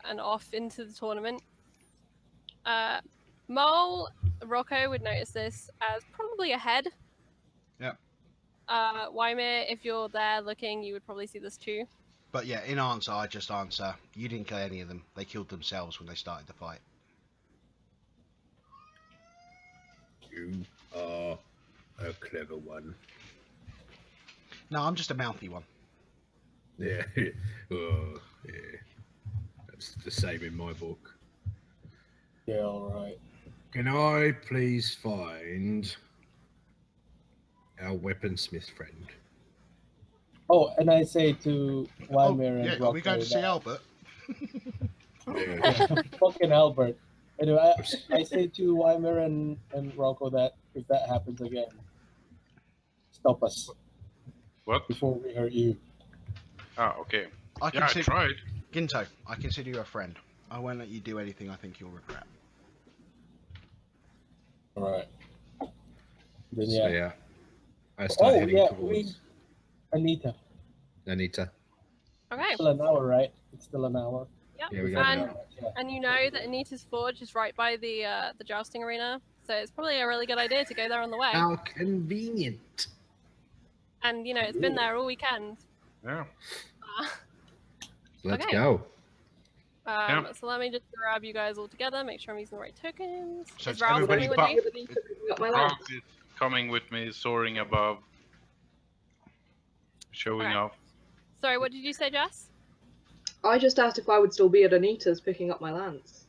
and off into the tournament. Mole, Rocco would notice this as probably ahead. Yep. Wymir, if you're there looking, you would probably see this too. But yeah, in answer, I just answer. You didn't kill any of them. They killed themselves when they started the fight. You are a clever one. No, I'm just a mouthy one. Yeah. Oh, yeah. That's the same in my book. Yeah, all right. Can I please find our weaponsmith friend? Oh, and I say to Oh, Wymir and yeah, Rocco are we going to see that- Albert? Yeah. Fucking Albert. Anyway, I say to Wymir and Rocco that if that happens again, stop us What? before we hurt you. Ah, okay. I Yeah, I consider tried. Ginto, I consider you a friend. I won't let you do anything I think you'll regret. All right. Then So yeah. yeah, I start Oh heading yeah, towards Anita. Anita. Okay. Still an hour, right? It's still an hour. Yep. Yeah, we got and, it. Yeah. and you know that Anita's Forge is right by the jousting arena, so it's probably a really good idea to go there on the way. How convenient. And you know, it's been there all weekend. Yeah. Uh, Let's Okay. go. So let me just grab you guys all together, make sure I'm using the right tokens. So Is it's Ralph everybody coming with but- me? Got my Ralph lance. is coming with me, soaring above, showing Okay. off. Sorry, what did you say, Jess? I just asked if I would still be at Anita's picking up my lance.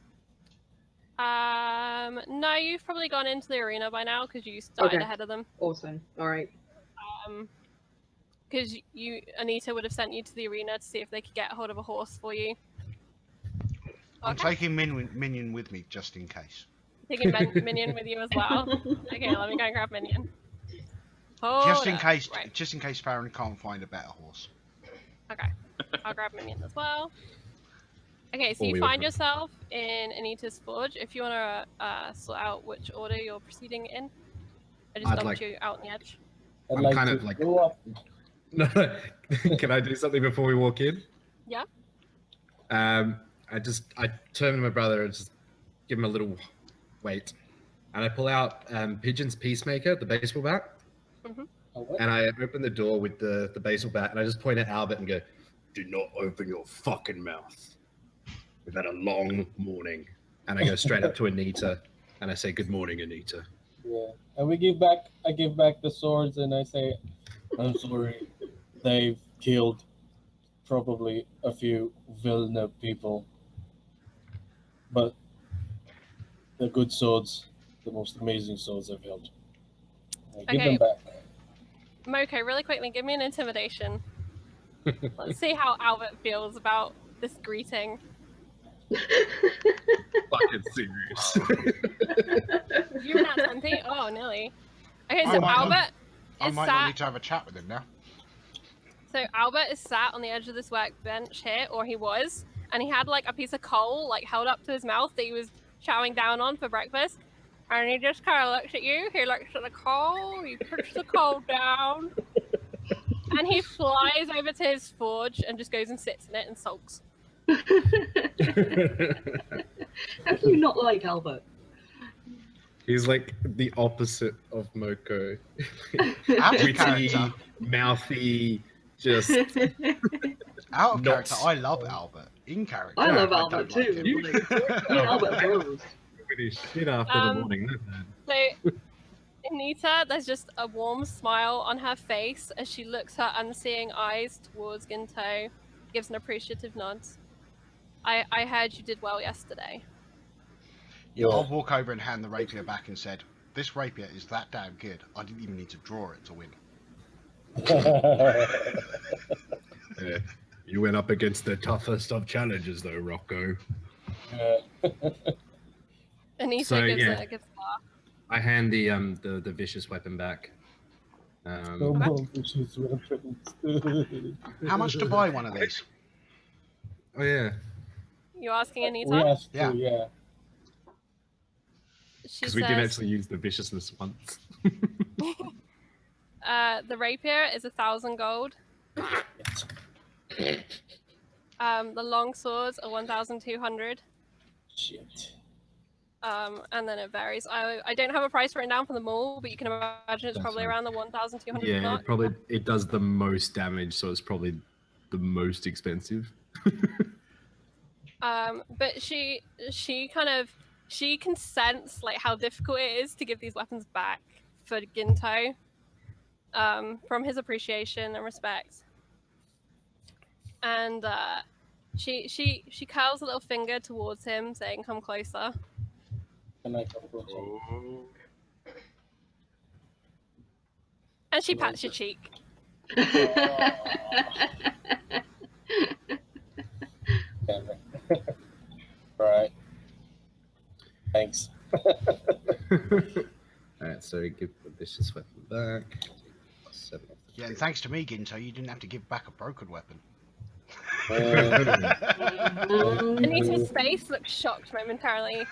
No, you've probably gone into the arena by now because you started Okay. ahead of them. Awesome. All right. Because Anita would have sent you to the arena to see if they could get hold of a horse for you. I'm Okay. taking Minion with me just in case. Taking Minion with you as well. Okay, let me go and grab Minion. Just in Hold up. case, Right. just in case Farrin can't find a better horse. Okay. I'll grab Minion as well. Okay, so Or you we find would- yourself in Anita's Forge. If you want to sort out which order you're proceeding in, I just I'd dumped like- you out on the edge. I'd I'm like kind to of like- go up. No, can I do something before we walk in? Yeah. I turn to my brother and just give him a little wait, and I pull out Pigeon's Peacemaker, the baseball bat, What? and I open the door with the baseball bat, and I just point at Albert and go, "Do not open your fucking mouth. We've had a long morning." And I go straight up to Anita, and I say, "Good morning, Anita." Yeah. And I give back the swords and I say, I'm sorry. They've killed probably a few Vilna people. But the good swords, the most amazing swords I've held. I give Okay. them back. Moko, really quickly, give me an intimidation. Let's see how Albert feels about this greeting. Fucking serious. You in that 20? Oh, nearly. Okay, I so might not- Albert I is might not sat. need to have a chat with him now. So Albert is sat on the edge of this workbench here, or he was, and he had like a piece of coal like held up to his mouth that he was chowing down on for breakfast. And he just kind of looks at you. He looks at the coal. He puts the coal down, and he flies over to his forge and just goes and sits in it and sulks. How can you not like Albert? He's like the opposite of Moko. Out of Witty, character, mouthy, just out of Not- character, I love Albert. In character, I love don't Albert like too. him. Me and Albert bros. pretty shit after the morning. So Anita, there's just a warm smile on her face as she looks her unseeing eyes towards Ginto, gives an appreciative nod. I heard you did well yesterday. I'll walk over and hand the rapier back and said, "This rapier is that damn good. I didn't even need to draw it to win." Yeah. You went up against the toughest of challenges, though, Rocco. Anita So, gives yeah. a laugh. I hand the vicious weapon back. No more vicious weapons. How much to buy one of these? Oh yeah. You asking Anita? We asked Yeah. to, yeah. She Because we did says, actually use the viciousness once. the rapier is 1,000 gold. The long swords are 1,200. Shit. And then it varies. I don't have a price written down for them all, but you can imagine it's That's probably fine. around the 1,200 Yeah, mark. it does the most damage, so it's probably the most expensive. But she can sense like how difficult it is to give these weapons back for Ginto, from his appreciation and respect. And she curls a little finger towards him, saying, "Come closer." And I come closer. Oh. And she pats your cheek. Damn it. Right. Thanks. Alright, so give the vicious weapon back. 7 off the Yeah, and thanks to me, Ginto, you didn't have to give back a broken weapon. Anita's face looks shocked momentarily,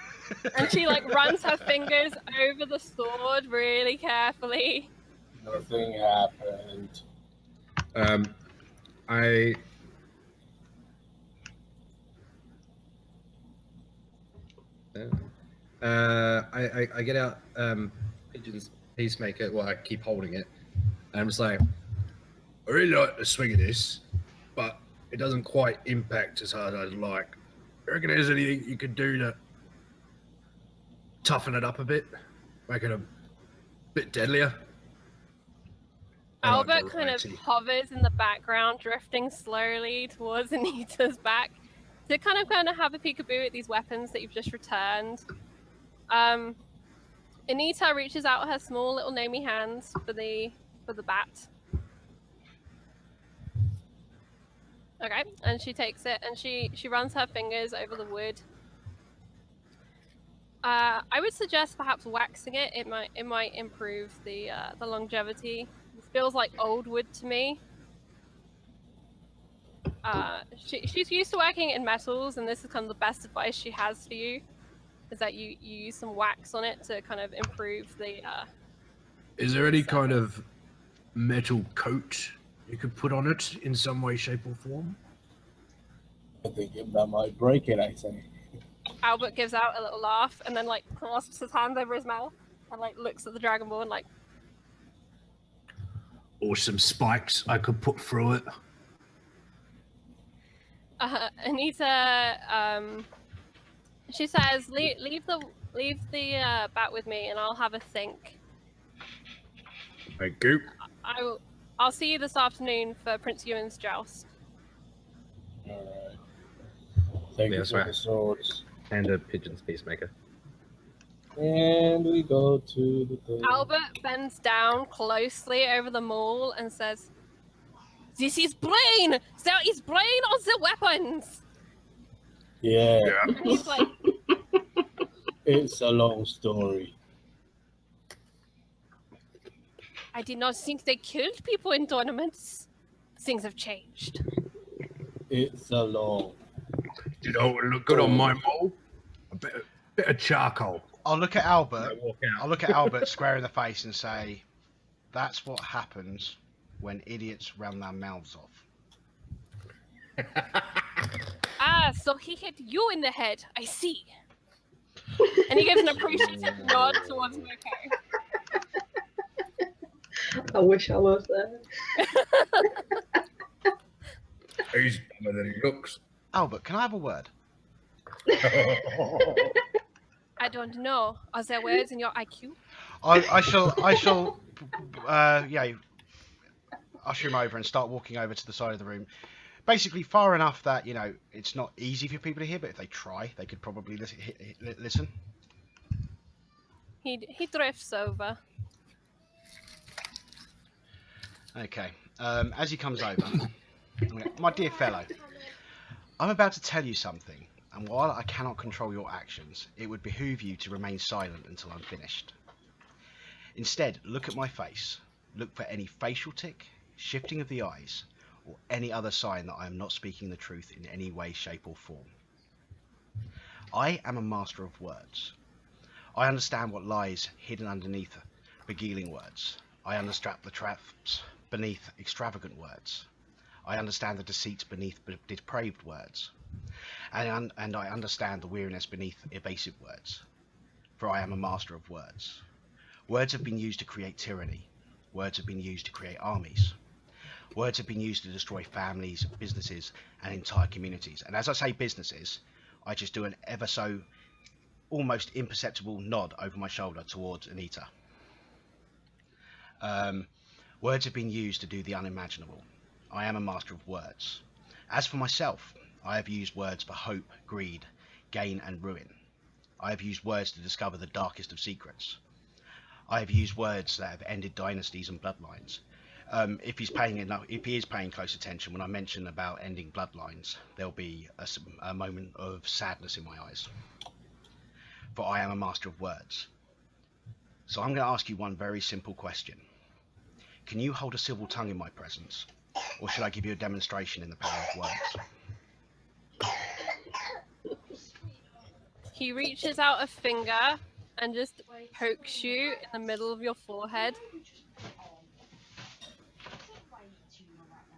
and she like runs her fingers over the sword really carefully. Nothing happened. I get out Pigeon's Peacemaker. Well, I keep holding it. And I'm just like, I really like the swing of this, but it doesn't quite impact as hard as I'd like. You reckon there's anything you could do to toughen it up a bit? Make it a bit deadlier? I like Albert kind of variety. hovers in the background, drifting slowly towards Anita's back to kind of have a peekaboo at these weapons that you've just returned. Anita reaches out her small little gnomey hands for the bat. Okay, and she takes it and she runs her fingers over the wood. I would suggest perhaps waxing it. It might improve the longevity. It feels like old wood to me. She's used to working in metals, and this is kind of the best advice she has for you, is that you use some wax on it to kind of improve the. Is there any kind of metal coat you could put on it in some way, shape, or form? I think that might break it, I think. Albert gives out a little laugh and then like clasps his hand over his mouth and like looks at the Dragon Ball and like. Or some spikes I could put through it? Anita, she says, "Leave the bat with me, and I'll have a think." Hey, Goop. I'll see you this afternoon for Prince Ewan's joust. Alright. Thank you that's for right. the swords. And a Pigeon's Peacemaker. And we go to the thing. Albert bends down closely over the maul and says, "This is brain! There is brain on the weapons!" Yeah, And he's like, it's a long story. "I did not think they killed people in tournaments. Things have changed." It's a long. You know what would look good on my mold? A bit of charcoal. I'll look at Albert. I walk out. I'll look at Albert square in the face and say, "That's what happens when idiots round their mouths off." "Ah, so he hit you in the head. I see." And he gives an appreciative nod towards Moko. I wish I was there. He's dumber than he looks. Albert, can I have a word? "I don't know. Are there words in your IQ?" I shall usher him over and start walking over to the side of the room. Basically far enough that, it's not easy for people to hear, but if they try, they could probably listen. He drifts over. Okay. As he comes over, "My dear fellow, I'm about to tell you something, and while I cannot control your actions, it would behoove you to remain silent until I'm finished. Instead, look at my face. Look for any facial tic, shifting of the eyes, or any other sign that I am not speaking the truth in any way, shape, or form. I am a master of words. I understand what lies hidden underneath beguiling words. I understand the traps beneath extravagant words. I understand the deceits beneath depraved words. And I understand the weariness beneath evasive words. For I am a master of words. Words have been used to create tyranny. Words have been used to create armies. Words have been used to destroy families, businesses, and entire communities. And as I say businesses, I just do an ever so almost imperceptible nod over my shoulder towards Anita. Words have been used to do the unimaginable. I am a master of words. As for myself, I have used words for hope, greed, gain, and ruin. I have used words to discover the darkest of secrets. I have used words that have ended dynasties and bloodlines. If he is paying close attention, when I mention about ending bloodlines, there'll be a moment of sadness in my eyes. For I am a master of words. So I'm going to ask you one very simple question. Can you hold a civil tongue in my presence? Or should I give you a demonstration in the power of words? He reaches out a finger and just pokes you in the middle of your forehead.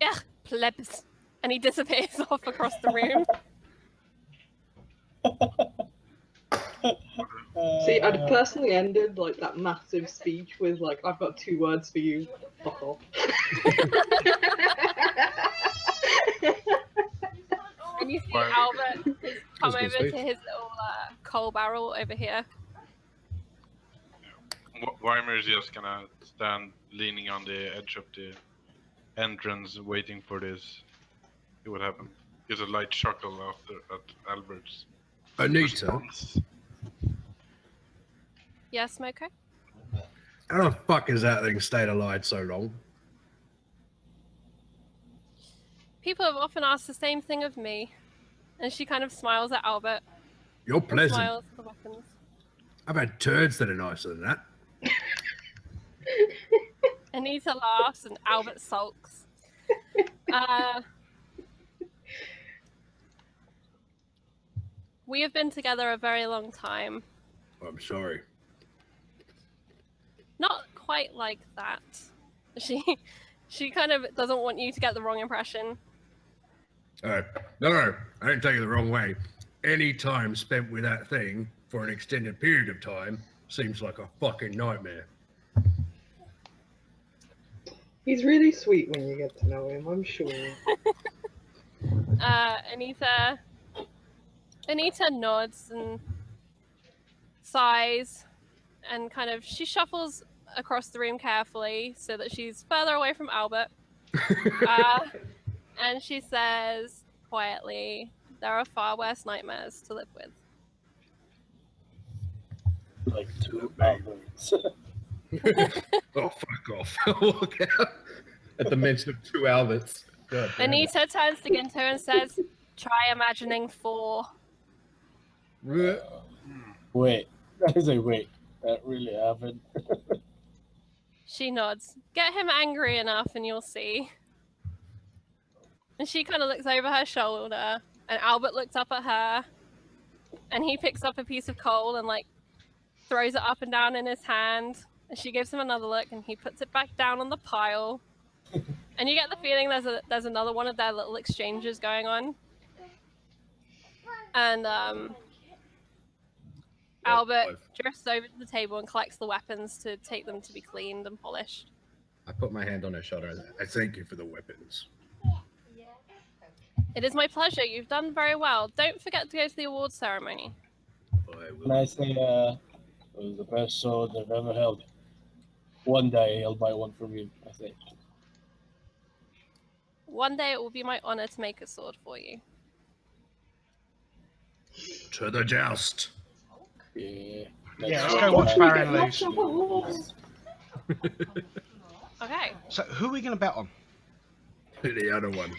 Ugh, plebs. And he disappears off across the room. See, I'd personally ended like that massive speech with like, "I've got 2 words for you. Fuck off." And you see Albert has come That was a over good to speech. his little coal barrel over here. Weimer is just gonna stand leaning on the edge of the entrance, waiting for this. See what happened. Gives a light chuckle at Albert's Anita, response. Yes, Smoko? how the fuck has that thing stayed alive so long? People have often asked the same thing of me. And she kind of smiles at Albert. You're And pleasant. smiles at the weapons. I've had turds that are nicer than that. Anita laughs and Albert sulks. We have been together a very long time. I'm sorry. Not quite like that. She kind of doesn't want you to get the wrong impression. No, I didn't take it the wrong way. Any time spent with that thing for an extended period of time seems like a fucking nightmare. He's really sweet when you get to know him, I'm sure. Anita nods and sighs and kind of she shuffles across the room carefully so that she's further away from Albert. And she says quietly, there are far worse nightmares to live with. Like 2 Alberts. Oh, fuck off. Walk out. At the mention of 2 Alberts. God damn it. Anita turns to Ginto and says, try imagining 4. Wait. I say wait. That really happened. She nods. Get him angry enough and you'll see. And she kind of looks over her shoulder, and Albert looks up at her, and he picks up a piece of coal and like throws it up and down in his hand. And she gives him another look, and he puts it back down on the pile. And you get the feeling there's another one of their little exchanges going on. And Albert drifts over to the table and collects the weapons to take them to be cleaned and polished. I put my hand on her shoulder. I thank you for the weapons. It is my pleasure. You've done very well. Don't forget to go to the awards ceremony. I will. And I say, it was the best sword I've ever held. One day he'll buy one from you, I think. One day it will be my honor to make a sword for you. To the joust. Yeah. Yeah, let's go watch Farrin lose. Okay. So who are we going to bet on? The other one.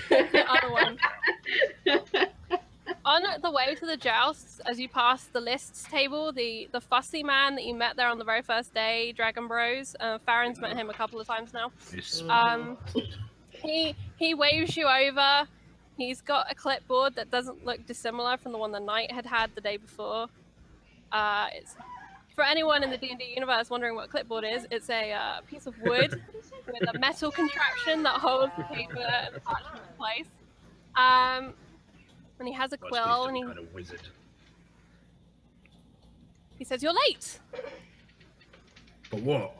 The other one. On the way to the jousts, as you pass the lists table, the fussy man that you met there on the very first day, Dragon Bros, Farron's met him a couple of times now. Yes. He waves you over. He's got a clipboard that doesn't look dissimilar from the one the knight had the day before. It's for anyone in the D&D universe wondering what a clipboard is. It's a piece of wood with a metal contraption that holds the paper and the parchment in place. And he has a Must be quill, some and kind of wizard. he says, "You're late." But what?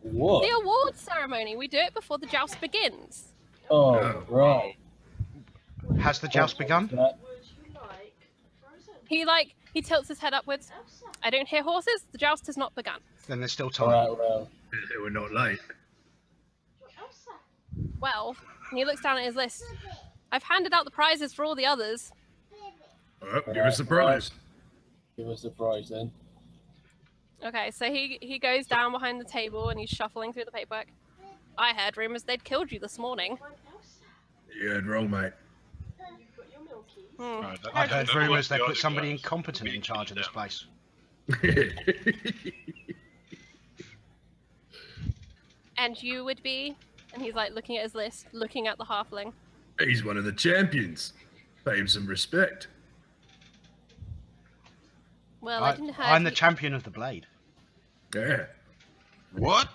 What? The awards ceremony. We do it before the joust begins. Oh, right. Has the joust begun? That- He tilts his head upwards. I don't hear horses. The joust has not begun. Then there's still All time. right, well. They were not late. Well, and he looks down at his list. I've handed out the prizes for all the others. Oh, give us a prize. Give us a prize then. Okay, so he goes down behind the table and he's shuffling through the paperwork. I heard rumors they'd killed you this morning. You heard wrong, mate. Right, I've heard that rumours was they the put other somebody guys. incompetent in Beat charge of this them. place. And you would be? And he's like looking at his list, looking at the halfling. He's one of the champions. Pay him some respect. Well, I didn't hear. I'm the champion of the blade. Yeah. What?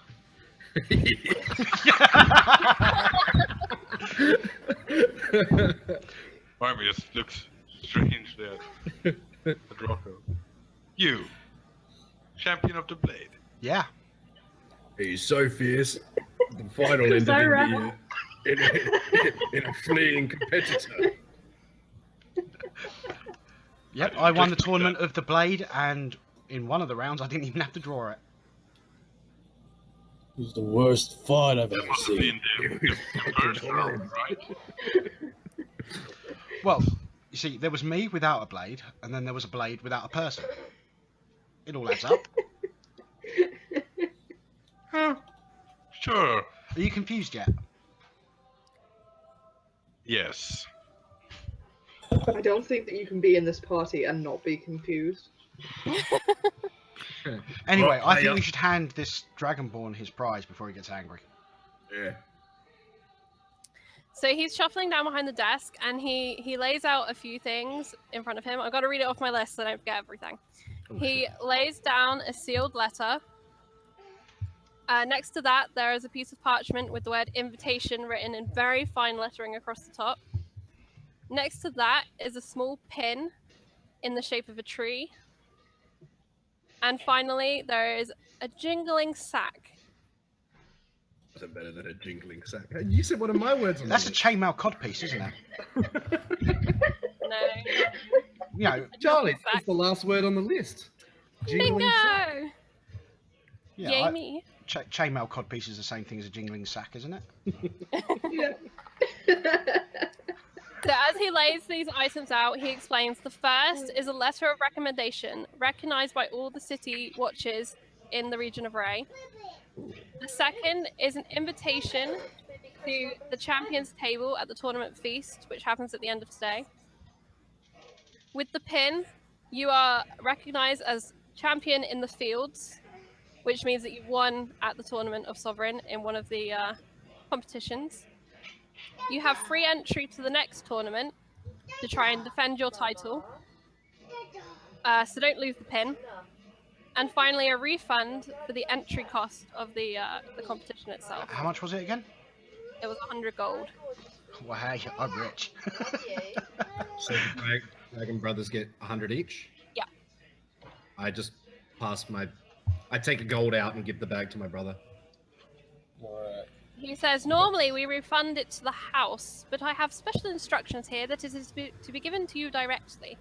Marmius looks strangely at Rocco. You, champion of the blade. Yeah. He's so fierce. The final ended in a fleeing competitor. Yep, I won the tournament of the blade, and in one of the rounds, I didn't even have to draw it. It was the worst fight I've That ever must have seen. been the first round, right? Well, you see, there was me without a blade, and then there was a blade without a person. It all adds up. Sure. Are you confused yet? Yes. I don't think that you can be in this party and not be confused. Anyway, Well, I think I, we should hand this Dragonborn his prize before he gets angry. Yeah. So he's shuffling down behind the desk and he lays out a few things in front of him. I've got to read it off my list so I don't forget everything. He lays down a sealed letter. Next to that, there is a piece of parchment with the word invitation written in very fine lettering across the top. Next to that is a small pin in the shape of a tree. And finally, there is a jingling sack. Wasn't better than a jingling sack. You said one of my words on That's a the list. chainmail codpiece, isn't it? No. You know, Charlie, Sack. that's the last word on the list. Jingling sack. Bingo! yeah, Yay me. chainmail codpiece is the same thing as a jingling sack, isn't it? So as he lays these items out, he explains the first is a letter of recommendation recognized by all the city watchers in the region of Ray. The second is an invitation to the champions table at the tournament feast, which happens at the end of today. With the pin, you are recognized as champion in the fields, which means that you've won at the tournament of Sovereign in one of the competitions. You have free entry to the next tournament to try and defend your title. So don't lose the pin. And finally, a refund for the entry cost of the competition itself. How much was it again? It was 100 gold. Well, hey, I'm rich. So the Dragon Brothers get 100 each? Yeah. I just pass my... I take a gold out and give the bag to my brother. Alright. He says, normally we refund it to the house, but I have special instructions here that it is to be given to you directly.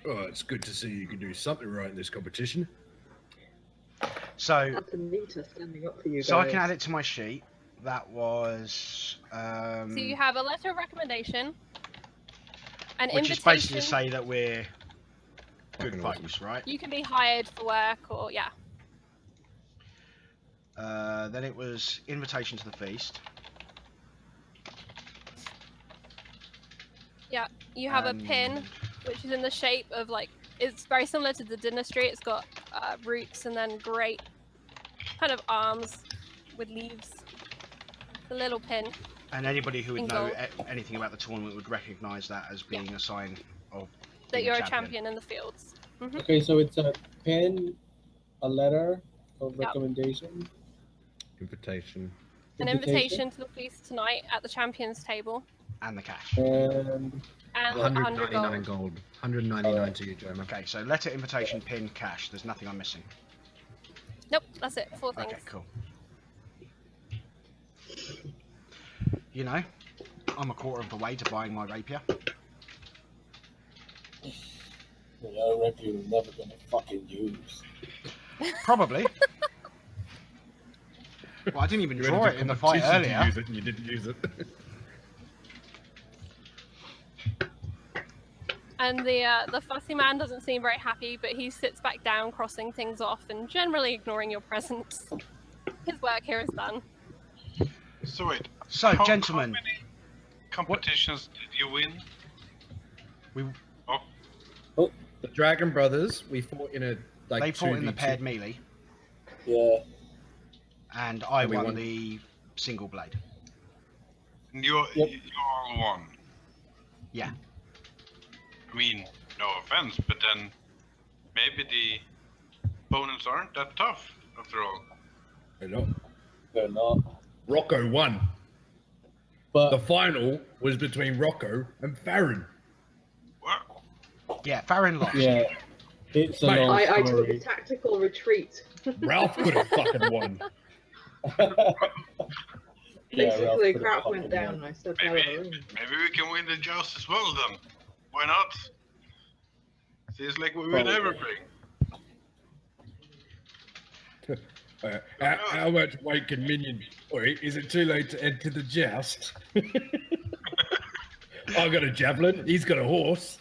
Oh, it's good to see you can do something right in this competition. So, That's Anita standing up for you guys. so I can add it to my sheet. That was So you have a letter of recommendation, an which is invitation. basically to say that we're good folks, right? You can be hired for work, or yeah. Then it was invitation to the feast. Yeah, you have a pin, And- which is in the shape of like, it's very similar to the dynasty. It's got roots and then great kind of arms with leaves. The little pin. And anybody who would In know gold. anything about the tournament would recognise that as being a sign of That being you're a champion in the fields. Okay, so it's a pen, a letter of Yep. recommendation, Invitation. An invitation to the feast tonight at the champions table, And the cash. and and 100 199 gold. gold. 199 to you, Jeremy. Okay, so letter, invitation, pin, cash. There's nothing I'm missing. Nope, that's it. 4 things. Okay, cool. You know, I'm a quarter of the way to buying my rapier. I reckon you're never gonna fucking use. Probably. Well, I didn't even You draw went it into in the fight competition to earlier. use it and you didn't use it. And the fussy man doesn't seem very happy, but he sits back down, crossing things off and generally ignoring your presence. His work here is done. So wait. So, how gentlemen, many competitions did you win? we The Dragon Brothers, we fought in a like. they fought in the 2v2. paired melee, Yeah. and I And we won won. the single blade. You Yep. you all won. Yeah. I mean, no offense, but then maybe the opponents aren't that tough after all. Hello. They're not. Rocco won. But The final was between Rocco and Farrin. What? Yeah, Farrin lost. yeah, it's a Mate, long I took a story. tactical retreat. Ralph could have fucking won. Yeah, Ralph Basically, could've crap fucking went down won. and I stepped out of the room. Maybe we can win the Joust as well then. Why not? Seems like we win Probably. everything. How much weight can Minion? Wait, is it too late to enter the joust? I got a javelin. He's got a horse.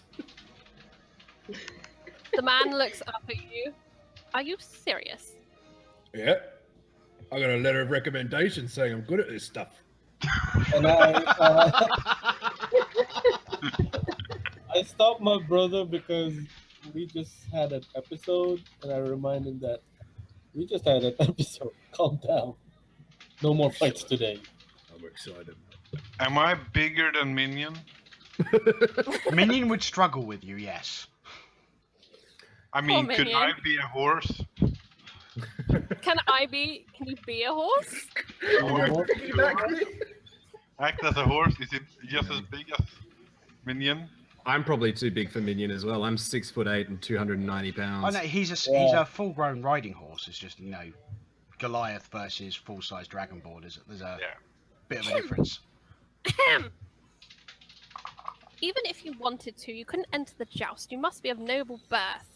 The man looks up at you. Are you serious? Yeah. I got a letter of recommendation saying I'm good at this stuff. And I stopped my brother because we just had an episode, and I reminded him that we just had an episode. Calm down. No more fights today. I'm excited. Am I bigger than Minion? Minion would struggle with you, yes. I mean, could Minion. I be a horse? Can you be a horse? Act as a horse? Is it just as big as Minion? I'm probably too big for Minion as well. I'm 6'8" and 290 pounds. I know he's Yeah. a full-grown riding horse. It's just, you know, Goliath versus full-size Dragonborn. There's a Yeah. bit of a difference. Even if you wanted to, you couldn't enter the joust. You must be of noble birth.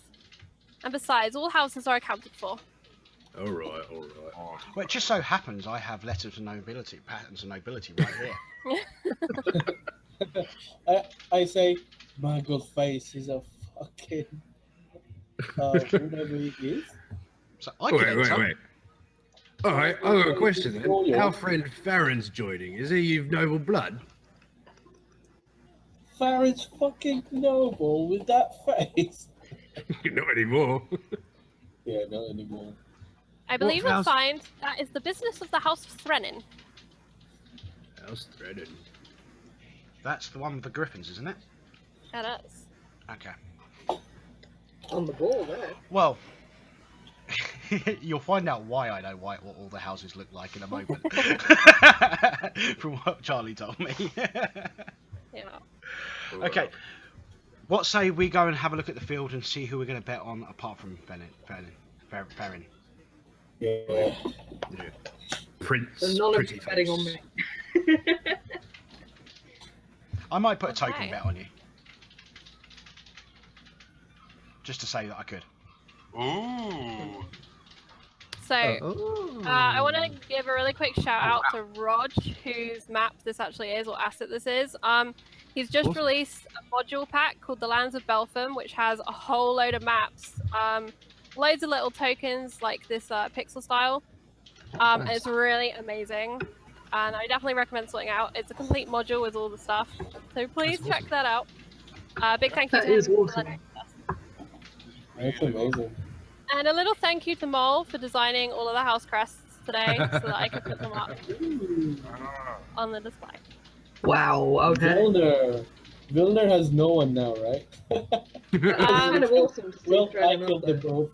And besides, all houses are accounted for. All right. Oh, Well, it just so happens I have letters of nobility, patterns of nobility right here. I say, my good face is a fucking whatever it is. So I can enter. Wait. All right, I've got a question then. Our friend Farron's joining. Is he of noble blood? Farrin's fucking noble with that face. Not anymore. Yeah, not anymore. I believe you'll house- find that is the business of the House of Threnin. How's threaded? That's the one with the Griffins, isn't it? That is. Okay. On the ball there. Well, you'll find out why I know what all the houses look like in a moment. From what Charlie told me. Yeah. Okay. What say we go and have a look at the field and see who we're going to bet on apart from Farrin? Yeah. Yeah. Prince. So none of pretty you betting on face. me. I might put a token Okay. bet on you. Just to say that I could. Ooh. So, I want to give a really quick shout out to Rog, whose map this actually is, or asset this is. He's just Awesome. released a module pack called the Lands of Belfam, which has a whole load of maps. Loads of little tokens like this pixel style. And Nice. it's really amazing. And I definitely recommend sorting out. It's a complete module with all the stuff. So please That's check that out. Big thank you That to him is for awesome. letting us. That's amazing. And a little thank you to Mole for designing all of the house crests today so that I could put them up. Ooh. Ah. on the display. Wow. Okay. Vilner has no one now, right? It's kind of awesome to see Well, I Dragon killed up them there. both.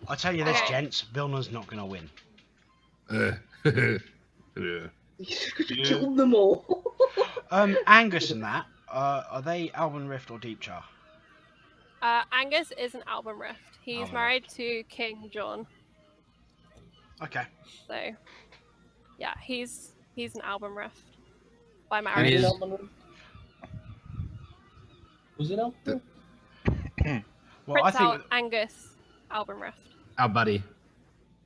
I'll tell you this, Okay. gents. Vilna's not going to win. Yeah. You should have killed them all. Angus and that, are they Alban Rift or Deep Char? Angus is an Alban Rift. He's Alban married to King John. Okay. So, yeah, he's an Alban Rift by And marriage. he's- Who's it out? Well, Prince I think Angus Alban Rift. Our buddy,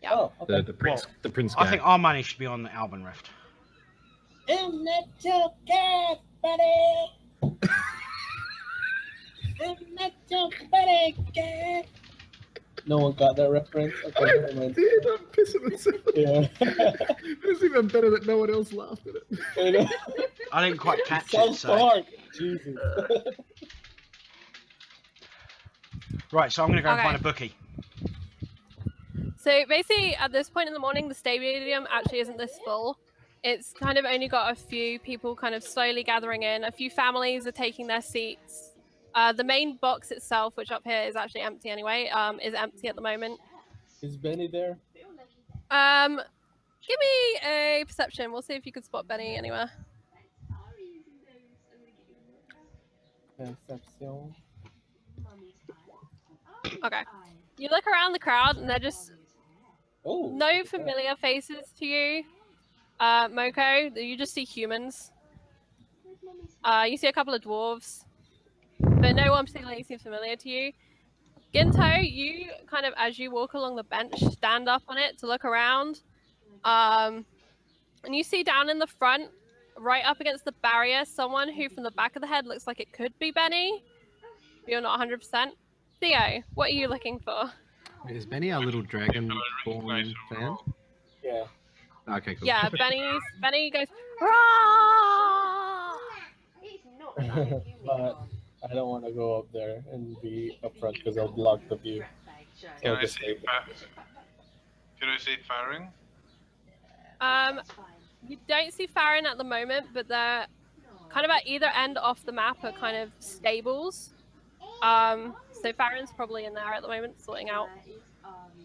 Yeah. Oh, okay. the prince, Well, the prince guy. I think our money should be on the Alban Rift. isn't that your cat, buddy? Isn't that your buddy, cat? No one got that reference? Okay, never mind. Dude, I'm pissing myself. Yeah. It's even better that no one else laughed at it. I know. I didn't quite catch it, South so... Park. Jesus. Right, so I'm going to go and Okay. find a bookie. So basically, at this point in the morning, the stadium actually isn't this full. It's kind of only got a few people kind of slowly gathering in. A few families are taking their seats. The main box itself, which up here is actually empty anyway, is empty at the moment. Is Benny there? Give me a perception. We'll see if you can spot Benny anywhere. Perception. Okay. You look around the crowd, and they're just Oh. no familiar faces to you. Moko, you just see humans. You see a couple of dwarves, but no one particularly seems familiar to you. Ginto, you kind of, as you walk along the bench, stand up on it to look around. And you see down in the front, right up against the barrier, someone who from the back of the head looks like it could be Benny. But you're not 100%. Theo, what are you looking for? Is Benny our little dragon born fan? Yeah. Okay, cool. Yeah, Benny goes, "Rah!" But I don't want to go up there and be up front because I'll block the view. Can I'll I just see stay Farrin? You don't see Farrin at the moment, but they're kind of at either end off the map are kind of stables. So Farrin's probably in there at the moment, sorting out,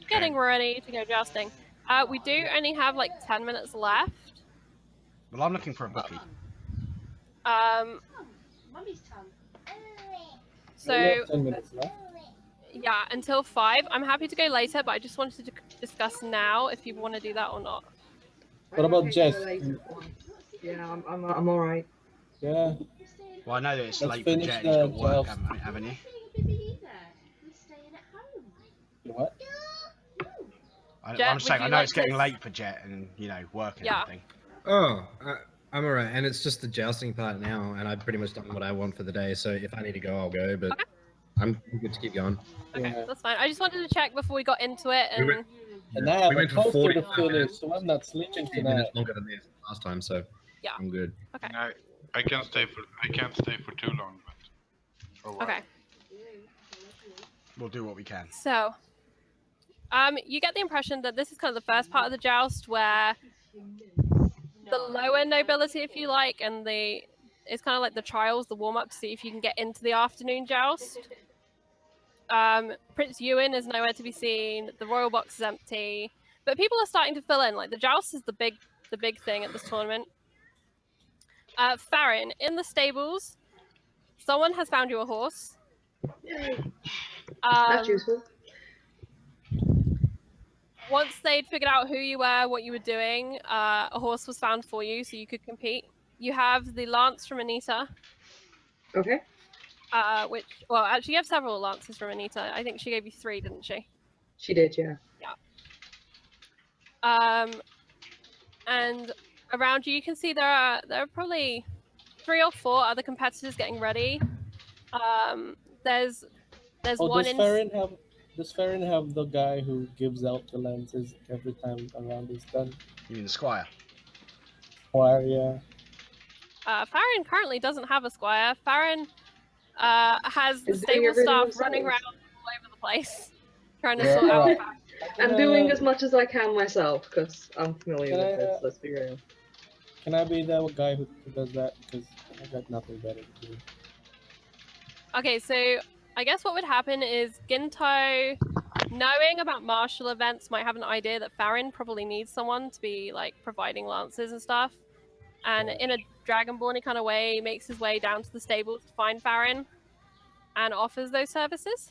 getting ready to go jousting. We do only have like 10 minutes left. Well, I'm looking for a bookie. So We have 10 minutes left. yeah, until 5. I'm happy to go later, but I just wanted to discuss now if you want to do that or not. What about Jess? Yeah, I'm all right. Yeah. Well, I know that it's Let's late for finish Jet. He's got the work, joust. haven't you? What? Jet, I'm would saying, you I know like it's getting to- late for Jet and, work and Yeah. everything. Oh, I'm alright, and it's just the jousting part now, and I've pretty much done what I want for the day. So if I need to go, I'll go. But Okay. I'm good to keep going. Okay, Yeah. that's fine. I just wanted to check before we got into it, We and went- And I have We a went for poster to 45 finish, minutes. so I'm not sleeping 15 tonight. minutes longer than this last time, so Yeah. I'm good. okay. I can't stay for too long, but for a while. Okay. We'll do what we can. So, you get the impression that this is kind of the first part of the joust where the lower nobility, if you like, and it's kind of like the trials, the warm up to see if you can get into the afternoon joust. Prince Ewan is nowhere to be seen. The royal box is empty, but people are starting to fill in. Like the joust is the big thing at this tournament. Farrin, in the stables, someone has found you a horse. That's useful. Once they'd figured out who you were, what you were doing, a horse was found for you so you could compete. You have the lance from Anita, Okay. well, actually, you have several lances from Anita. I think she gave you 3, didn't she? She did, yeah. And around you, you can see there are probably 3 or 4 other competitors getting ready. There's Oh, one does in. Farrin have the guy who gives out the lenses every time a round is done? You mean the Squire? Or yeah. Farrin currently doesn't have a squire. Farrin has the Is stable there really staff one running size? around all over the place trying to Yeah, sort out. right. And doing as much as I can myself, because I'm familiar Can with I, this, let's be real. Can I be the guy who does that? Because I got nothing better to do. Okay, so I guess what would happen is Ginto, knowing about martial events, might have an idea that Farrin probably needs someone to be like providing lances and stuff. And Yeah. in a Dragonborn kind of way, makes his way down to the stables to find Farrin and offers those services.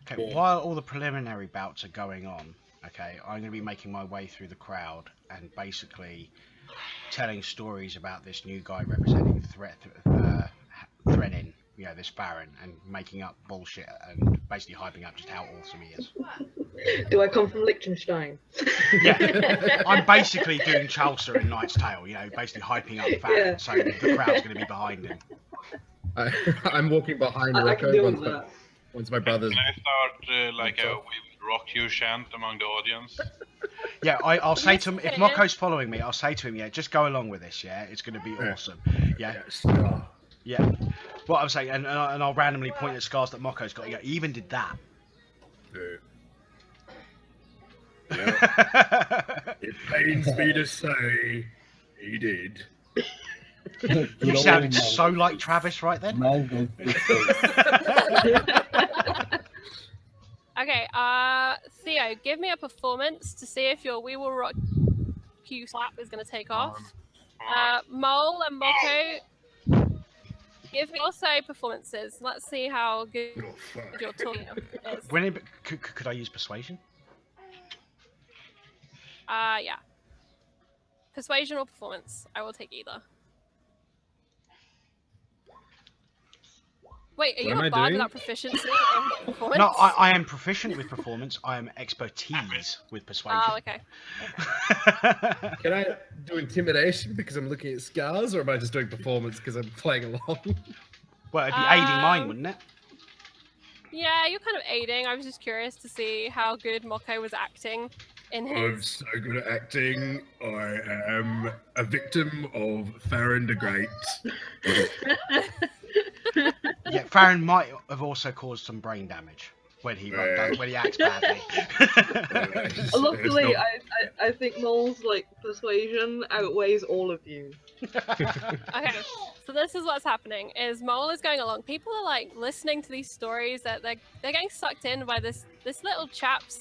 Okay, Yeah. while all the preliminary bouts are going on, okay, I'm going to be making my way through the crowd and basically telling stories about this new guy representing Threnin, you know, this Farrin, and making up bullshit and basically hyping up just how awesome he is. Do I come from Liechtenstein? Yeah, I'm basically doing Chaucer in Knight's Tale, you know, basically hyping up Farrin, Yeah. so the crowd's going to be behind him. I'm walking behind I can Rocco do once, that. once my brother's. Can I start like a "We Will Rock You" chant among the audience? Yeah, I'll say to him, if Okay. Moko's following me, I'll say to him, yeah, just go along with this, yeah, it's going to be Yeah. awesome. Yeah, Yes. Oh, yeah. What I'm saying, and I'll randomly point at scars that Moko's got. Yeah, he even did that. Yeah. It pains me to say he did. You sounded so like Travis right then. Mango. Okay, Theo, give me a performance to see if your "We Will Rock You" slap is going to take off. Mole and Moko, give me also performances. Let's see how good Oh, fuck. your talking is. Could I use persuasion? Yeah. Persuasion or performance? I will take either. Wait, are What you am I a bard doing? without proficiency in performance? No, I am proficient with performance. I am expertise with persuasion. Oh, okay. can I do intimidation because I'm looking at scars, or am I just doing performance because I'm playing along? Well, it'd be aiding mine, wouldn't it? Yeah, you're kind of aiding. I was just curious to see how good Moko was acting in I'm his. so good at acting. I am a victim of Farrin the Great. Yeah, Farrin might have also caused some brain damage when he acts badly. Luckily, I think Mole's like persuasion outweighs all of you. Okay, so this is what's happening: is Mole is going along. People are like listening to these stories that they're getting sucked in by this little chap's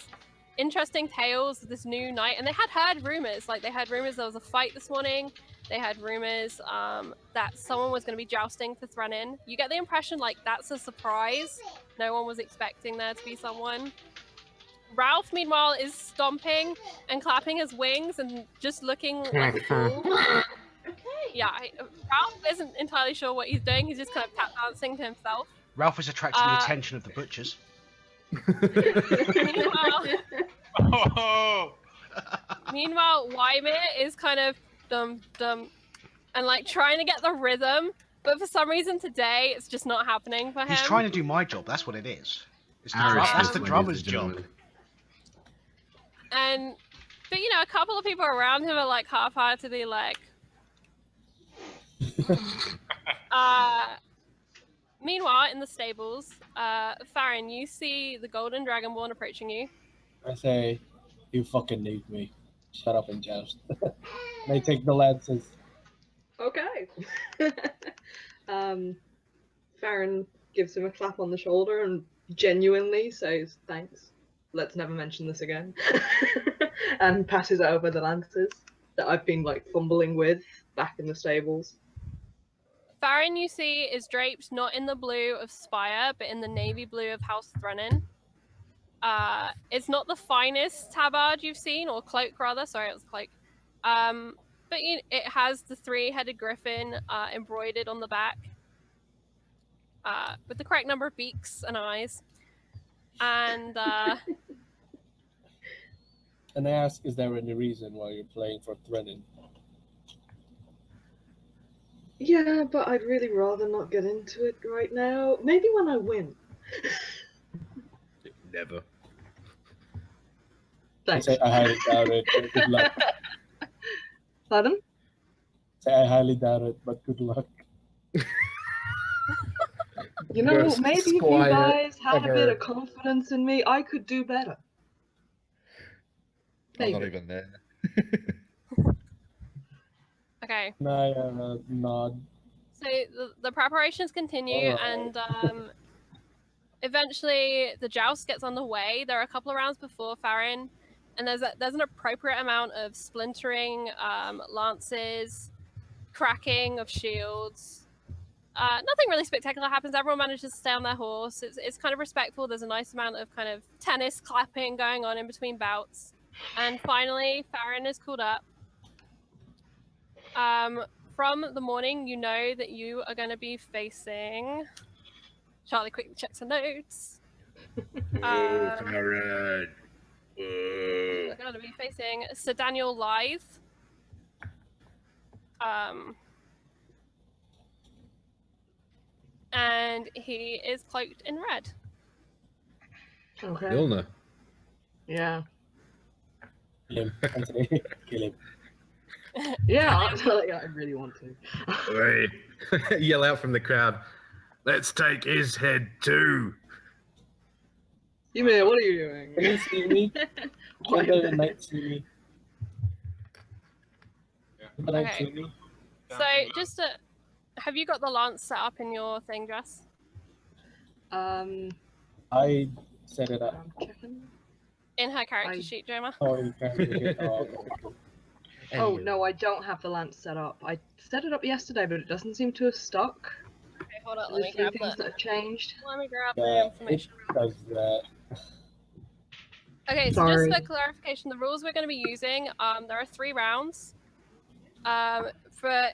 interesting tales of this new knight, and they had heard rumors. Like they heard rumors there was a fight this morning. They had rumors that someone was going to be jousting for Threnin. You get the impression like that's a surprise. No one was expecting there to be someone. Ralph, meanwhile, is stomping and clapping his wings and just looking like a fool. Yeah, Ralph isn't entirely sure what he's doing. He's just kind of tap dancing to himself. Ralph has attracted the attention of the butchers. Meanwhile, Wymir is kind of dum and like trying to get the rhythm, but for some reason today it's just not happening for him. He's trying to do my job. That's what it is. Irish That's the ladies drummer's and job. gentlemen. But you know, a couple of people around him are like half-heartedly like. Meanwhile, in the stables, Farrin, you see the Golden Dragonborn approaching you. I say, you fucking need me. Shut up and joust. And I take the lances. Okay. Farrin gives him a clap on the shoulder and genuinely says thanks. Let's never mention this again. And passes over the lances that I've been like fumbling with back in the stables. Farrin, you see, is draped not in the blue of Spire, but in the navy blue of House Threnin. It's not the finest tabard you've seen, or cloak rather. Sorry, it was cloak. But it has the three-headed griffin embroidered on the back, with the correct number of beaks and eyes. And And I ask, is there any reason why you're playing for Threnin? Yeah, but I'd really rather not get into it right now. Maybe when I win. Never. Thanks. I say I highly doubt it, but good luck. Pardon? Say I highly doubt it, but good luck. You know, Worst maybe if you squire guys had a bit ever. of confidence in me, I could do better. I'm not Maybe. even there. Okay. And I nod. So the preparations continue, Alright. and eventually the joust gets underway. There are a couple of rounds before Farrin, and there's an appropriate amount of splintering, lances, cracking of shields. Nothing really spectacular happens. Everyone manages to stay on their horse. It's kind of respectful. There's a nice amount of kind of tennis clapping going on in between bouts. And finally, Farrin is called up. From the morning, you know that you are going to be facing... Charlie quickly checks her notes. Oh, Farrin. You're going to be facing Sir Daniel Lithe. And he is cloaked in red. Okay. Vilna. Yeah. Kill him. Anthony, kill him. Yeah, I really want to. Oi. Yell out from the crowd. Let's take his head too. Ymir, what are you doing? Can you see me? Why Can are the they- knight see me? Can the knight Okay. see me? So, just to... Have you got the lance set up in your thing, Jess? I set it up. I'm checking. In her character I- sheet, Joma? Oh, you can't do it. Oh, okay, cool. Oh no, I don't have the lance set up. I set it up yesterday, but it doesn't seem to have stuck. Okay, hold on, There's let a me few grab things that. that have changed. Let me grab the Yeah, it information. does that. Okay, so Sorry. just for clarification, the rules we're going to be using, there are 3 rounds. For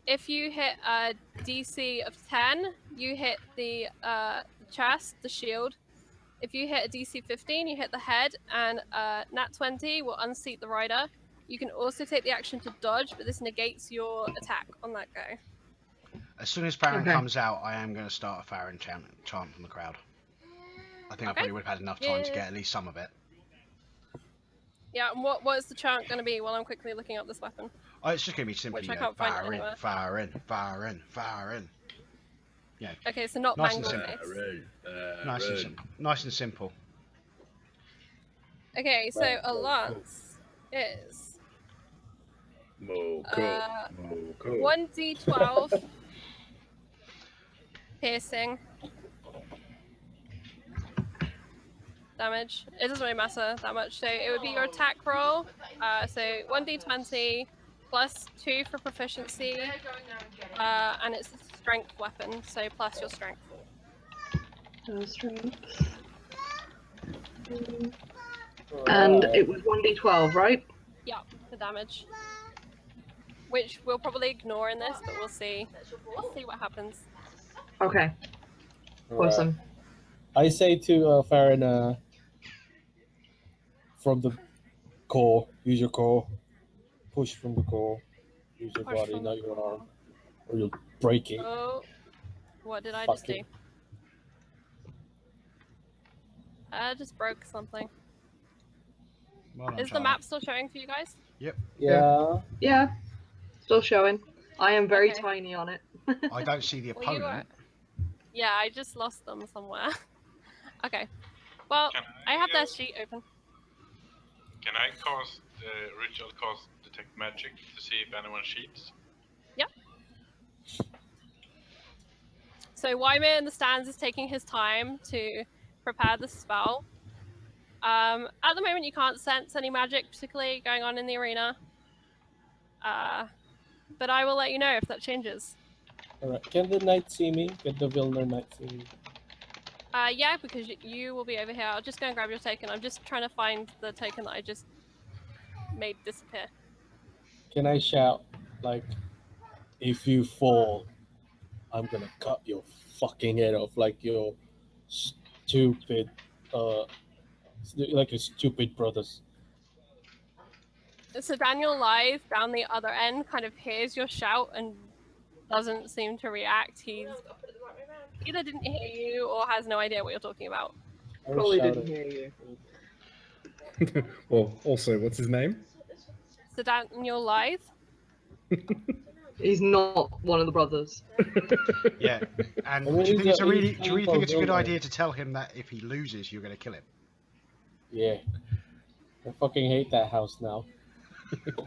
if you hit a DC of 10, you hit the chest, the shield. If you hit a DC 15, you hit the head, and nat 20 will unseat the rider. You can also take the action to dodge, but this negates your attack on that go. As soon as Farrin Okay. comes out, I am going to start a Farrin chant from the crowd. I think I Okay. probably would have had enough time to Yeah. get at least some of it. Yeah, and what is the chant going to be while I'm quickly looking up this weapon? Oh, it's just going to be simply Which I can't find Farrin, anywhere. Farrin, Farrin, Farrin. Yeah, Okay, so not Nice and mangled simple. face. nice and simple. Nice and simple. Okay, so a lance is 1d12 piercing damage. It doesn't really matter that much. So it would be your attack roll. So 1d20 plus 2 for proficiency, and it's a strength weapon, so plus your strength. Strength. And it was 1d12, right? Yeah, the damage. Which we'll probably ignore in this, but we'll see. We'll see what happens. Okay. Right. Awesome. I say to Farrin, from the core, use your core. Push from the core. Use your Push body, from not the your core. arm. Or you'll break it. Oh, what did I just do? Fucking- I just broke something. Well done, Is the Charlie. map still showing for you guys? Yeah. Yeah. Still showing. I am very Okay. tiny on it. I don't see the Well, you opponent. Yeah, I just lost them somewhere. Okay. Well, Can I have their uh, sheet open. Can I cast ritual cast detect magic to see if anyone cheats? So Wymer in the stands is taking his time to prepare the spell. At the moment, you can't sense any magic particularly going on in the arena. But I will let you know if that changes. Alright. Can the knight see me? Can the Vilna knight see me? Yeah, because you will be over here. I'll just go and grab your token. I'm just trying to find the token that I just made disappear. Can I shout, like, if you fall, I'm gonna cut your fucking head off like your stupid, like your stupid brothers. So Daniel Lithe down the other end kind of hears your shout and doesn't seem to react. He's either didn't hear you or has no idea what you're talking about. I Probably shouted. didn't hear you. Well, also, what's his name? So Daniel Lithe. He's not one of the brothers. Yeah. And I mean, do you think he's it's a- a really, he's do you really playing think it's a for good Vilna. idea to tell him that if he loses, you're going to kill him? Yeah. I fucking hate that house now.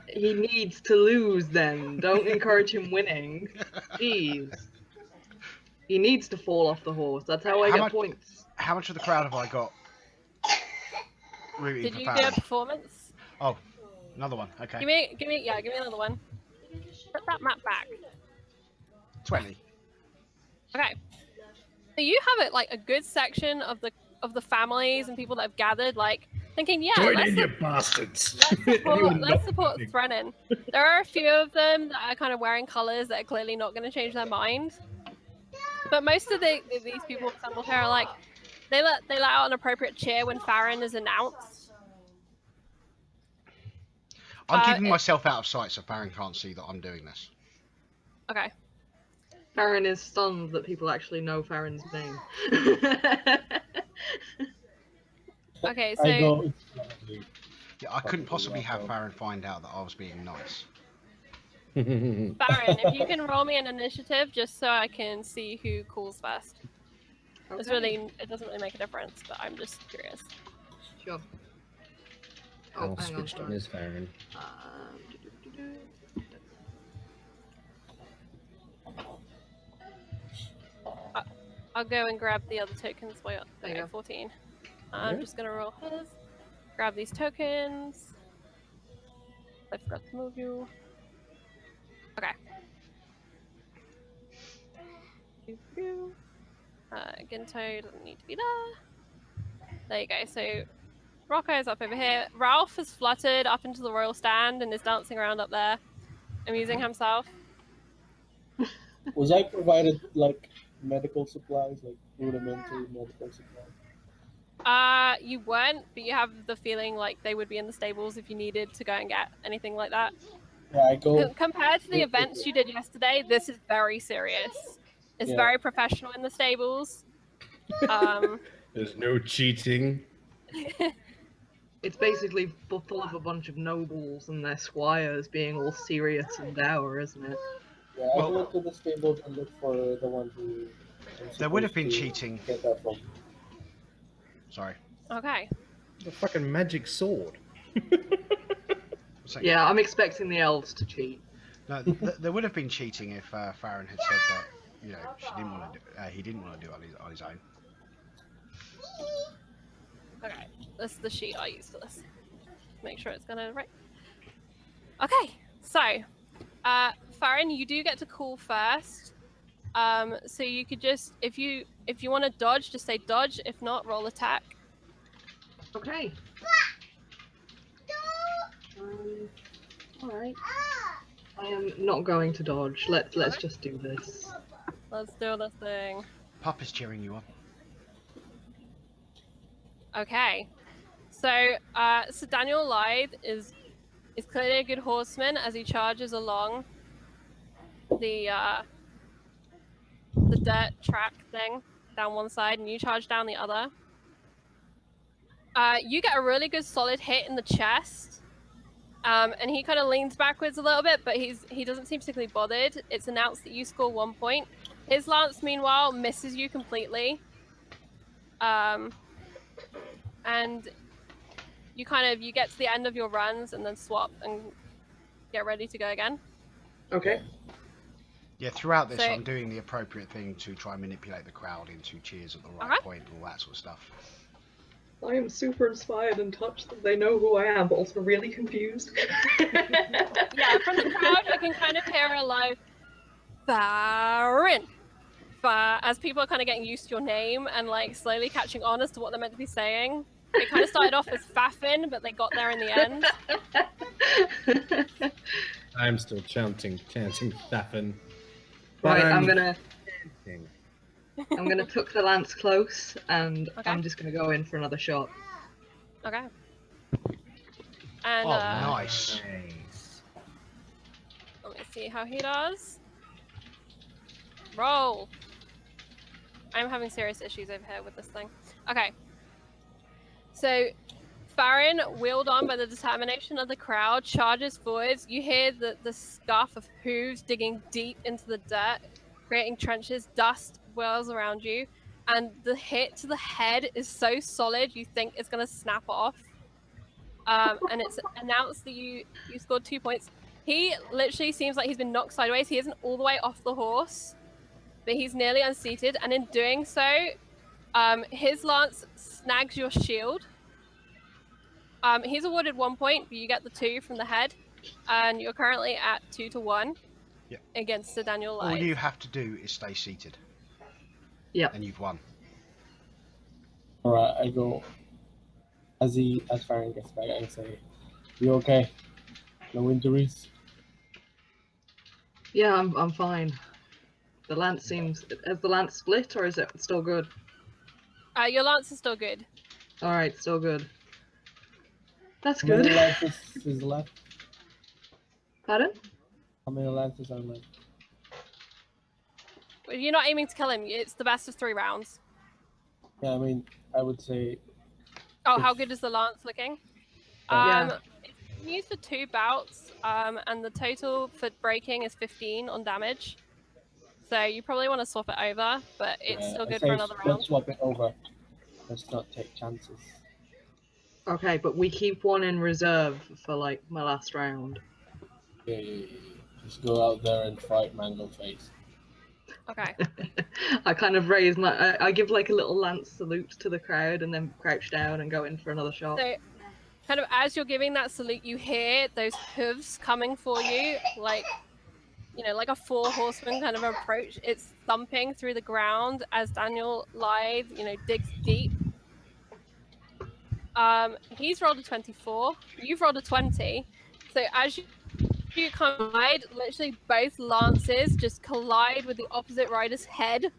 He needs to lose then. Don't encourage him winning. Jeez. He needs to fall off the horse. That's how I How get much- points. How much of the crowd have I got? Rooting Did for you do a Farrin? performance? Oh, another one. Okay. Give me another one. Put that map back. 20. Okay. So you have it like a good section of the families and people that have gathered, like thinking, yeah, Join let's in, you bastards. let's support Threnin. There are a few of them that are kind of wearing colours that are clearly not going to change their mind. But most of these people assembled here are like, they let out an appropriate cheer when Farrin is announced. I'm keeping myself out of sight so Farrin can't see that I'm doing this. Okay. Farrin is stunned that people actually know Farrin's name. Okay, I so go. Yeah, I couldn't possibly have Farrin find out that I was being nice. Farrin, if you can roll me an initiative just so I can see who calls first. It doesn't really make a difference, but I'm just curious. Sure. I'll hang switched on sorry. his Farrin. I'll go and grab the other tokens while There you you're go. 14. I'm just gonna roll his. Grab these tokens. I forgot to move you. Okay. Ginto doesn't need to be there. There you go. So Rocco's up over here. Ralph has fluttered up into the royal stand and is dancing around up there, amusing himself. Was I provided like medical supplies, like rudimentary medical supplies? You weren't, but you have the feeling like they would be in the stables if you needed to go and get anything like that. Yeah, I go. Compared to the events you did yesterday, this is very serious. It's Yeah. very professional in the stables. There's no cheating. It's basically full of a bunch of nobles and their squires being all serious and dour, isn't it? Yeah, I go into the stables and look for the one who. There would have supposed been to cheating. Get that from. Sorry. Okay. The fucking magic sword. Yeah, I'm expecting the elves to cheat. No, there would have been cheating if Farrin had said that, you know, he didn't want to do it on his own. Okay, this is the sheet I use for this. Make sure it's gonna right. Okay, so Farrin, you do get to call first. So you could just if you want to dodge, just say dodge. If not, roll attack. Okay. Alright. I am not going to dodge. Let's just do this. Let's do this thing. Pup is cheering you on. Okay, so Daniel Lythe is clearly a good horseman as he charges along the dirt track thing down one side, and you charge down the other. You get a really good solid hit in the chest, and he kind of leans backwards a little bit, but he doesn't seem particularly bothered. It's announced that you score 1 point. His lance, meanwhile, misses you completely. And you get to the end of your runs and then swap and get ready to go again. Okay. Yeah, throughout this, So- I'm doing the appropriate thing to try and manipulate the crowd into cheers at the right point and all that sort of stuff. I am super inspired and touched that they know who I am, but also really confused. Yeah, from the crowd, you can kind of hear a low Farrin. As people are kind of getting used to your name and like slowly catching on as to what they're meant to be saying. It kind of started off as Faffin, but they got there in the end. I'm still chanting Faffin. Right, I'm gonna tuck the lance close, and Okay. I'm just gonna go in for another shot. Okay. And Oh, nice. let me see how he does. Roll. I'm having serious issues over here with this thing. Okay. So, Farrin, wheeled on by the determination of the crowd, charges forwards. You hear the scuff of hooves digging deep into the dirt, creating trenches. Dust whirls around you, and the hit to the head is so solid you think it's going to snap off. and it's announced that you scored 2 points. He literally seems like he's been knocked sideways. He isn't all the way off the horse, but he's nearly unseated, and in doing so, his lance snags your shield. He's awarded 1 point, but you get the 2 from the head, and you're currently at 2-1 Yep. against Sir Daniel All Lythe. you have to do is stay seated, Yep. and you've won. Alright, I go as Farrin gets back, I say, "You okay? No injuries?" Yeah, I'm fine. The lance has the lance split, or is it still good? Your lance is still good. All right, still good. That's How many good. lances is left? Pardon? How many lances are left? If you're not aiming to kill him, it's the best of 3 rounds. Yeah, I mean, I would say Oh, how good is the lance looking? Yeah. It's been used for 2 bouts, and the total for breaking is 15 on damage. So you probably want to swap it over, but it's still I good say for another let's round. swap it over. Let's not take chances. Okay, but we keep one in reserve for like my last round. Yeah. Just go out there and fight Mango Face. Okay. I kind of raise my. I give like a little lance salute to the crowd, and then crouch down and go in for another shot. So, kind of as you're giving that salute, you hear those hooves coming for you, like, like a 4 horseman kind of approach. It's thumping through the ground as Daniel Lythe, digs deep. He's rolled a 24. You've rolled a 20. So as you collide, literally both lances just collide with the opposite rider's head.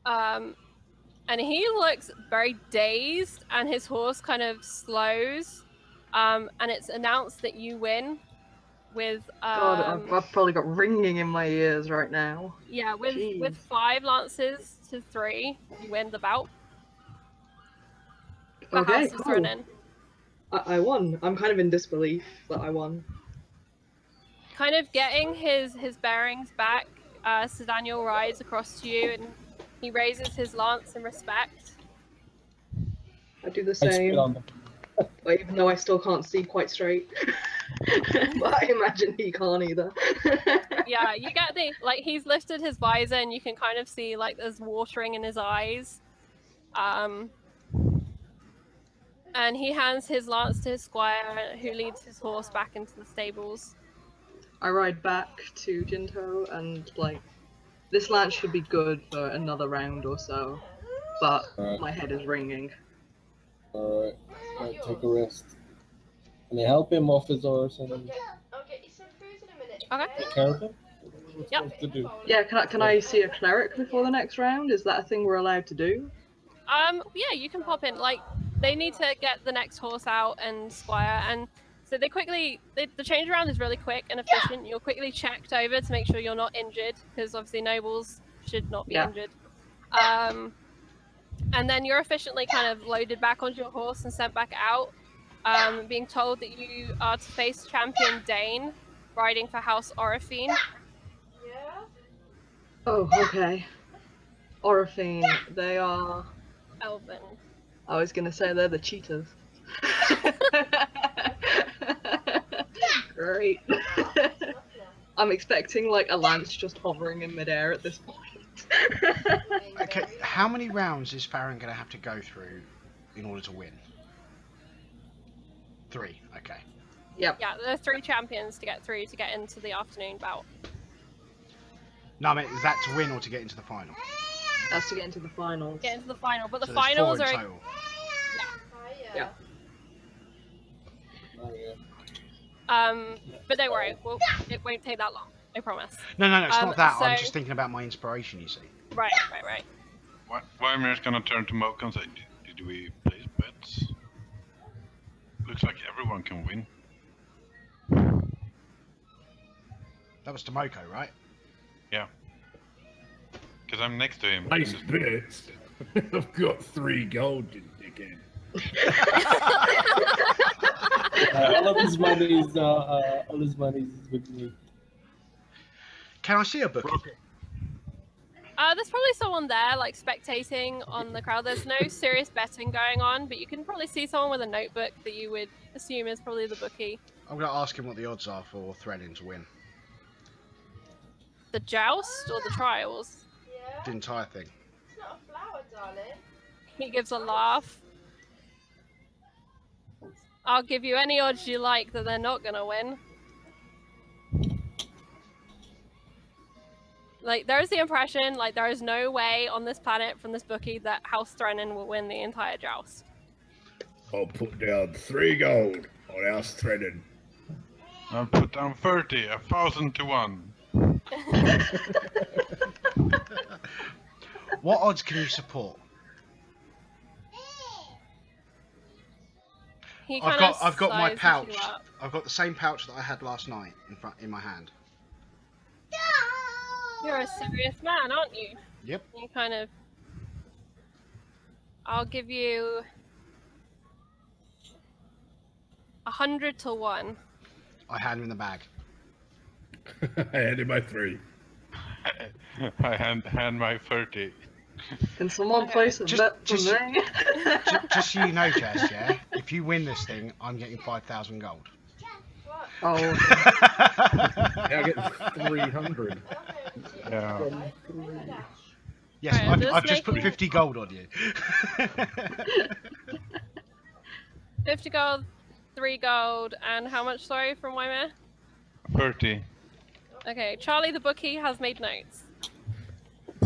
And he looks very dazed, and his horse kind of slows. And it's announced that you win with God, I've probably got ringing in my ears right now. yeah, with Jeez. 5 lances to 3, you win the bout. The Okay, house is cool. thrown in. I won. I'm kind of in disbelief that I won. Kind of getting his bearings back, Sir Daniel rides across to you, and he raises his lance in respect. I do the I spit same, on them. even though I still can't see quite straight. But I imagine he can't either. Yeah, you get he's lifted his visor, and you can kind of see there's watering in his eyes. And he hands his lance to his squire, who leads his horse back into the stables. I ride back to Jinto and this lance should be good for another round or so, but Alright. my head is ringing. Alright, take a rest. Can you help him off his horse and I'll get you some food in a minute. Okay. take care of him? What's Yep. supposed to do? Yeah, can I see a cleric before the next round? Is that a thing we're allowed to do? Yeah, you can pop in. They need to get the next horse out and squire, and so they quickly. The change around is really quick and efficient. You're quickly checked over to make sure you're not injured, because obviously nobles should not be injured. And then you're efficiently kind of loaded back onto your horse and sent back out, being told that you are to face Champion Dane, riding for House Orifine. Yeah? Oh, okay. Orifine, they are... Elven. I was gonna say they're the cheetahs. Great. I'm expecting a lance just hovering in midair at this point. Okay, how many rounds is Farrin going to have to go through in order to win? 3, okay. Yep. Yeah, there are 3 champions to get through to get into the afternoon bout. No, I mean, is that to win or to get into the final? That's to get into the finals. Get into the final, but the So there's 4 finals in are total. Yeah. Oh, yeah. But don't worry, it won't take that long. I promise. No, it's not that. I'm so- just thinking about my inspiration, you see. Right. Weimer's gonna turn to Mocha and say, did we place bets? Looks like everyone can win. That was Tomoko, right? Yeah. Because I'm next to him. Nice bits. I've got 3 gold, you dickhead. All of his money is with me. Can I see a book? There's probably someone there, like, spectating on the crowd. There's no serious betting going on, but you can probably see someone with a notebook that you would assume is probably the bookie. I'm going to ask him what the odds are for Threading to win. The joust or the trials? Yeah. The entire thing. It's not a flower, darling. He gives a laugh. I'll give you any odds you like that they're not gonna win. Like, there's the impression, like, there is no way on this planet from this bookie that House Threnin will win the entire joust. I'll put down 3 gold on House Threading. I'll put down 30, 1,000 to 1. What odds can you support? He I've kinda got my sizes pouch. you up. I've got the same pouch that I had last night in my hand. You're a serious man, aren't you? Yep. You kind of... I'll give you 100 to 1. I hand him in the bag. I handed my 3. I hand my 30. Can someone place a bet for just- me? Just so you know, Jess, yeah, if you win this thing, I'm getting 5,000 gold. What? Oh, Now I get 300. Yeah. Yes, Right, I'm just I've just put making- 50 gold on you. 50 gold, 3 gold, and how much, sorry, from Waimea? 30. Okay, Charlie the bookie has made notes.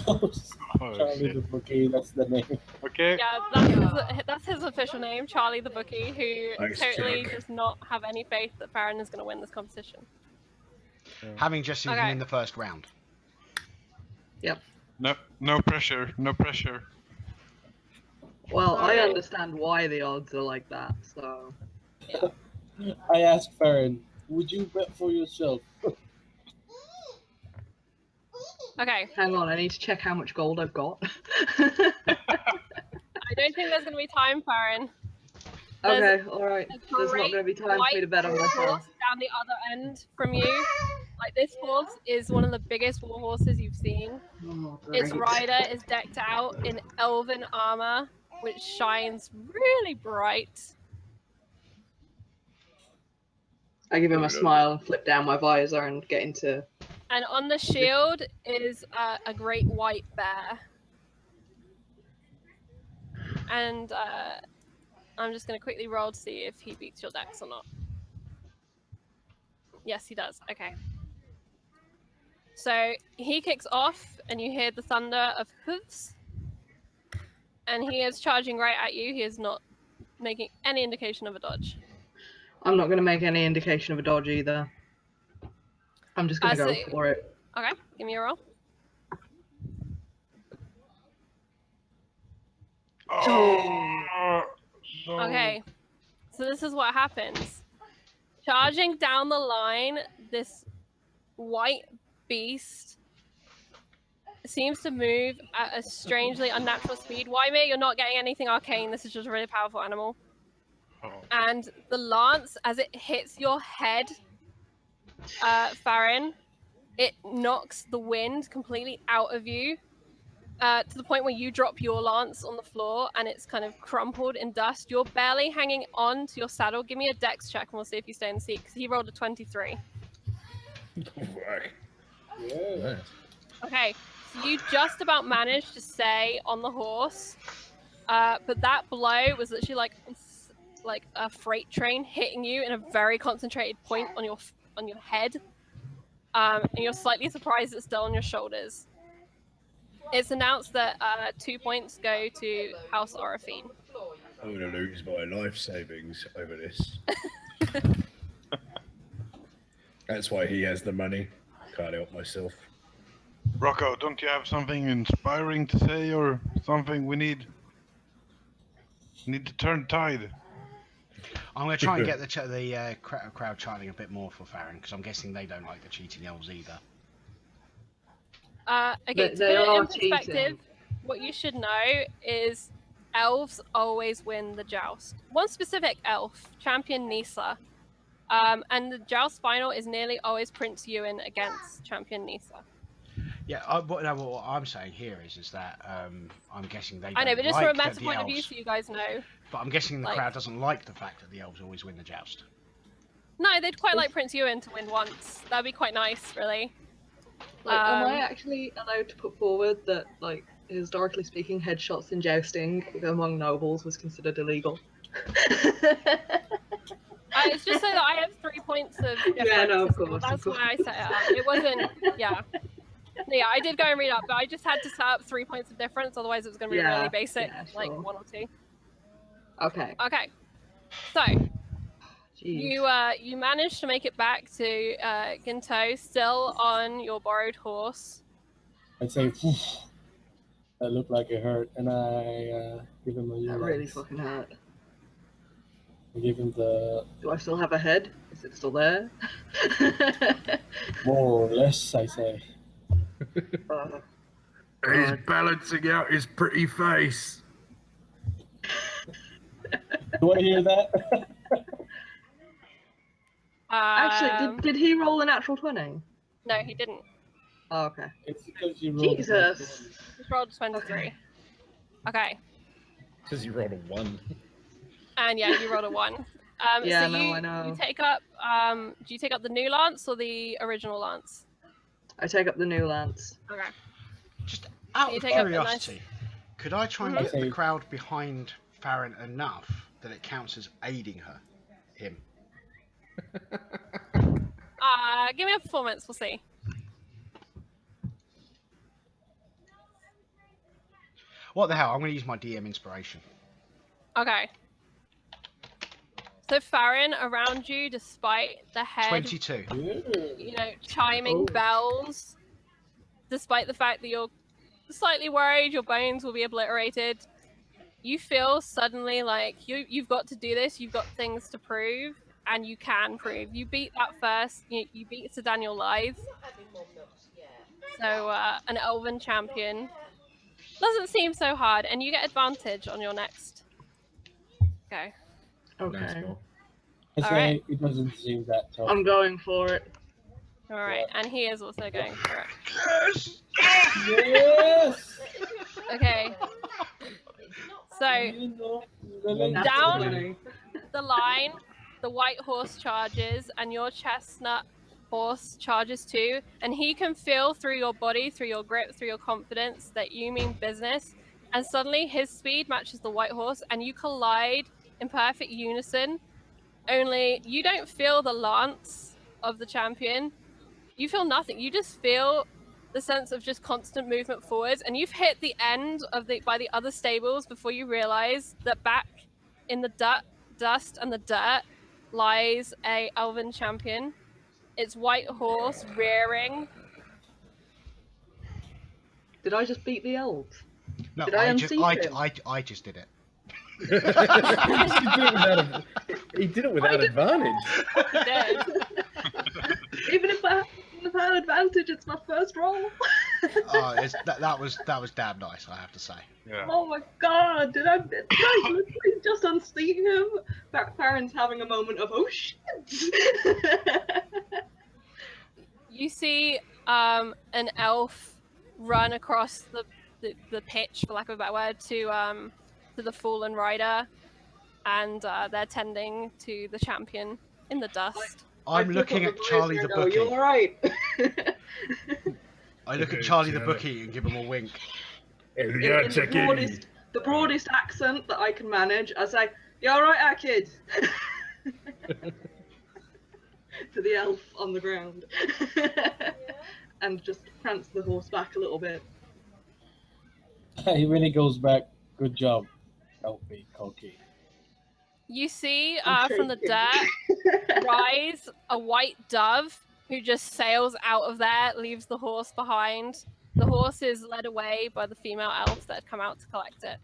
Oh, Charlie the shit. Bookie, that's the name. Okay. Yeah, that's his official name, Charlie the bookie, who Thanks, totally Chuck. does not have any faith that Farrin is going to win this competition. Having just seen him Okay. in the first round. No pressure. No pressure. well, I Alright. understand why the odds are like that, so... I asked Farrin, would you bet for yourself? Okay, Hang on, I need to check how much gold I've got. I don't think there's going to be time, Farrin. Okay, alright. A There's not great going to be time for me to bet on white myself. horse down the other end from you. Like, this horse is one of the biggest war horses you've seen. Oh, Its great. rider is decked out in elven armor, which shines really bright. I give him a smile and flip down my visor and get into... And on the shield is a great white bear. And I'm just going to quickly roll to see if he beats your dex or not. Yes, he does. Okay. So he kicks off, and you hear the thunder of hooves. And he is charging right at you. He is not making any indication of a dodge. I'm not going to make any indication of a dodge either. I'm just going to go so- for it. Okay, give me a roll. Oh, no. Okay, so this is what happens. Charging down the line, this white beast seems to move at a strangely unnatural speed. Waimea, you're not getting anything arcane. This is just a really powerful animal. Oh. And the lance, as it hits your head, Farrin, it knocks the wind completely out of you. To the point where you drop your lance on the floor and it's kind of crumpled in dust. You're barely hanging on to your saddle. Give me a dex check and we'll see if you stay in the seat, because he rolled a 23. Fuck. Yeah. Okay, so you just about managed to stay on the horse, but that blow was literally like a freight train hitting you in a very concentrated point on your head, and you're slightly surprised it's still on your shoulders. It's announced that 2 points go to House Orifine. I'm going to lose my life savings over this. That's why he has the money. Can't help myself. Rocco, don't you have something inspiring to say or something? We need to turn tide. I'm going to try and get the crowd chanting a bit more for Farrin, because I'm guessing they don't like the cheating elves either. Okay, to They put it are in perspective, cheating. what you should know is elves always win the joust. One specific elf, Champion Nisa, and the joust final is nearly always Prince Ewan against Champion Nisa. Yeah, what I'm saying here is that I'm guessing they. I know, don't but just like from a that meta the point of view, elves- so you guys know. But I'm guessing the like- crowd doesn't like the fact that the elves always win the joust. No, they'd quite like Prince Ewan to win once. That'd be quite nice, really. Like, am I actually allowed to put forward that, like, historically speaking, headshots in jousting among nobles was considered illegal? It's just so that I have 3 points of difference. Yeah, no, of as well. course, That's of why I set it up. It wasn't, yeah. Yeah, I did go and read up, but I just had to set up 3 points of difference, otherwise it was going to be really basic, yeah, like sure. 1 or 2. Okay. Okay, so Jeez. you managed to make it back to Ginto, still on your borrowed horse. I'd say, that looked like it hurt, and I give him a new That really lance. fucking hurt. I give him the Do I still have a head? Is it still there? more or less, I say. He's balancing out his pretty face. Do I hear that? Actually, did he roll a natural 20? No, he didn't. Oh, okay. It's because you rolled Jesus. He rolled 23. Okay. Because you rolled a 1. And yeah, you rolled a 1. Yeah, so no, I know. You take up. Do you take up the new lance or the original lance? I take up the new lance. Okay. Just out You of take up the curiosity, could I try and Mhm. get the Okay. crowd behind Farrin enough that it counts as aiding him? Give me a performance. We'll see. What the hell? I'm going to use my DM inspiration. Okay. So Farrin, around you, despite the head, 22. chiming bells, despite the fact that you're slightly worried your bones will be obliterated, you feel suddenly like you've got to do this. You've got things to prove, and you can prove. You beat that first. You beat Sir Daniel Lythe. So an elven champion doesn't seem so hard, and you get advantage on your next go. Okay. Nice ball. I All say right. it doesn't seem that tough. I'm going for it. All right, and he is also going for it. Yes! Yes! Okay. So You know, Down. 20. the line, the white horse charges, and your chestnut horse charges too, and he can feel through your body, through your grip, through your confidence that you mean business, and suddenly his speed matches the white horse, and you collide in perfect unison, only you don't feel the lance of the champion. You feel nothing. You just feel the sense of just constant movement forwards, and you've hit the end of by the other stables before you realize that back in the dust and the dirt lies a elven champion. Its white horse rearing. Did I just beat the elves? No, Did I I just did it. He did it without advantage. Dead. Even if I have had advantage, it's my first roll. That was damn nice, I have to say. Yeah. Oh my god, did I literally just unseat him? Farron's having a moment of, oh shit. You see an elf run across the pitch, for lack of a better word, to the fallen rider, and they're tending to the champion in the dust. I'm looking at Charlie the bookie. You're right. I look at Charlie the bookie and give him a wink. In the broadest accent that I can manage, I say, "You all right, kid?" To the elf on the ground, and just prance the horse back a little bit. He really goes back. Good job. Don't be cocky. You see I'm from the shaking. dirt rise a white dove who just sails out of there, leaves the horse behind. The horse is led away by the female elf that had come out to collect it.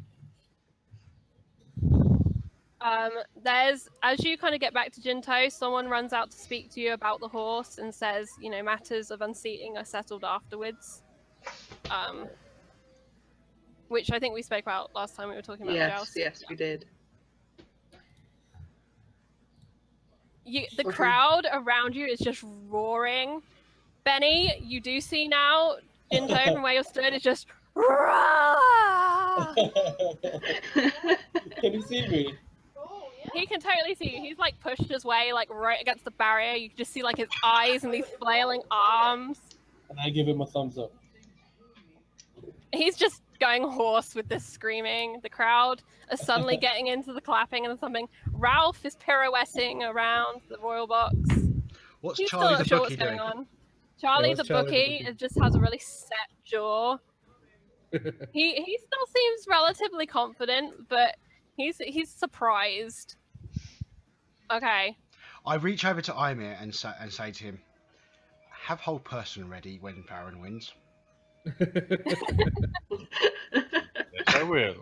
There's, as you kind of get back to Jinto, someone runs out to speak to you about the horse and says, matters of unseating are settled afterwards. Which I think we spoke about last time we were talking about Joust. Yes, we did. The crowd around you is just roaring. Benny, you do see now in tow from where you're stood is just "Roar!" Can you see me? Oh, yeah. He can totally see you. He's like pushed his way like right against the barrier. You can just see like his eyes and these flailing arms. And I give him a thumbs up. He's just going hoarse with this screaming. The crowd is suddenly getting into the clapping and something. Ralph is pirouetting around the royal box. What's He's Charlie still the not sure bookie what's going doing? on. Charlie what's the Charlie the bookie bookie? it just has a really set jaw. He still seems relatively confident, but he's surprised. Okay. I reach over to Ymir and say to him, "Have whole person ready when Farrin wins." Yes, I will.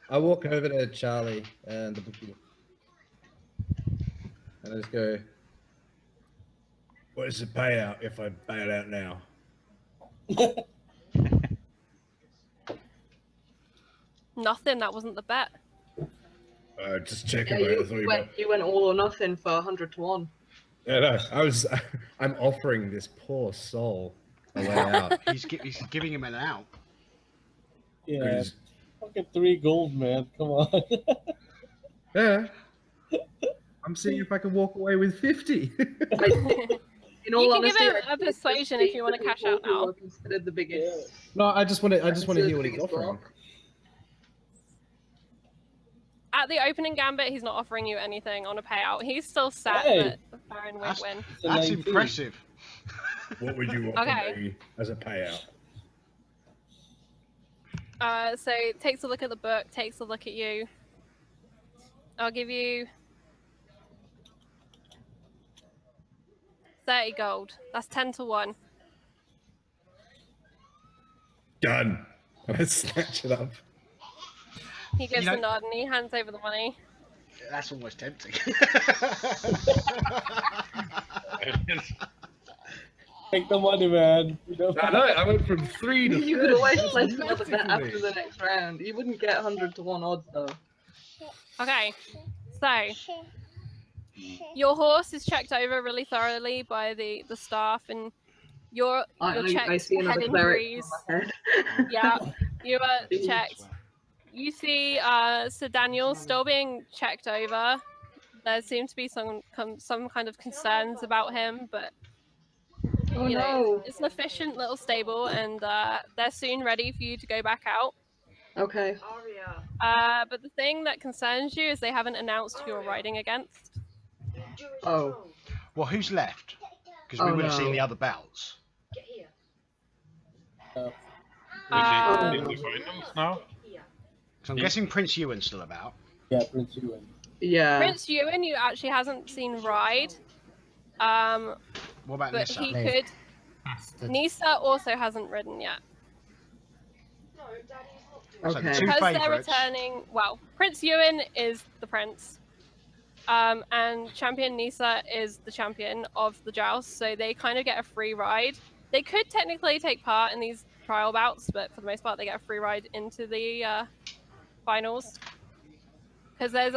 I walk over to Charlie and the bookie, and I just go, "What is the payout if I bail out now?" Nothing, that wasn't the bet. Just checking. Yeah, I thought you went all or nothing for 100 to 1. Yeah, no, I'm offering this poor soul a way out. he's giving him an out. Yeah. Because- Fucking 3 gold, man. Come on. Yeah. I'm seeing if I can walk away with 50. In all You can honesty, give him I a think persuasion the if you want to people cash out who now. are considered the biggest. No, I just want to hear what he's biggest offering. block. At the opening gambit, he's not offering you anything on a payout. He's still set Hey. that Farrin won't That's- win. It's a That's 19. impressive. What would you offer Okay. me as a payout? So takes a look at the book, takes a look at you. I'll give you 30 gold. That's 10 to 1. Done. I snatch it up. He gives You a know- nod and he hands over the money. That's almost tempting. Take the money, man. You know? I know. I went from 3 to 30. You could always That's place another massive bet for me. after the next round. You wouldn't get 100 to 1 odds though. Okay, so your horse is checked over really thoroughly by the staff, and you're checked I see another head cleric injuries. on my head. Yeah, you are Jeez. checked. You see Sir Daniel still being checked over. There seem to be some kind of concerns about him, but Oh you know, no. it's an efficient little stable, and they're soon ready for you to go back out. Okay. Aria. But the thing that concerns you is they haven't announced who you're riding against. Oh. Well, who's left? Because we Oh, would have seen no. the other bouts. Get here. Is Uh, he in the finals now? So I'm guessing Prince Ewan's still about. Yeah, Prince Ewan. Yeah. Prince Ewan, you actually hasn't seen ride. What about But Nissa? he could. Nisa also hasn't ridden yet. No, Daddy's not doing So the Okay. two Because they're favourites. returning. Well, Prince Ewan is the prince. And Champion Nisa is the champion of the Joust, so they kind of get a free ride. They could technically take part in these trial bouts, but for the most part, they get a free ride into the finals. Because there's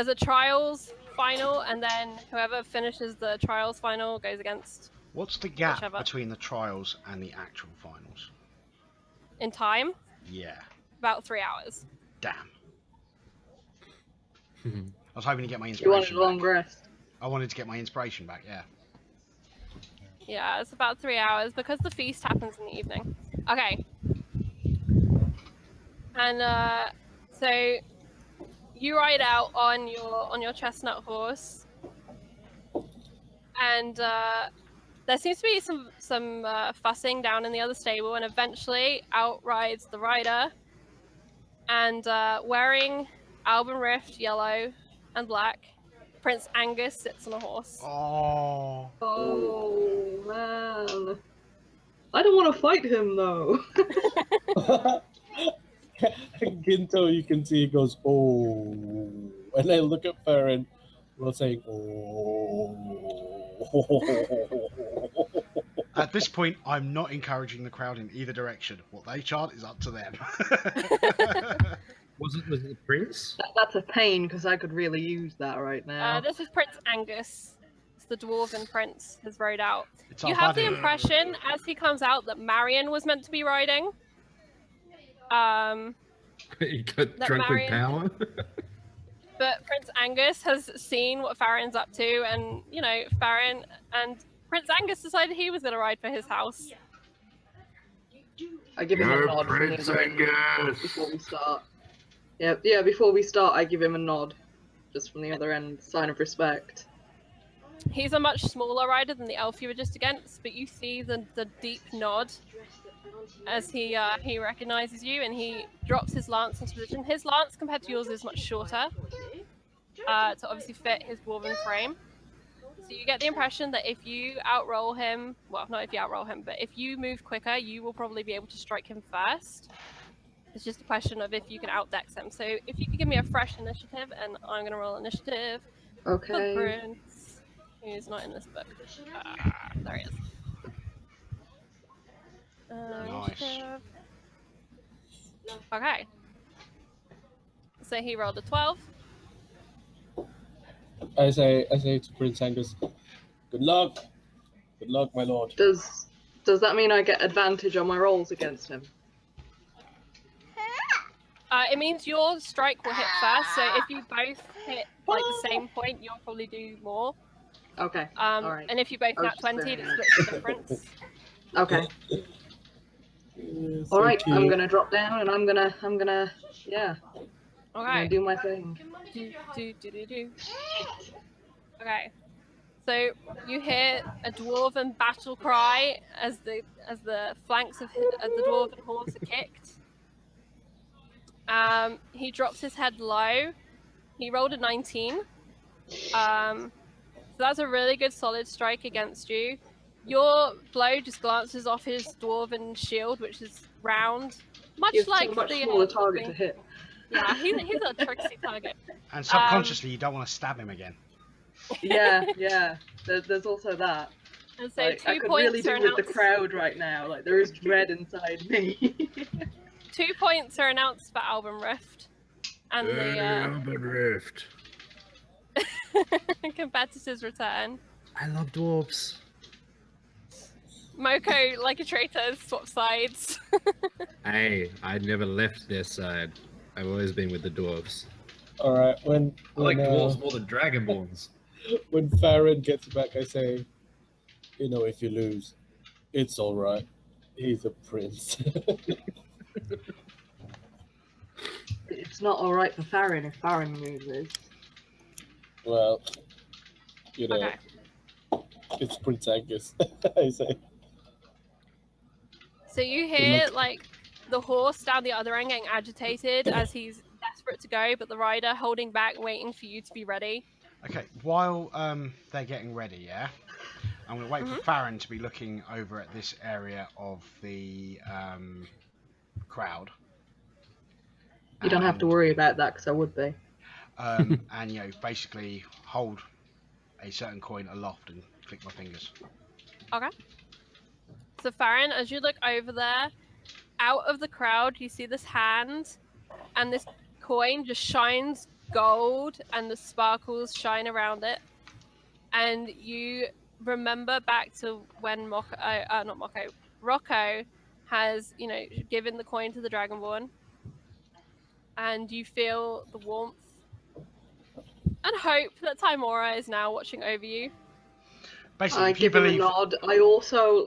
a trials final, and then whoever finishes the trials final goes against What's the gap Whichever. between the trials and the actual finals? in time Yeah. about 3 hours. Damn. I was hoping to get my You wanted inspiration a long back. rest. I wanted to get my inspiration back, yeah. Yeah, it's about 3 hours because the feast happens in the evening. Okay. And so you ride out on your chestnut horse, and there seems to be some fussing down in the other stable, and eventually out rides the rider, and wearing Alban Rift yellow and black, Prince Angus sits on a horse. Oh. Oh man. I don't want to fight him though. Ginto, you can see, he goes, oh. And I look at Farrin, we'll say, oh. At this point, I'm not encouraging the crowd in either direction. What they chant is up to them. Was it the prince? That's a pain because I could really use that right now. This is Prince Angus the dwarven prince has rode out. It's You our have the buddy. impression as he comes out that Marion was meant to be riding. You got That drunk with Marion- power. But Prince Angus has seen what Farrin's up to, and you know, Farrin and Prince Angus decided he was going to ride for his house. I give him a You're nod from the Prince other end Angus. before we start. Yeah, before we start, I give him a nod, just from the other end, sign of respect. He's a much smaller rider than the elf you were just against, but you see the deep nod as he recognizes you, and he drops his lance into position. His lance compared to yours is much shorter, to obviously fit his dwarven frame. So you get the impression that if you outroll him, well, not if you outroll him, but if you move quicker, you will probably be able to strike him first. It's just a question of if you can outdex him. So if you could give me a fresh initiative, and I'm going to roll initiative for the Okay. prince, who's not in this book. There he is. Nice. Initiative. Okay. So he rolled a 12. I say to Prince Angus, good luck, my lord. Does that mean I get advantage on my rolls against him? It means your strike will hit first, so if you both hit like the same point, you'll probably do more. Okay. Alright. And if you both I was nat just 20, saying it that. splits the difference. Okay. Yes, All right. okay. I'm gonna drop down, and I'm gonna yeah. I'm Okay. gonna do my thing. Do. Okay. So you hear a dwarven battle cry as the flanks of the dwarven horse are kicked. He drops his head low. He rolled a 19. So that's a really good solid strike against you. Your blow just glances off his dwarven shield, which is round, much He's like a much the smaller target to hit. Yeah, he's a tricksy target. And subconsciously, you don't want to stab him again. Yeah. There's also that. And so Like, 2 I could points really are do with the announced. crowd right now. Like, there is dread inside me. 2 points are announced for Album Rift, and the Albert Rift. competitors return. I love dwarves. Moko, like a traitor, swap sides. Hey, I never left their side. I've always been with the dwarves. All right. I like dwarves more than dragonborns. When Farrin gets back, I say, you know, if you lose, it's all right. He's a prince. It's not all right for Farrin if Farrin loses. Well, you know, Okay. it's Prince Angus. I say. So you hear like the horse down the other end getting agitated as he's desperate to go, but the rider holding back, waiting for you to be ready. Okay, while they're getting ready, yeah, I'm going to wait for Farrin to be looking over at this area of the crowd. You don't have to worry about that, because I would be. And you know, basically hold a certain coin aloft and click my fingers. Okay. So Farrin, as you look over there, out of the crowd, you see this hand, and this coin just shines gold, and the sparkles shine around it. And you remember back to when Rocco has, you know, given the coin to the Dragonborn, and you feel the warmth and hope that Timora is now watching over you. Basically, I if you give him a believe, nod. I also,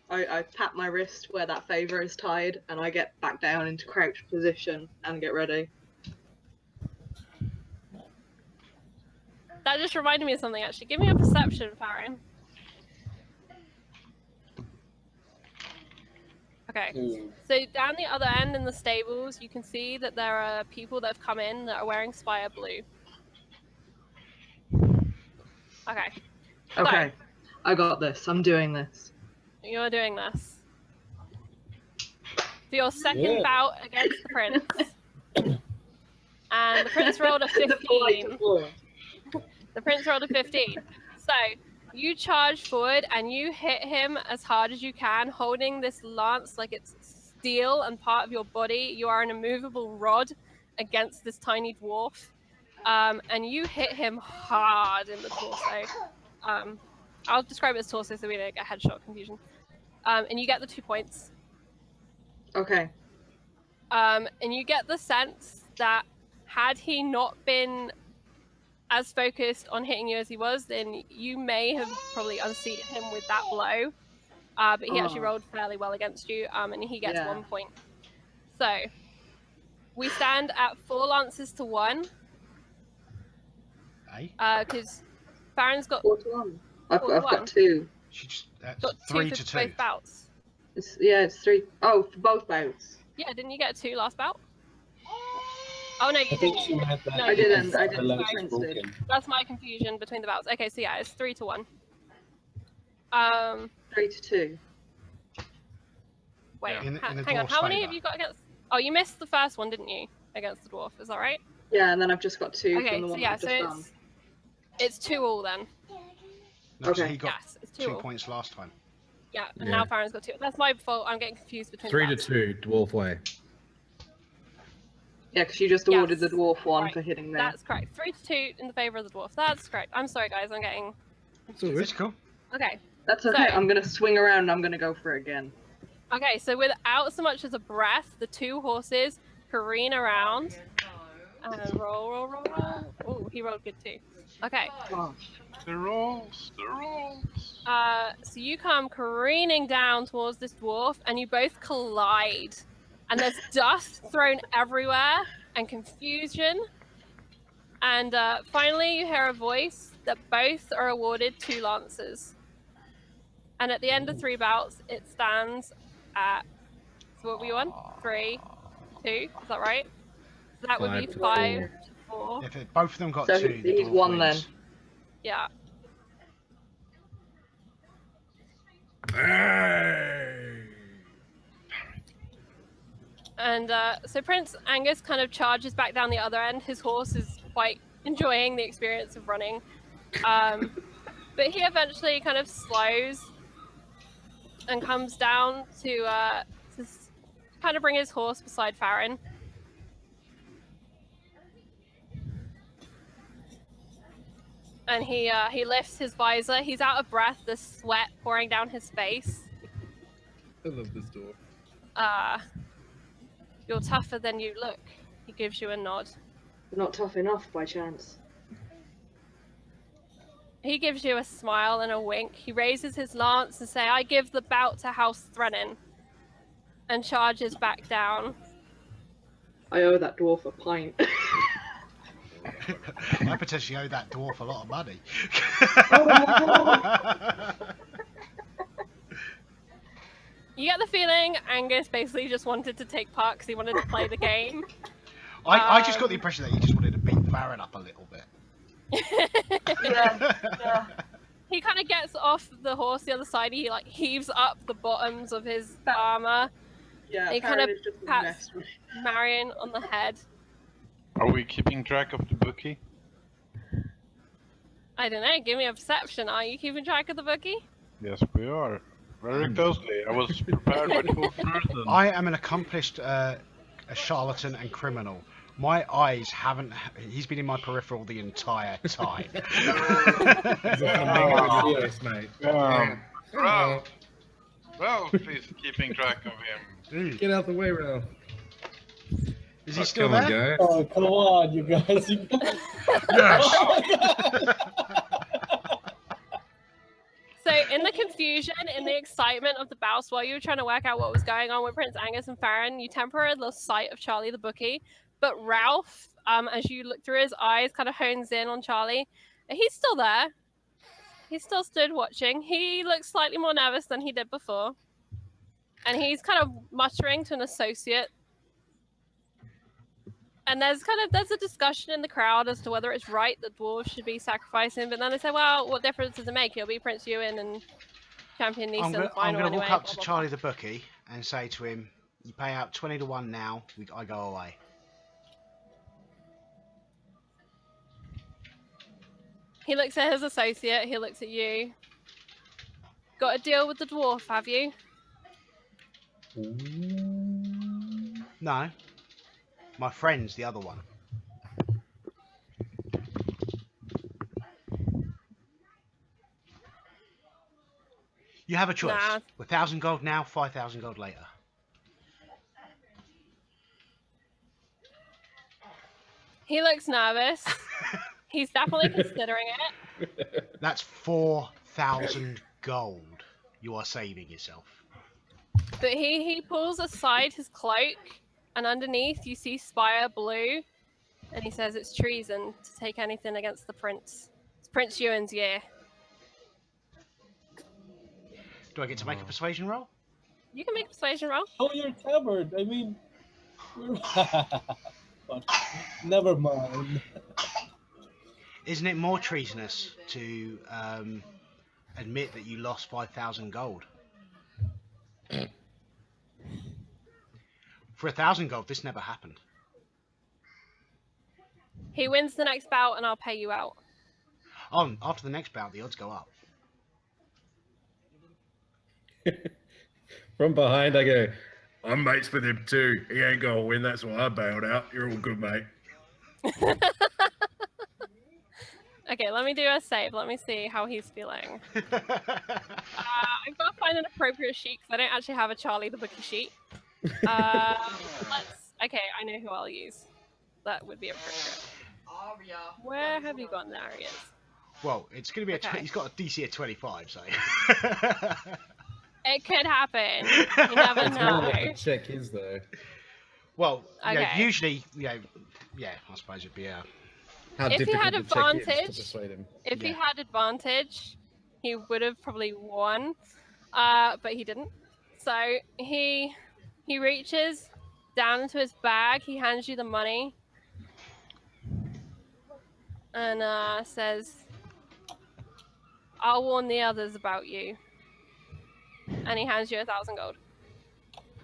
I pat my wrist where that favour is tied, and I get back down into crouched position and get ready. That just reminded me of something, actually. Give me a perception, Farrin. Okay. So down the other end in the stables, you can see that there are people that have come in that are wearing Spire Blue. Okay. Okay, I got this. I'm doing this. You're doing this. For your second bout against the prince. And the prince rolled a 15. The prince rolled a 15. So, you charge forward and you hit him as hard as you can, holding this lance like it's steel and part of your body. You are an immovable rod against this tiny dwarf. And you hit him hard in the torso. I'll describe it as torso so we don't get headshot confusion. And you get the 2 points. Okay. And you get the sense that had he not been as focused on hitting you as he was, then you may have probably unseated him with that blow. But he actually rolled fairly well against you, and he gets 1 point. So we stand at 4 lances to 1. Because Farron's got 4 to 1. I've 4 to got 1. 2. That's Got 3 2 to for 2. both bouts. It's 3. Oh, for both bouts. Yeah, didn't you get a 2 last bout? Oh no, you I think didn't. she meant that. No, I you didn't. because I the didn't. leg's Prince broken. did. That's my confusion between the bouts. Okay, so yeah, it's 3 to 1. 3 to 2. Wait, In the hang on. dwarf's How many favour. have you got against? Oh, you missed the first one, didn't you? Against the dwarf, is that right? Yeah, and then I've just got 2 Okay, from the so one yeah, I've so just done. it's 2 all then. No, so Okay. he got Yes, it's 2 2 all. points last time. Yeah, and Yeah. now Farron's got 2. That's my fault. I'm getting confused between 3 the to bouts. 2, dwarf way. Yeah, because you just awarded the Yes. dwarf one Right. for hitting there. That's correct. 3 to 2 in the favor of the dwarf. That's correct. I'm sorry, guys. I'm getting. It's cool. Okay. That's okay. So- I'm going to swing around and I'm going to go for it again. Okay, so without so much as a breath, the 2 horses careen around and roll. Oh, he rolled good too. Okay. The rolls. So you come careening down towards this dwarf, and you both collide. And there's dust thrown everywhere, and confusion. And finally, you hear a voice that both are awarded 2 lances. And at the end of 3 bouts, it stands at. So what were you on? 3, 2. Is that right? So that would be 5 to 5 4. to 4. If both of them got So 2, the he's dwarf won wins. Yeah. And so Prince Angus kind of charges back down the other end. His horse is quite enjoying the experience of running. But he eventually kind of slows and comes down to kind of bring his horse beside Farrin. And he lifts his visor. He's out of breath, the sweat pouring down his face. I love this door. You're tougher than you look. He gives you a nod. Not tough enough by chance. He gives you a smile and a wink. He raises his lance and says, I give the bout to House Threnin. And charges back down. I owe that dwarf a pint. I potentially owe that dwarf a lot of money. You get the feeling Angus basically just wanted to take part because he wanted to play the game. I just got the impression that he just wanted to beat Farrin up a little bit. yeah. He kind of gets off the horse the other side. He like heaves up the bottoms of his armor. Yeah, He kind Farrin of is just a pats mess with- Marion on the head. Are we keeping track of the bookie? I don't know. Give me a perception. Are you keeping track of the bookie? Yes, we are. Very closely. I was prepared by 2 person. I am an accomplished a charlatan and criminal. My eyes haven't. He's been in my peripheral the entire time. Yes, mate. Ralph is keeping track of him. Get out the way, Ralph. Is he still Come on, there? guys. Oh, come on, you guys. You guys. Yes. So, in the confusion, in the excitement of the bouse, while you were trying to work out what was going on with Prince Angus and Farrin, you temporarily lost sight of Charlie the bookie. But Ralph, as you look through his eyes, kind of hones in on Charlie. He's still there. He still stood watching. He looks slightly more nervous than he did before. And he's kind of muttering to an associate. And there's a discussion in the crowd as to whether it's right that dwarves should be sacrificing. But then they say, well, what difference does it make? It'll be Prince Ewan and Champion Nisa in the I'm final going to anyway. walk up blah, to blah, Charlie the bookie and say to him, "You pay out 20 to 1 now. I go away." He looks at his associate. He looks at you. Got a deal with the dwarf, have you? No. My friend's the other one. You have a choice. Nah. 1,000 gold now, 5,000 gold later. He looks nervous. He's definitely considering it. That's 4,000 gold you are saving yourself. But he pulls aside his cloak, and underneath you see Spire Blue, and he says it's treason to take anything against the prince. It's Prince Ewan's year. Do I get to make a persuasion roll? You can make a persuasion roll. Oh, you're tabard. I mean, but never mind. Isn't it more treasonous to admit that you lost 5,000 gold? For 1,000 gold, this never happened. He wins the next bout, and I'll pay you out. Oh, after the next bout, the odds go up. From behind, I go, I'm mates with him too. He ain't gonna win. That's why I bailed out. You're all good, mate. Okay, let me do a save. Let me see how he's feeling. I've got to find an appropriate sheet because I don't actually have a Charlie the Bookie sheet. Okay, I know who I'll use. That would be appropriate. Aria. Where have you gone? There he is. Well, it's going to be Okay. he's got a DC of 25, so. It could happen. You never I don't know what know. the check is though. Well, you know, Okay. usually, yeah, I suppose it'd be How If he difficult had the check is advantage- to persuade him. If he Yeah. had advantage, he would have probably won, but he didn't. So he reaches down into his bag. He hands you the money and says, "I'll warn the others about you." And he hands you 1,000 gold.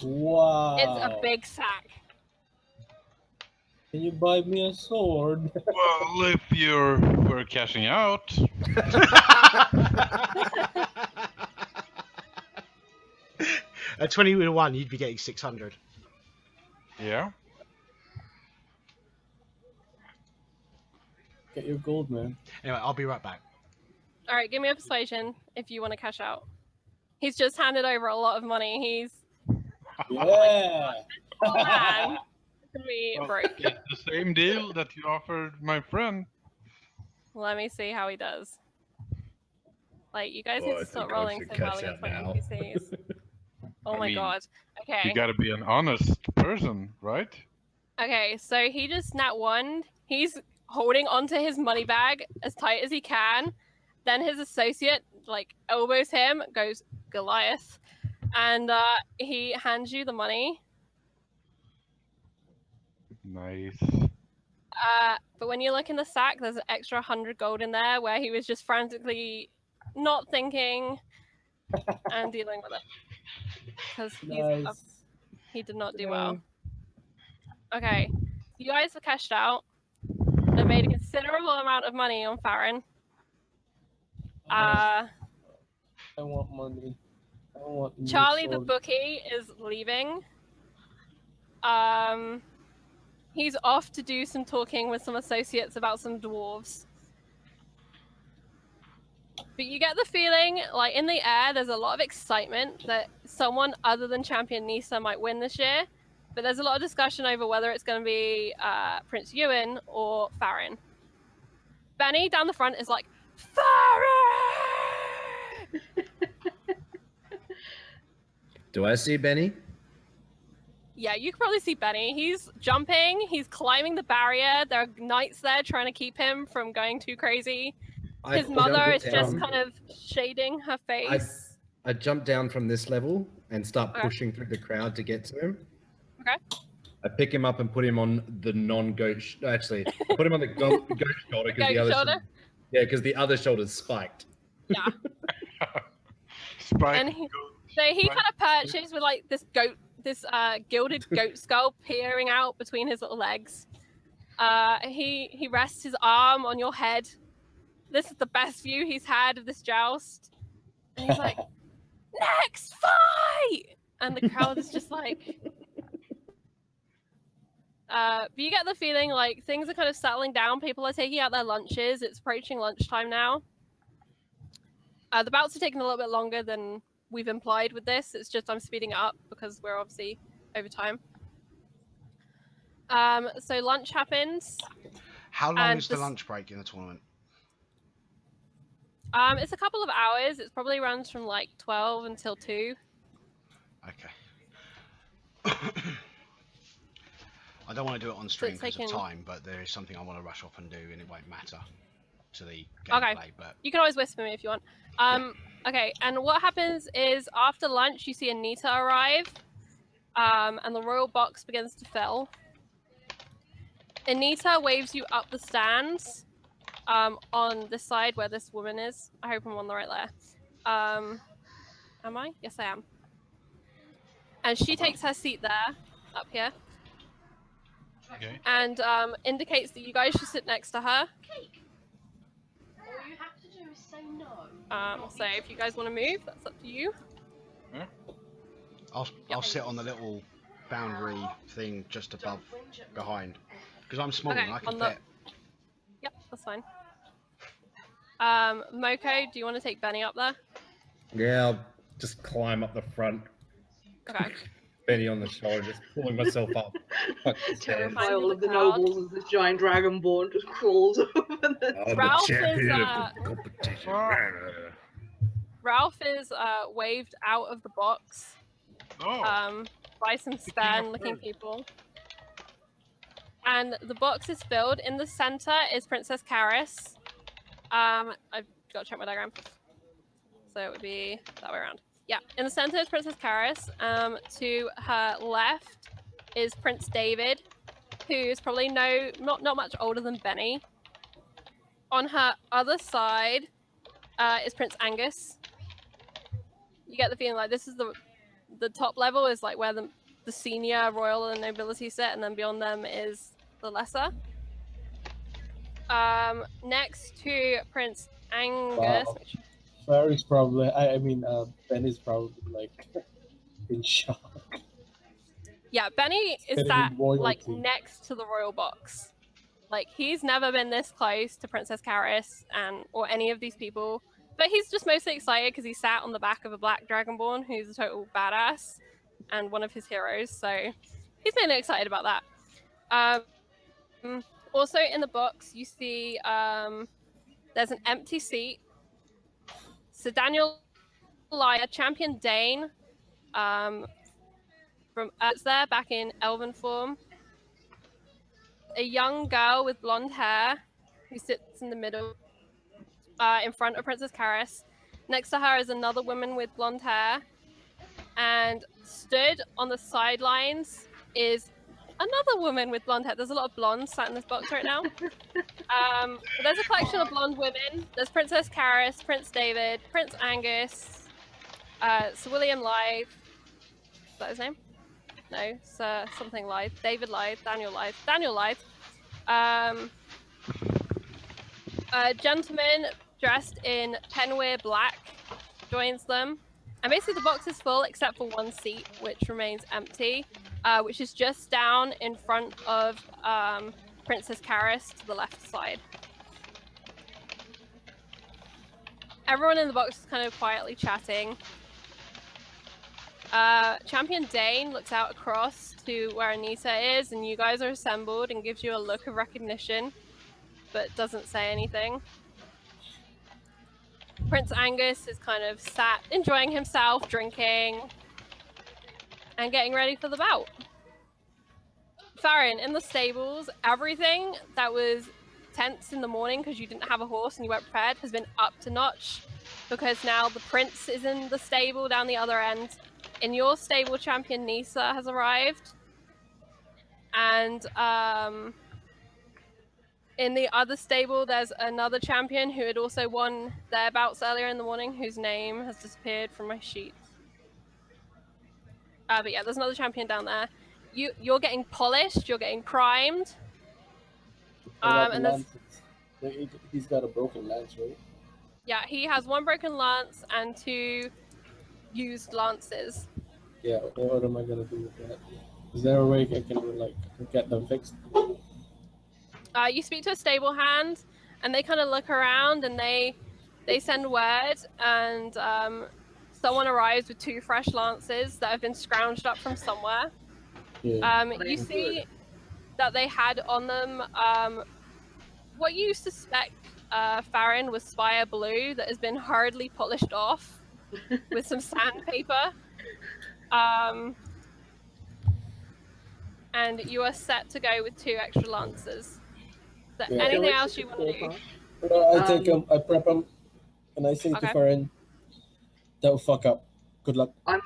Wow. It's a big sack. Can you buy me a sword? Well, if you were cashing out, At 20 to 1, you'd be getting 600. yeah. Get your gold, man. Anyway, I'll be right back. All right, give me a persuasion if you want to cash out. He's just handed over a lot of money. He's Yeah. oh man, it's gonna be Well, broke. it's the same deal that you offered my friend. Let me see how he does. Like, you guys Oh, need I to stop think I rolling should so cash well against out my now. NPCs. Oh I my mean, god. Okay. You gotta be an honest person, right? Okay, so he just nat one. He's holding onto his money bag as tight as he can. Then his associate like elbows him, goes Goliath, and he hands you the money. Nice. But when you look in the sack, there's an extra 100 gold in there where he was just frantically not thinking and dealing with it because Nice. he did not do well. Okay, so you guys are cashed out. They made a considerable amount of money on Farrin. I want money. I want new Charlie the sword. bookie is leaving. He's off to do some talking with some associates about some dwarves. But you get the feeling, like in the air, there's a lot of excitement that someone other than Champion Nisa might win this year. But there's a lot of discussion over whether it's going to be Prince Ewan or Farrin. Benny down the front is like, Farrin! Do I see Benny? Yeah, you can probably see Benny. He's jumping, he's climbing the barrier. There are knights there trying to keep him from going too crazy. His mother is just kind of shading her face. I jump down from this level and start Okay. pushing through the crowd to get to him. Okay. I pick him up and put him on the non-goat. Actually, put him on the goat shoulder because the Goat other shoulder? Yeah, because the other shoulder's spiked. Yeah. Spike. And so he kind of perches with like this gilded goat skull peering out between his little legs. He rests his arm on your head. This is the best view he's had of this joust. And he's like, next fight! And the crowd is just like... but you get the feeling like things are kind of settling down. People are taking out their lunches. It's approaching lunchtime now. The bouts are taking a little bit longer than we've implied with this. It's just I'm speeding it up because we're obviously over time. So lunch happens. How long And is the this- lunch break in the tournament? It's a couple of hours. It probably runs from like 12 until 2. Okay. I don't want to do it on stream it's because taken- of time, but there is something I want to rush off and do, and it won't matter to the Okay. gameplay. But You can always whisper me if you want. Okay, and what happens is after lunch, you see Anita arrive, and the royal box begins to fill. Anita waves you up the stands, on this side where this woman is. I hope I'm on the right layer. Am I? Yes, I am. And she takes her seat there, up here, Okay. and indicates that you guys should sit next to her. Cake. All you have to do is say no. So if you guys want to move, that's up to you. I'll sit on the little boundary thing just above, behind, because I'm small Okay, and I can on the- fit. Yep, that's fine. Moko, do you want to take Benny up there? Yeah, I'll just climb up the front, Okay. Benny on the shoulder, just pulling myself up. Terrify all with of the the crowd. nobles as this giant dragonborn just crawls over the. I'm Ralph the is, champion of the competition. Ralph is waved out of the box Oh, by some stern-looking people. And the box is filled. In the center is Princess Karis. I've got to check my diagram. So it would be that way around. Yeah, in the center is Princess Karis. To her left is Prince David, who is probably not much older than Benny. On her other side is Prince Angus. You get the feeling like this is the top level is like where the senior royal and nobility sit, and then beyond them is the lesser. Next to Prince Angus. Wow. Farrin's probably, Ben is probably like in shock. Yeah, Benny is Fitting sat in royalty. like next to the royal box. Like he's never been this close to Princess Karis or any of these people. But he's just mostly excited because he sat on the back of a black dragonborn who's a total badass and one of his heroes. So he's mainly excited about that. Also in the box, you see there's an empty seat. So Daniel Lya, Champion Dane, from Earth's there back in elven form. A young girl with blonde hair who sits in the middle, in front of Princess Karis. Next to her is another woman with blonde hair, and stood on the sidelines is another woman with blonde hair. There's a lot of blondes sat in this box right now. But there's a collection of blonde women. There's Princess Karis, Prince David, Prince Angus, Sir William Lythe. Is that his name? No, Sir something Lythe. David Lythe, Daniel Lythe. Daniel Lythe. A gentleman dressed in penwear black joins them. And basically the box is full except for one seat, which remains empty, which is just down in front of Princess Karis to the left side. Everyone in the box is kind of quietly chatting. Champion Dane looks out across to where Anita is, and you guys are assembled, and gives you a look of recognition, but doesn't say anything. Prince Angus is kind of sat, enjoying himself, drinking, and getting ready for the bout. Farrin, in the stables, everything that was tense in the morning because you didn't have a horse and you weren't prepared has been up to notch, because now the prince is in the stable down the other end. In your stable, Champion Nisa has arrived. And in the other stable, there's another champion who had also won their bouts earlier in the morning, whose name has disappeared from my sheet. But yeah, there's another champion down there. You're getting polished, you're getting primed. And there's... He's got a broken lance, right? Yeah, he has one broken lance and 2 used lances. Yeah, what am I gonna do with that? Is there a way I can like get them fixed? You speak to a stable hand, and they kind of look around, and they send word and someone arrives with 2 fresh lances that have been scrounged up from somewhere. Yeah. You see that they had on them what you suspect Farrin was Spire Blue that has been hurriedly polished off with some sandpaper. And you are set to go with 2 extra lances. Is there Yeah. anything Like else such you a want to cool do? part. No, I take him, I prep him, and I say to Okay. Farrin, "Don't fuck up. Good luck." I'm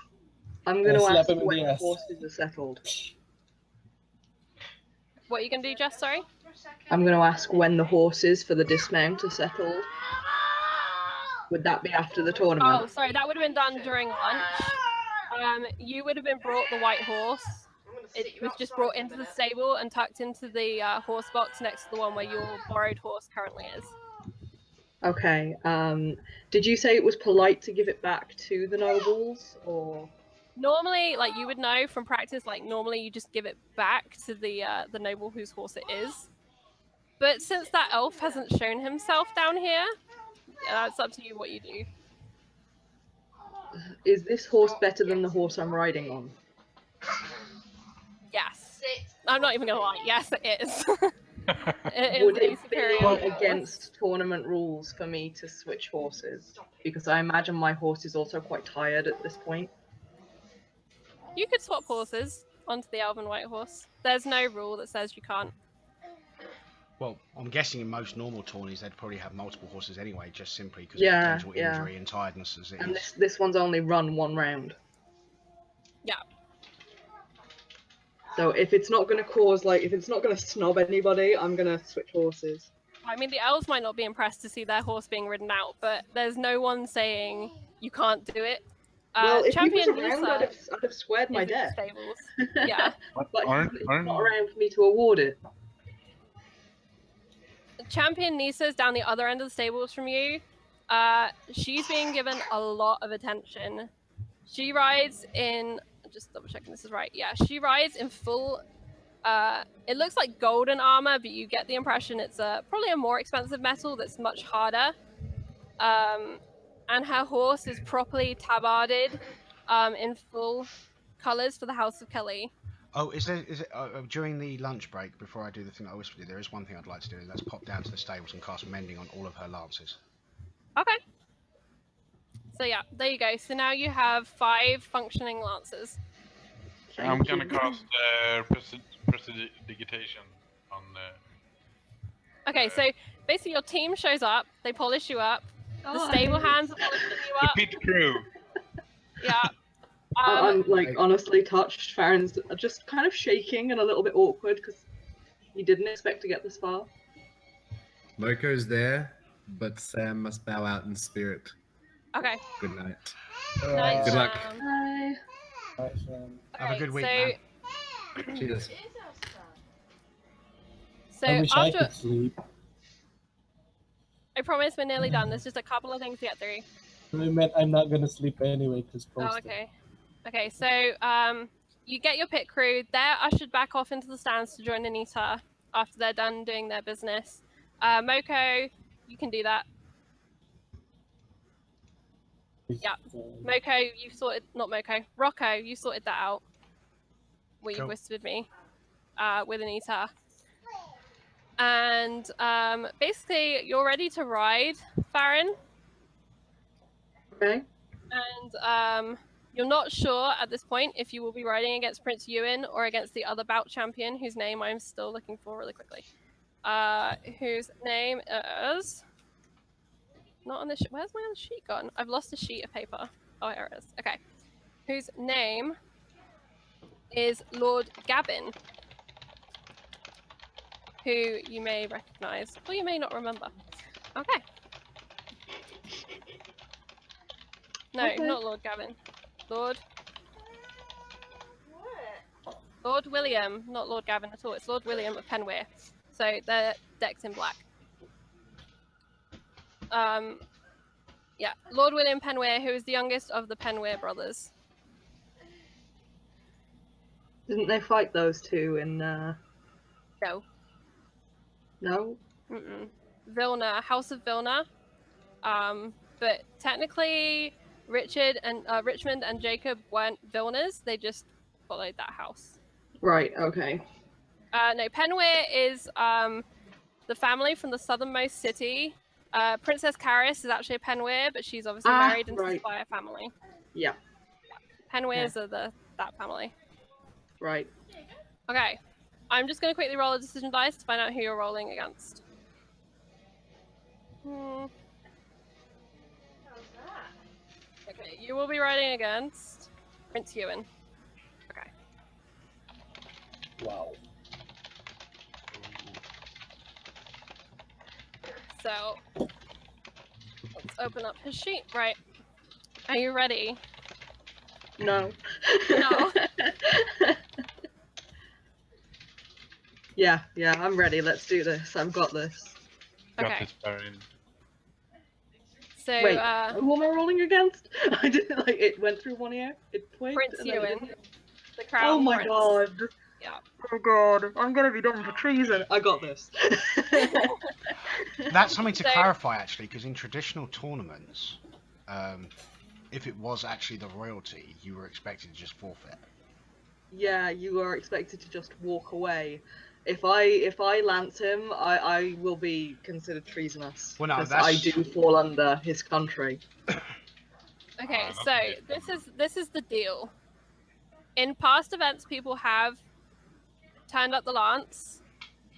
And going I to slap ask him in when the the ass. horses are settled. What are you going to do, Jess? Sorry? I'm going to ask when the horses for the dismount are settled. Would that be after the tournament? Oh, sorry, that would have been done during lunch. You would have been brought the white horse. It was just brought into the stable and tucked into the horse box next to the one where your borrowed horse currently is. Okay. Did you say it was polite to give it back to the nobles, or? Normally, like you would know from practice, like normally you just give it back to the noble whose horse it is. But since that elf hasn't shown himself down here, it's up to you what you do. Is this horse better than the horse I'm riding on? Yes. I'm not even gonna lie. Yes, it is. It is Would a it superior be horse. against tournament rules for me to switch horses? Because I imagine my horse is also quite tired at this point. You could swap horses onto the elven white horse. There's no rule that says you can't. Well, I'm guessing in most normal tourneys they'd probably have multiple horses anyway, just simply because Yeah, of potential yeah. injury and tiredness as it And is. this one's only run 1 round. Yeah. So if it's not going to cause, like, if it's not going to snob anybody, I'm going to switch horses. I mean, the elves might not be impressed to see their horse being ridden out, but there's no one saying you can't do it. Well, if he was Champion around, Nisa I'd have squared my is in the death. stables. Yeah. But Aren't- he's aren't- not around for me to award it. Champion Nisa's down the other end of the stables from you. She's being given a lot of attention. She rides in, just double checking this is right. Yeah, she rides in full. It looks like golden armor, but you get the impression it's probably a more expensive metal that's much harder. And her horse is properly tabarded in full colors for the House of Kelly. Oh, is it during the lunch break before I do the thing I whispered you? There is one thing I'd like to do, and that's pop down to the stables and cast mending on all of her lances. Okay. So yeah, there you go. So now you have 5 functioning lances. I'm gonna cast prestidigitation on the. Okay, so basically your team shows up, they polish you up, the stable hands are polishing you The up. pit crew. Yeah. I'm like honestly touched. Farron's just kind of shaking and a little bit awkward because he didn't expect to get this far. Moko's there, but Sam must bow out in spirit. Okay. Good night. Nice. Good luck. Bye. Have a good week, so, man. Cheers. So I wish I after could sleep. I promise we're nearly done. There's just a couple of things to get through. I meant I'm not gonna sleep anyway because Oh, okay. Okay, so you get your pit crew. They're ushered back off into the stands to join Anita after they're done doing their business. Moko, you can do that. Yeah. Moko, you sorted, not Moko, Rocco, you sorted that out. What you Cool. whispered me with Anita. And basically, you're ready to ride, Farrin. Okay. And you're not sure at this point if you will be riding against Prince Ewan or against the other bout champion, whose name I'm still looking for really quickly. Whose name is... Not on this... Where's my other sheet gone? I've lost a sheet of paper. Oh, here it is. Okay. Whose name is Lord Gavin, who you may recognize, or you may not remember. Okay. No, Okay. not Lord Gavin. Lord William, not Lord Gavin at all. It's Lord William of Penware. So they're decked in black. Yeah, Lord William Penware, who is the youngest of the Penware brothers. Didn't they fight those two in? No. No. Vilna, House of Vilna. But technically, Richard and Richmond and Jacob weren't Vilnas. They just followed that house. Right. Okay. No, Penweir is the family from the southernmost city. Princess Caris is actually a Penweir, but she's obviously married into the right. Spire family. Yeah. Penweirs are that family. Right. Okay, I'm just going to quickly roll a decision dice to find out who you're rolling against. Okay, you will be riding against Prince Ewan. Okay. Wow. So, let's open up his sheet. Right. Are you ready? No. No. Yeah, I'm ready. Let's do this. I've got this. Got Okay. this, Farrin. So, Wait, who am I rolling against? I didn't like it. Went through one ear. It twigged. Prince and then it Ewan, didn't. the crown Oh my prince. god. Yeah. Oh god. I'm gonna be done for treason. I got this. That's something to So- clarify, actually, because in traditional tournaments, if it was actually the royalty, you were expected to just forfeit. Yeah, you are expected to just walk away. If I lance him, I will be considered treasonous. Well, no, 'cause that's- I do fall under his country. Okay, not so okay. this is the deal. In past events, people have turned up the lance,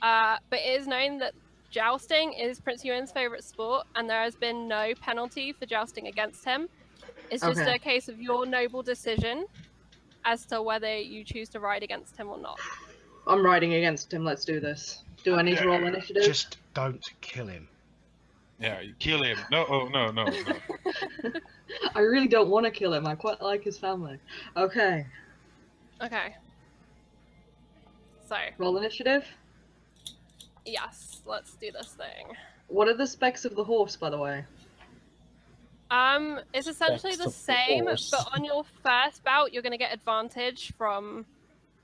but it is known that jousting is Prince Ewan's favorite sport, and there has been no penalty for jousting against him. It's just Okay. a case of your noble decision as to whether you choose to ride against him or not. I'm riding against him. Let's do this. Do I need to roll initiative? Just don't kill him. Yeah, you kill him. No, oh, no. I really don't want to kill him. I quite like his family. Okay. Okay. So, Roll initiative. yes, let's do this thing. What are the specs of the horse, by the way? It's essentially Specs the of the same, horse. but on your first bout, you're going to get advantage from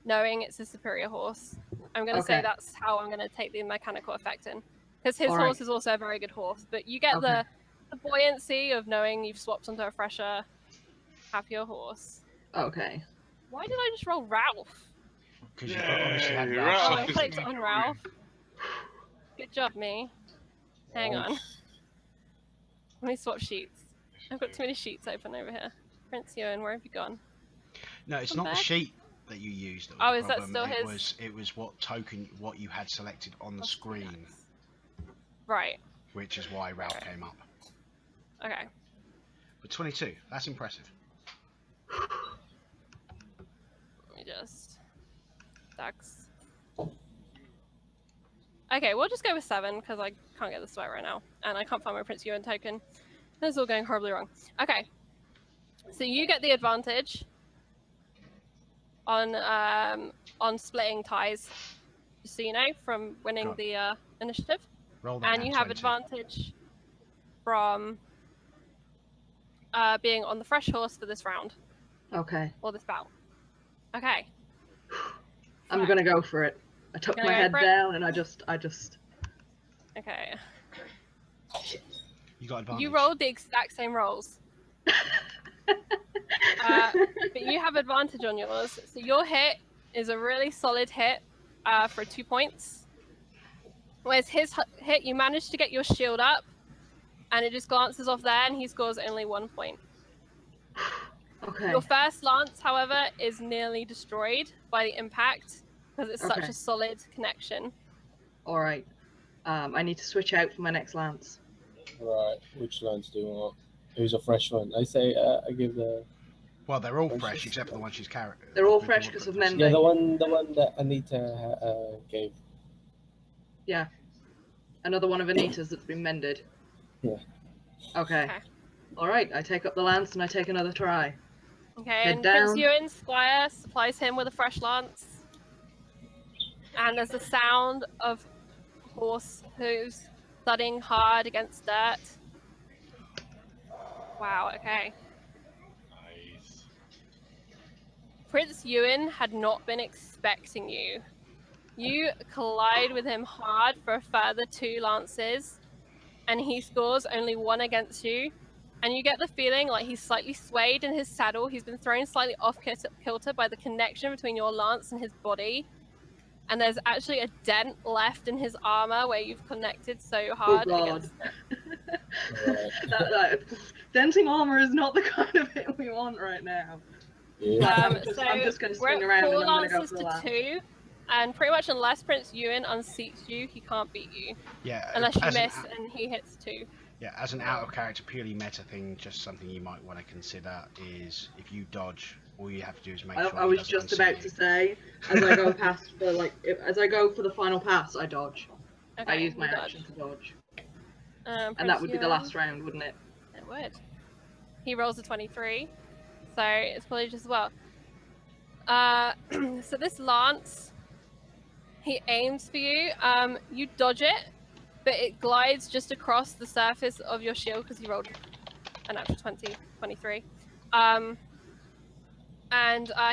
knowing it's a superior horse. I'm going to say Okay. that's how I'm going to take the mechanical effect in. Because his Alright. horse is also a very good horse, but you get Okay. the buoyancy of knowing you've swapped onto a fresher, happier horse. Okay. Why did I just roll Ralph? Because you obviously had Yay, Ralph's Oh, Ralph I is selected. clicked on in Ralph. Good job, me. Hang on. Let me swap sheets. I've got too many sheets open over here. Prince Ewan, where have you gone? No, it's Come not the back. sheet that you used. That was Oh, the is that problem. still his? It was what you had selected on the screen, Right. which is why Ralph came up. Okay. But 22, that's impressive. Let me just... Dax. Okay, we'll just go with 7, because I can't get this right now. And I can't find my Prince Ewan token. This is all going horribly wrong. Okay. So you get the advantage on splitting ties, just so you know, from winning Got the initiative. Roll that. And you have 20. advantage from being on the fresh horse for this round, Okay. or this bout. Okay. I'm So- gonna go for it. I took Gonna my go head for it? down and I just. Okay. You got advantage. You rolled the exact same rolls. But you have advantage on yours. So your hit is a really solid hit for 2 points. Whereas his hit, you managed to get your shield up, and it just glances off there, and he scores only 1 point. Okay. Your first lance, however, is nearly destroyed by the impact, because it's such Okay. a solid connection. All right. I need to switch out for my next lance. Right. Which lines do you want? Here's a fresh one. I say I give the Well, they're all Fresh fresh is- except for the one she's carrying. They're all fresh 'cause of mending. yeah the one that Anita gave. Yeah. Another one of Anita's that's been mended. Yeah. Okay. Okay. All right. I take up the lance and I take another try. Okay, Head and Prince down. Ewan, Squire, supplies him with a fresh lance. And there's the sound of horse hooves thudding hard against dirt. Wow, okay. Nice. Prince Ewan had not been expecting you. You collide with him hard for a further 2 lances, and he scores only 1 against you, and you get the feeling like he's slightly swayed in his saddle. He's been thrown slightly off kilter by the connection between your lance and his body. And there's actually a dent left in his armor where you've connected so hard God. against it. Denting armor is not the kind of hit we want right now. Yeah. I'm just going to we're swing at around 4 and I'm going to go lances for the to lance. 2, and pretty much unless Prince Ewan unseats you, he can't beat you. Yeah. Unless you as miss an, and he hits 2. yeah, as an out of character, purely meta thing, just something you might want to consider is if you dodge, all you have to do is make sure. I was just about to say, as I go past the as I go for the final pass, I dodge. Okay, I use my you dodge. action to dodge, Prince and that would be the Ewan, last round, wouldn't it? It would. He rolls a 23, so it's probably just as well. So this lance, he aims for you. You dodge it, but it glides just across the surface of your shield because you rolled an actual 23. And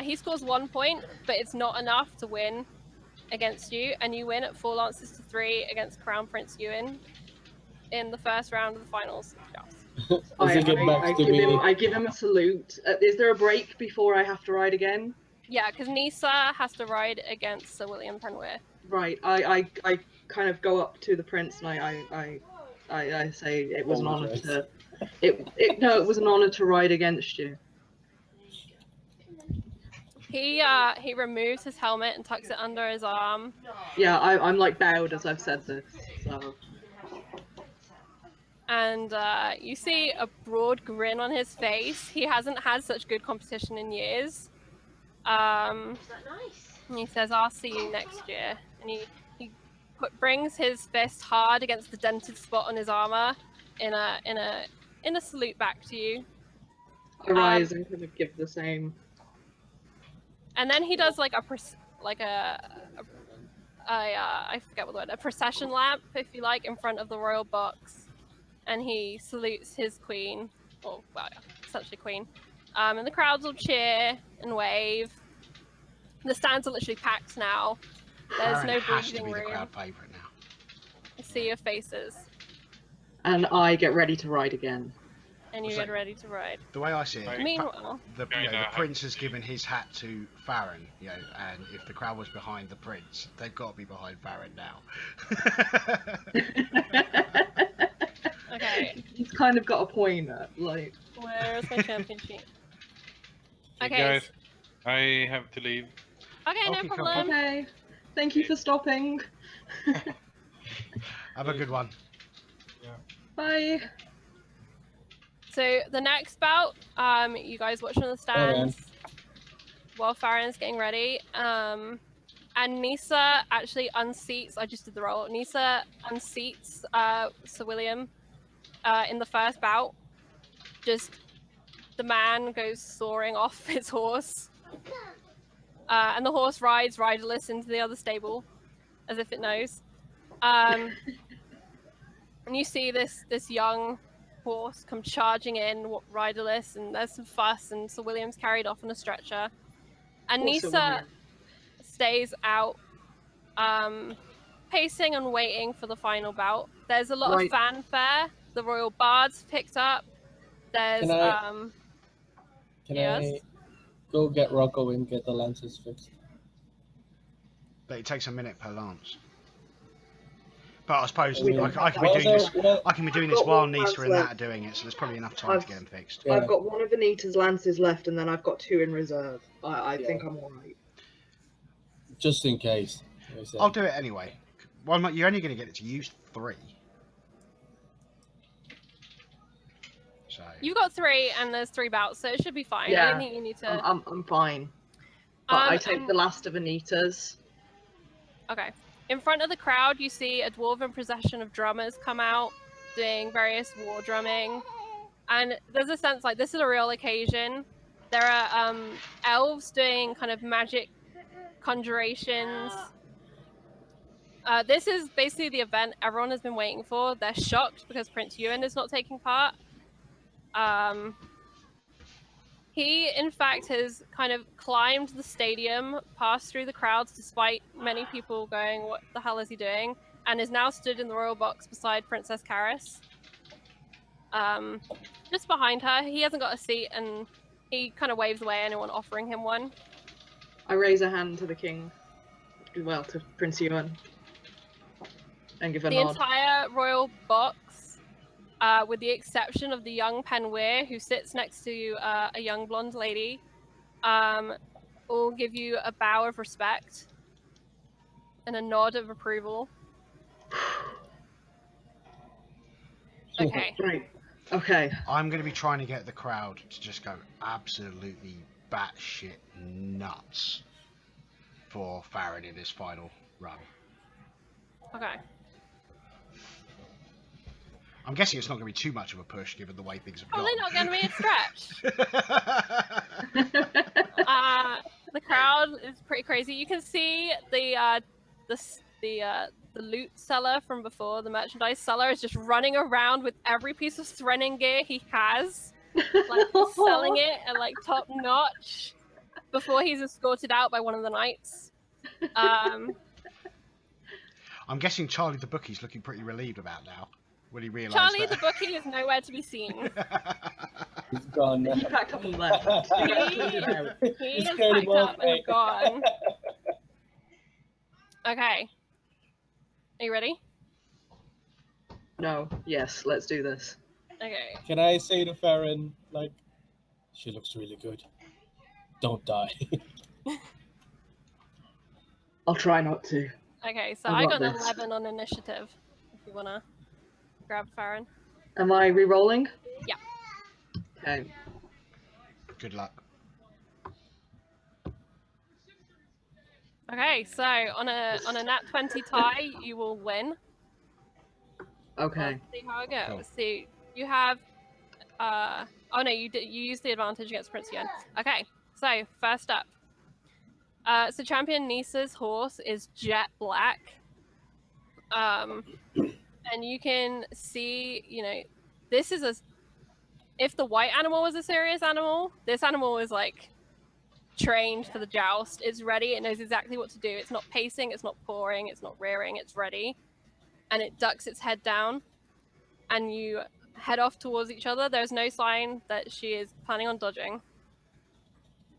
he scores 1 point, but it's not enough to win against you, and you win at 4 lances to 3 against Crown Prince Ewan in the first round of the finals. I give him a salute. Is there a break before I have to ride again? Yeah, because Nisa has to ride against Sir William Penweir. Right. I kind of go up to the prince and I say it was an honor to. It was an honor to ride against you. He removes his helmet and tucks it under his arm. Yeah, I'm like bowed as I've said this. So. And you see a broad grin on his face. He hasn't had such good competition in years. Is that nice? And he says, "I'll see you next year." And he brings his fist hard against the dented spot on his armor in a salute back to you. I rise and kind of give the same. And then he does like I forget what the word, a procession lap, if you like, in front of the royal box, and he salutes his queen, or well, yeah, essentially queen. And the crowds will cheer and wave. The stands are literally packed now. There's Farrin no has to breathing be the room. crowd favourite now. I see your faces, And I get ready to ride again. and you So- get ready to ride. The way I see it, Meanwhile, the prince has given his hat to Farrin, and if the crowd was behind the prince, they've got to be behind Farrin now. okay, He's kind of got a point, like. where's my championship? Hey Okay. guys, I have to leave. Okay, no Okay, cool. problem. Okay. Thank you for stopping. Have a good one. Bye. So the next bout, you guys watch from the stands while Farron's getting ready. And Nisa actually unseats. I just did the roll. Nisa unseats Sir William in the first bout. Just the man goes soaring off his horse, and the horse rides riderless into the other stable, as if it knows. And you see this young horse come charging in, riderless, and there's some fuss, and Sir William's carried off on a stretcher. And Poor Sir Nisa William. stays out, pacing and waiting for the final bout. There's a lot Right. of fanfare. The royal bards picked up. There's Can yes? I go get Rocco and get the lances fixed? But it takes a minute per lance. But I suppose We- I can be Well, doing no, this. well, I can be doing I've this got while one Nisa lance and that left. are doing it, so there's probably enough time to get them fixed. Yeah. I've got one of Anita's lances left, and then I've got 2 in reserve. I Yeah. think I'm alright. just in case. like I said. I'll do it anyway. Well, you're only going to get it to use 3. So You've got 3, and there's 3 bouts, so it should be fine. I Yeah. don't think you need to. I'm fine. But I take and- the last of Anita's. Okay. In front of the crowd, you see a dwarven procession of drummers come out, doing various war drumming, and there's a sense like this is a real occasion. There are elves doing kind of magic conjurations. This is basically the event everyone has been waiting for. They're shocked because Prince Ewan is not taking part. He, in fact, has kind of climbed the stadium, passed through the crowds despite many people going, "What the hell is he doing?" and is now stood in the royal box beside Princess Karis. just behind her. He hasn't got a seat, and he kind of waves away anyone offering him one. I raise a hand to the king. Well, to Prince Yuan. And give a The nod. entire royal box, with the exception of the young Penweir, who sits next to a young blonde lady, all give you a bow of respect and a nod of approval. Okay. Right. Okay. I'm going to be trying to get the crowd to just go absolutely batshit nuts for Farrin in his final run. Okay. I'm guessing it's not going to be too much of a push given the way things have Probably gone. not going to be a stretch. The crowd is pretty crazy. You can see the loot seller from before, the merchandise seller, is just running around with every piece of threading gear he has, like selling it at like top notch before he's escorted out by one of the knights. I'm guessing Charlie the bookie's looking pretty relieved about now when he realised Charlie that. the bookie is nowhere to be seen. He's gone now. He packed up and left. He He's is scared packed him off, up and mate. gone. Okay. Are you ready? No. Yes, let's do this. Okay. Can I say to Farrin, like, she looks really good. Don't die. I'll try not to. Okay, so I I got got an this. 11 on initiative, if you want to grab Farrin. Am I re-rolling? Yeah. Okay. Good luck. Okay, so on a nat 20 tie, you will win. Okay. Let's see how it goes. Cool. So you have, oh no, you used the advantage against Prince Yuan. Okay, so first up. So Champion Nisa's horse is jet black. And you can see, this is if the white animal was a serious animal, this animal is like trained for the joust. It's ready. It knows exactly what to do. It's not pacing. It's not pawing. It's not rearing. It's ready. And it ducks its head down. And you head off towards each other. There's no sign that she is planning on dodging.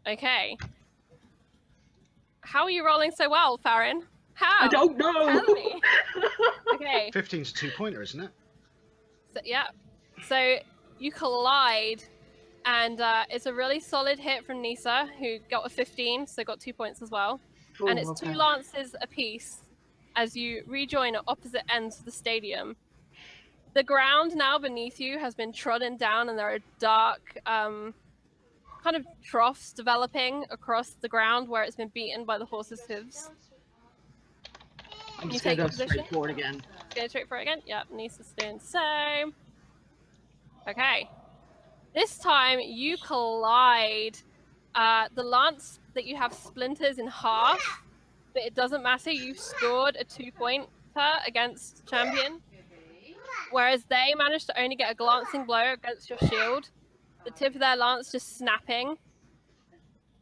Okay. How are you rolling so well, Farrin? How? I don't know. Tell me. Okay. 15's a 2-pointer, isn't it? So, yeah. So you collide, and it's a really solid hit from Nisa, who got a 15, so got 2 points as well. Ooh, And it's okay. 2 lances apiece as you rejoin at opposite ends of the stadium. The ground now beneath you has been trodden down, and there are dark kind of troughs developing across the ground where it's been beaten by the horse's hooves. I'm You just gonna take go position. straight forward again. Go straight for it again. Yep, Nisa's doing the same. Okay. This time you collide. The lance that you have splinters in half, but it doesn't matter. You scored a 2-pointer against Champion, whereas they managed to only get a glancing blow against your shield. The tip of their lance just snapping.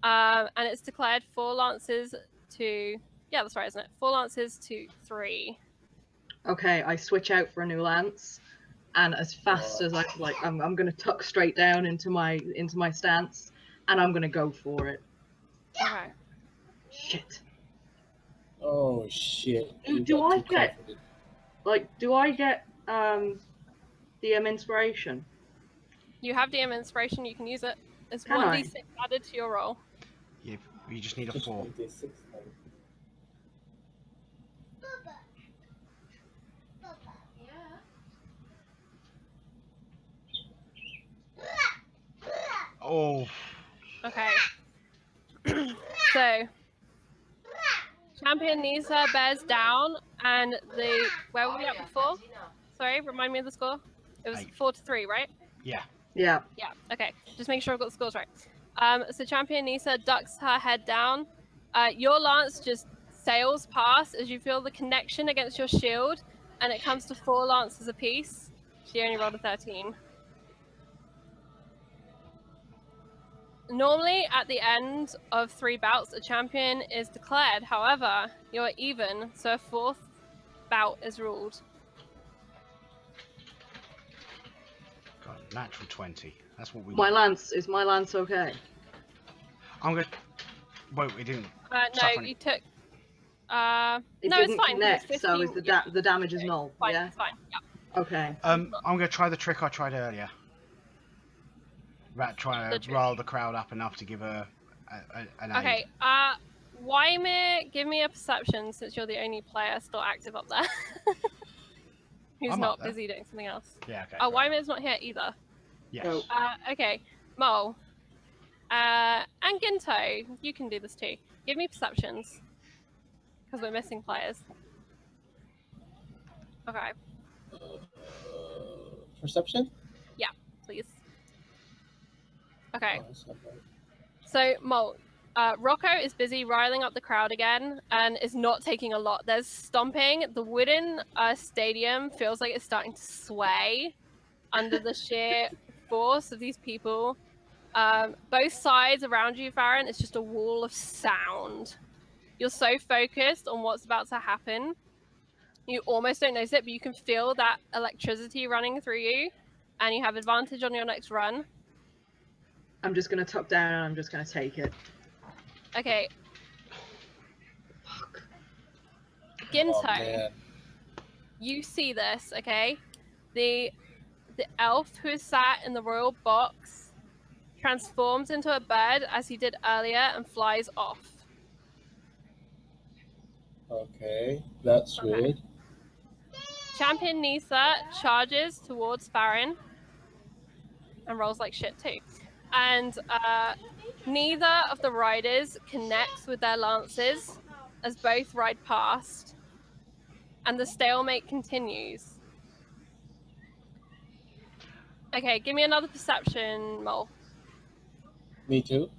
And it's declared 4 lances to... Yeah, that's right, isn't it? 4 lances to 3. Okay, I switch out for a new lance, and as fast as I'm gonna tuck straight down into my stance, and I'm gonna go for it. Okay. Shit. Oh shit. You Do got I too get- confident. Do I get DM inspiration? You have DM inspiration, you can use it. It's Can I? 1d6 added to your roll. You just need a Just 4. 1d6 then. Oh, Okay. So, Champion Nisa bears down, and where were we at before? Sorry, remind me of the score. It was 8. 4-3, right? yeah. Yeah. Yeah. Okay. Just make sure I've got the scores right. So Champion Nisa ducks her head down. Your lance just sails past as you feel the connection against your shield, and it comes to 4 lances apiece. She only rolled a 13. Normally, at the end of 3 bouts, a champion is declared. However, you're even, so a 4th bout is ruled. God, Natural 20. That's what we My want. lance is my lance okay? I'm gonna. Wait, it didn't. No, suffer any- you took. It No, it's didn't fine. 'Cause it's connect, 50, so is the damage is okay, null. Fine, Yeah. it's fine. Yeah. Okay. I'm gonna try the trick I tried earlier. About trying The to trick. rile the crowd up enough to give her an aid. Okay. Waimir, give me a perception since you're the only player still active up there. Who's I'm not up there. busy doing something else. Yeah. Okay. Oh, fair enough. Waimir's not here either. Yes. No. Okay. Mo. And Ginto, you can do this too. Give me perceptions. Because we're missing players. Okay. Perception? Please. Okay. Oh, that's not bad. So, Mo, Rocco is busy riling up the crowd again and is not taking a lot. There's stomping. The wooden stadium feels like it's starting to sway under the sheer force of these people. Both sides around you, Farrin, it's just a wall of sound. You're so focused on what's about to happen. You almost don't notice it, but you can feel that electricity running through you, and you have advantage on your next run. I'm just gonna tuck down and I'm just gonna take it. Okay, Fuck. Ginto, Oh, man. you see this, okay? The elf who is sat in the royal box transforms into a bird as he did earlier and flies off. Okay, that's Okay. weird. Champion Nisa charges towards Farrin and rolls like shit too. And neither of the riders connects with their lances as both ride past. And the stalemate continues. Okay, give me another perception, Mole. Me too.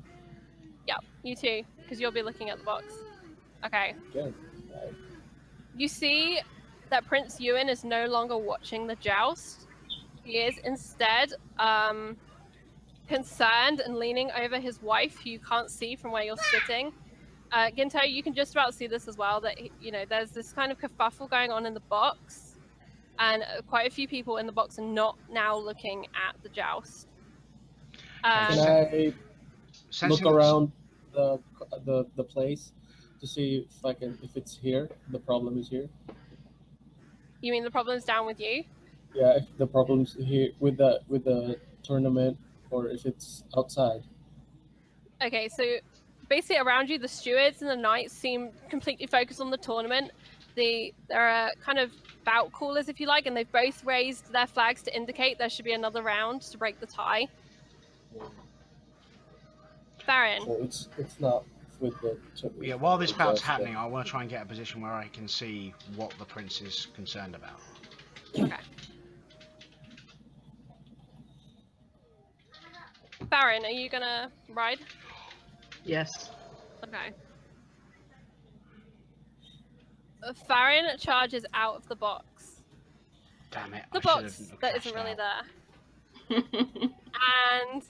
Yeah, you too, because you'll be looking at the box. Okay. Good. Right. You see that Prince Ewan is no longer watching the joust. He is instead concerned and leaning over his wife, who you can't see from where you're sitting. Ginto, you can just about see this as well, that, there's this kind of kerfuffle going on in the box, and quite a few people in the box are not now looking at the joust. Can I Sensing look around the place to see if it's here? The problem is here. You mean the problem's down with you? Yeah, if the problem's here with the tournament, or if it's outside. Okay, so basically around you, the stewards and the knights seem completely focused on the tournament. There are kind of bout callers, if you like, and they've both raised their flags to indicate there should be another round to break the tie. Farrin. So it's not with the. Yeah, while this bout's just, happening, I want to try and get a position where I can see what the prince is concerned about. Okay. Farrin, are you gonna ride? Yes. Okay. Farrin charges out of the box. Damn it! The I should box have that crashed isn't really out. there. And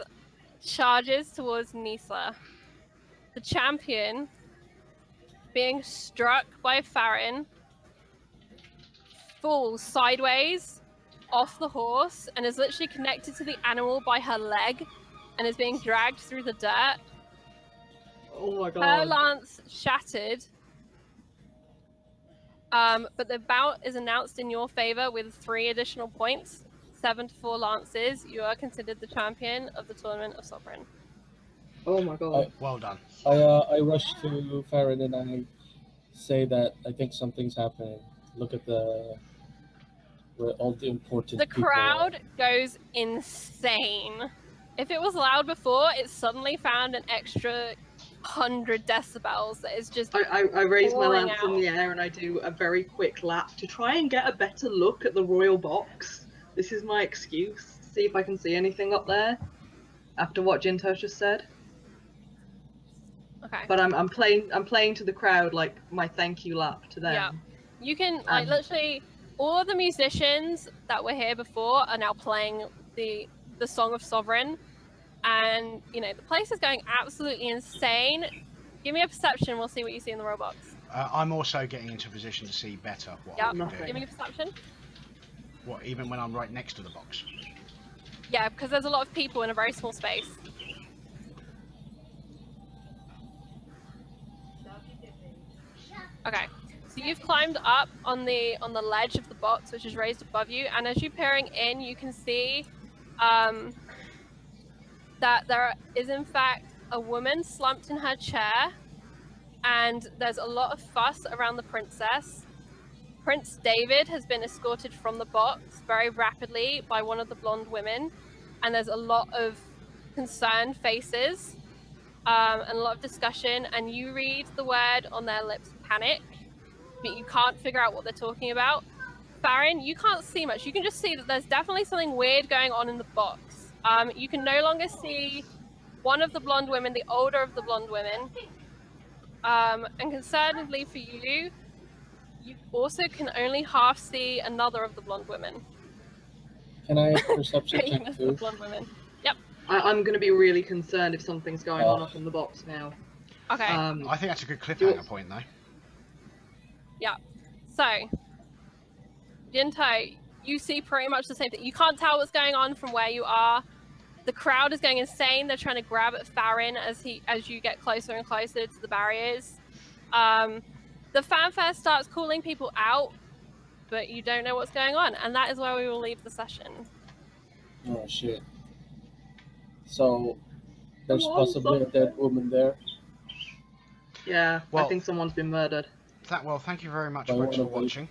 charges towards Nisa. The champion, being struck by Farrin, falls sideways off the horse and is literally connected to the animal by her leg and is being dragged through the dirt. Oh my Her god. lance shattered. But the bout is announced in your favor with 3 additional points. 7 to 4 lances. You are considered the champion of the Tournament of Sovereign. Oh my god. Well done. I rush to Farrin and I say that I think something's happening. Look at where all the important The people crowd goes insane. If it was loud before, it suddenly found an extra 100 decibels that is just I raise my pouring lance in the air and I do a very quick lap to try and get a better look at the royal box. This is my excuse. See if I can see anything up there after what Jinto's just said. okay. But I'm playing to the crowd like my thank you lap to them. Yeah. You can literally all of the musicians that were here before are now playing the Song of Sovereign, and the place is going absolutely insane. Give me a perception, we'll see what you see in the Roblox. I'm also getting into a position to see better what I Yep. can Nothing. do. Give me a perception. What, even when I'm right next to the box? Yeah, because there's a lot of people in a very small space. Okay, so you've climbed up on the ledge of the box, which is raised above you, and as you're peering in, you can see that there is in fact a woman slumped in her chair, and there's a lot of fuss around the princess. Prince David has been escorted from the box very rapidly by one of the blonde women, and there's a lot of concerned faces and a lot of discussion, and you read the word on their lips, panic, but you can't figure out what they're talking about. Farrin, you can't see much. You can just see that there's definitely something weird going on in the box. You can no longer see one of the blonde women, the older of the blonde women. And concernedly for you, you also can only half see another of the blonde women. Can I perception check The too? blonde women. Yep. I'm going to be really concerned if something's going on up in the box now. Okay. I think that's a good cliffhanger point, though. Yeah. So, Jinto, you see pretty much the same thing. You can't tell what's going on from where you are. The crowd is going insane. They're trying to grab at Farrin as you get closer and closer to the barriers. The fanfare starts calling people out, but you don't know what's going on, and that is where we will leave the session. Oh shit. So there's Come on, possibly a stop. dead woman there. Yeah, Well- I think someone's been murdered. Well, thank you very much, By folks, one for of watching.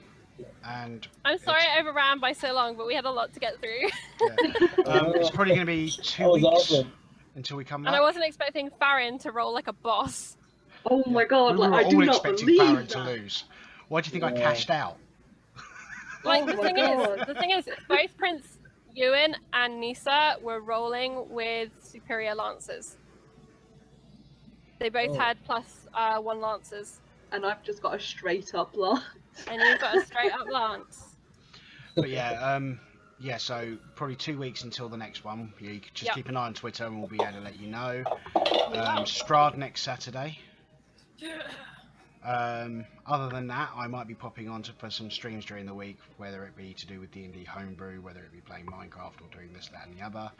And I'm sorry It's- I overran by so long, but we had a lot to get through. it's probably going to be 2 That was weeks awesome. until we come And back. I wasn't expecting Farrin to roll like a boss. Oh my god, we like were I do all not expecting believe Farrin that. to lose. Why do you think I Yeah. cashed out? Like Oh the my thing God. is, both Prince Ewan and Nisa were rolling with superior lancers. They both Oh. had +1 lancers, And I've just got a straight up lance. and you've got a straight up lance. But yeah, so probably 2 weeks until the next one. Yeah, you could just Yep. keep an eye on Twitter and we'll be able to let you know. Strahd next Saturday. Other than that, I might be popping on for some streams during the week, whether it be to do with D&D homebrew, whether it be playing Minecraft or doing this, that and the other.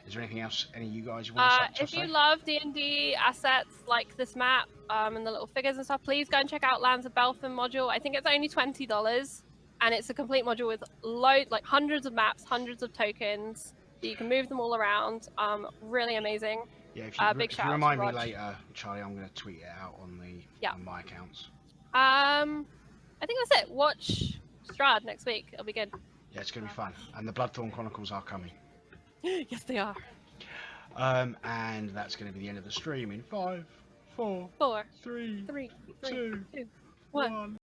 Is there anything else any of you guys want to If you say? love D&D assets like this map and the little figures and stuff, please go and check out Lands of Belfin module. I think it's only $20, and it's a complete module with hundreds of maps, hundreds of tokens. You can move them all around. Really amazing. Yeah, if big you shout out to remind me Rog. later, Charlie, I'm going to tweet it out on on my accounts. I think that's it. Watch Strahd next week. It'll be good. Yeah, it's going to be fun. And the Bloodthorn Chronicles are coming. Yes, they are. And that's going to be the end of the stream in 5, 4, 4, 3, 3, 2, 2, 1.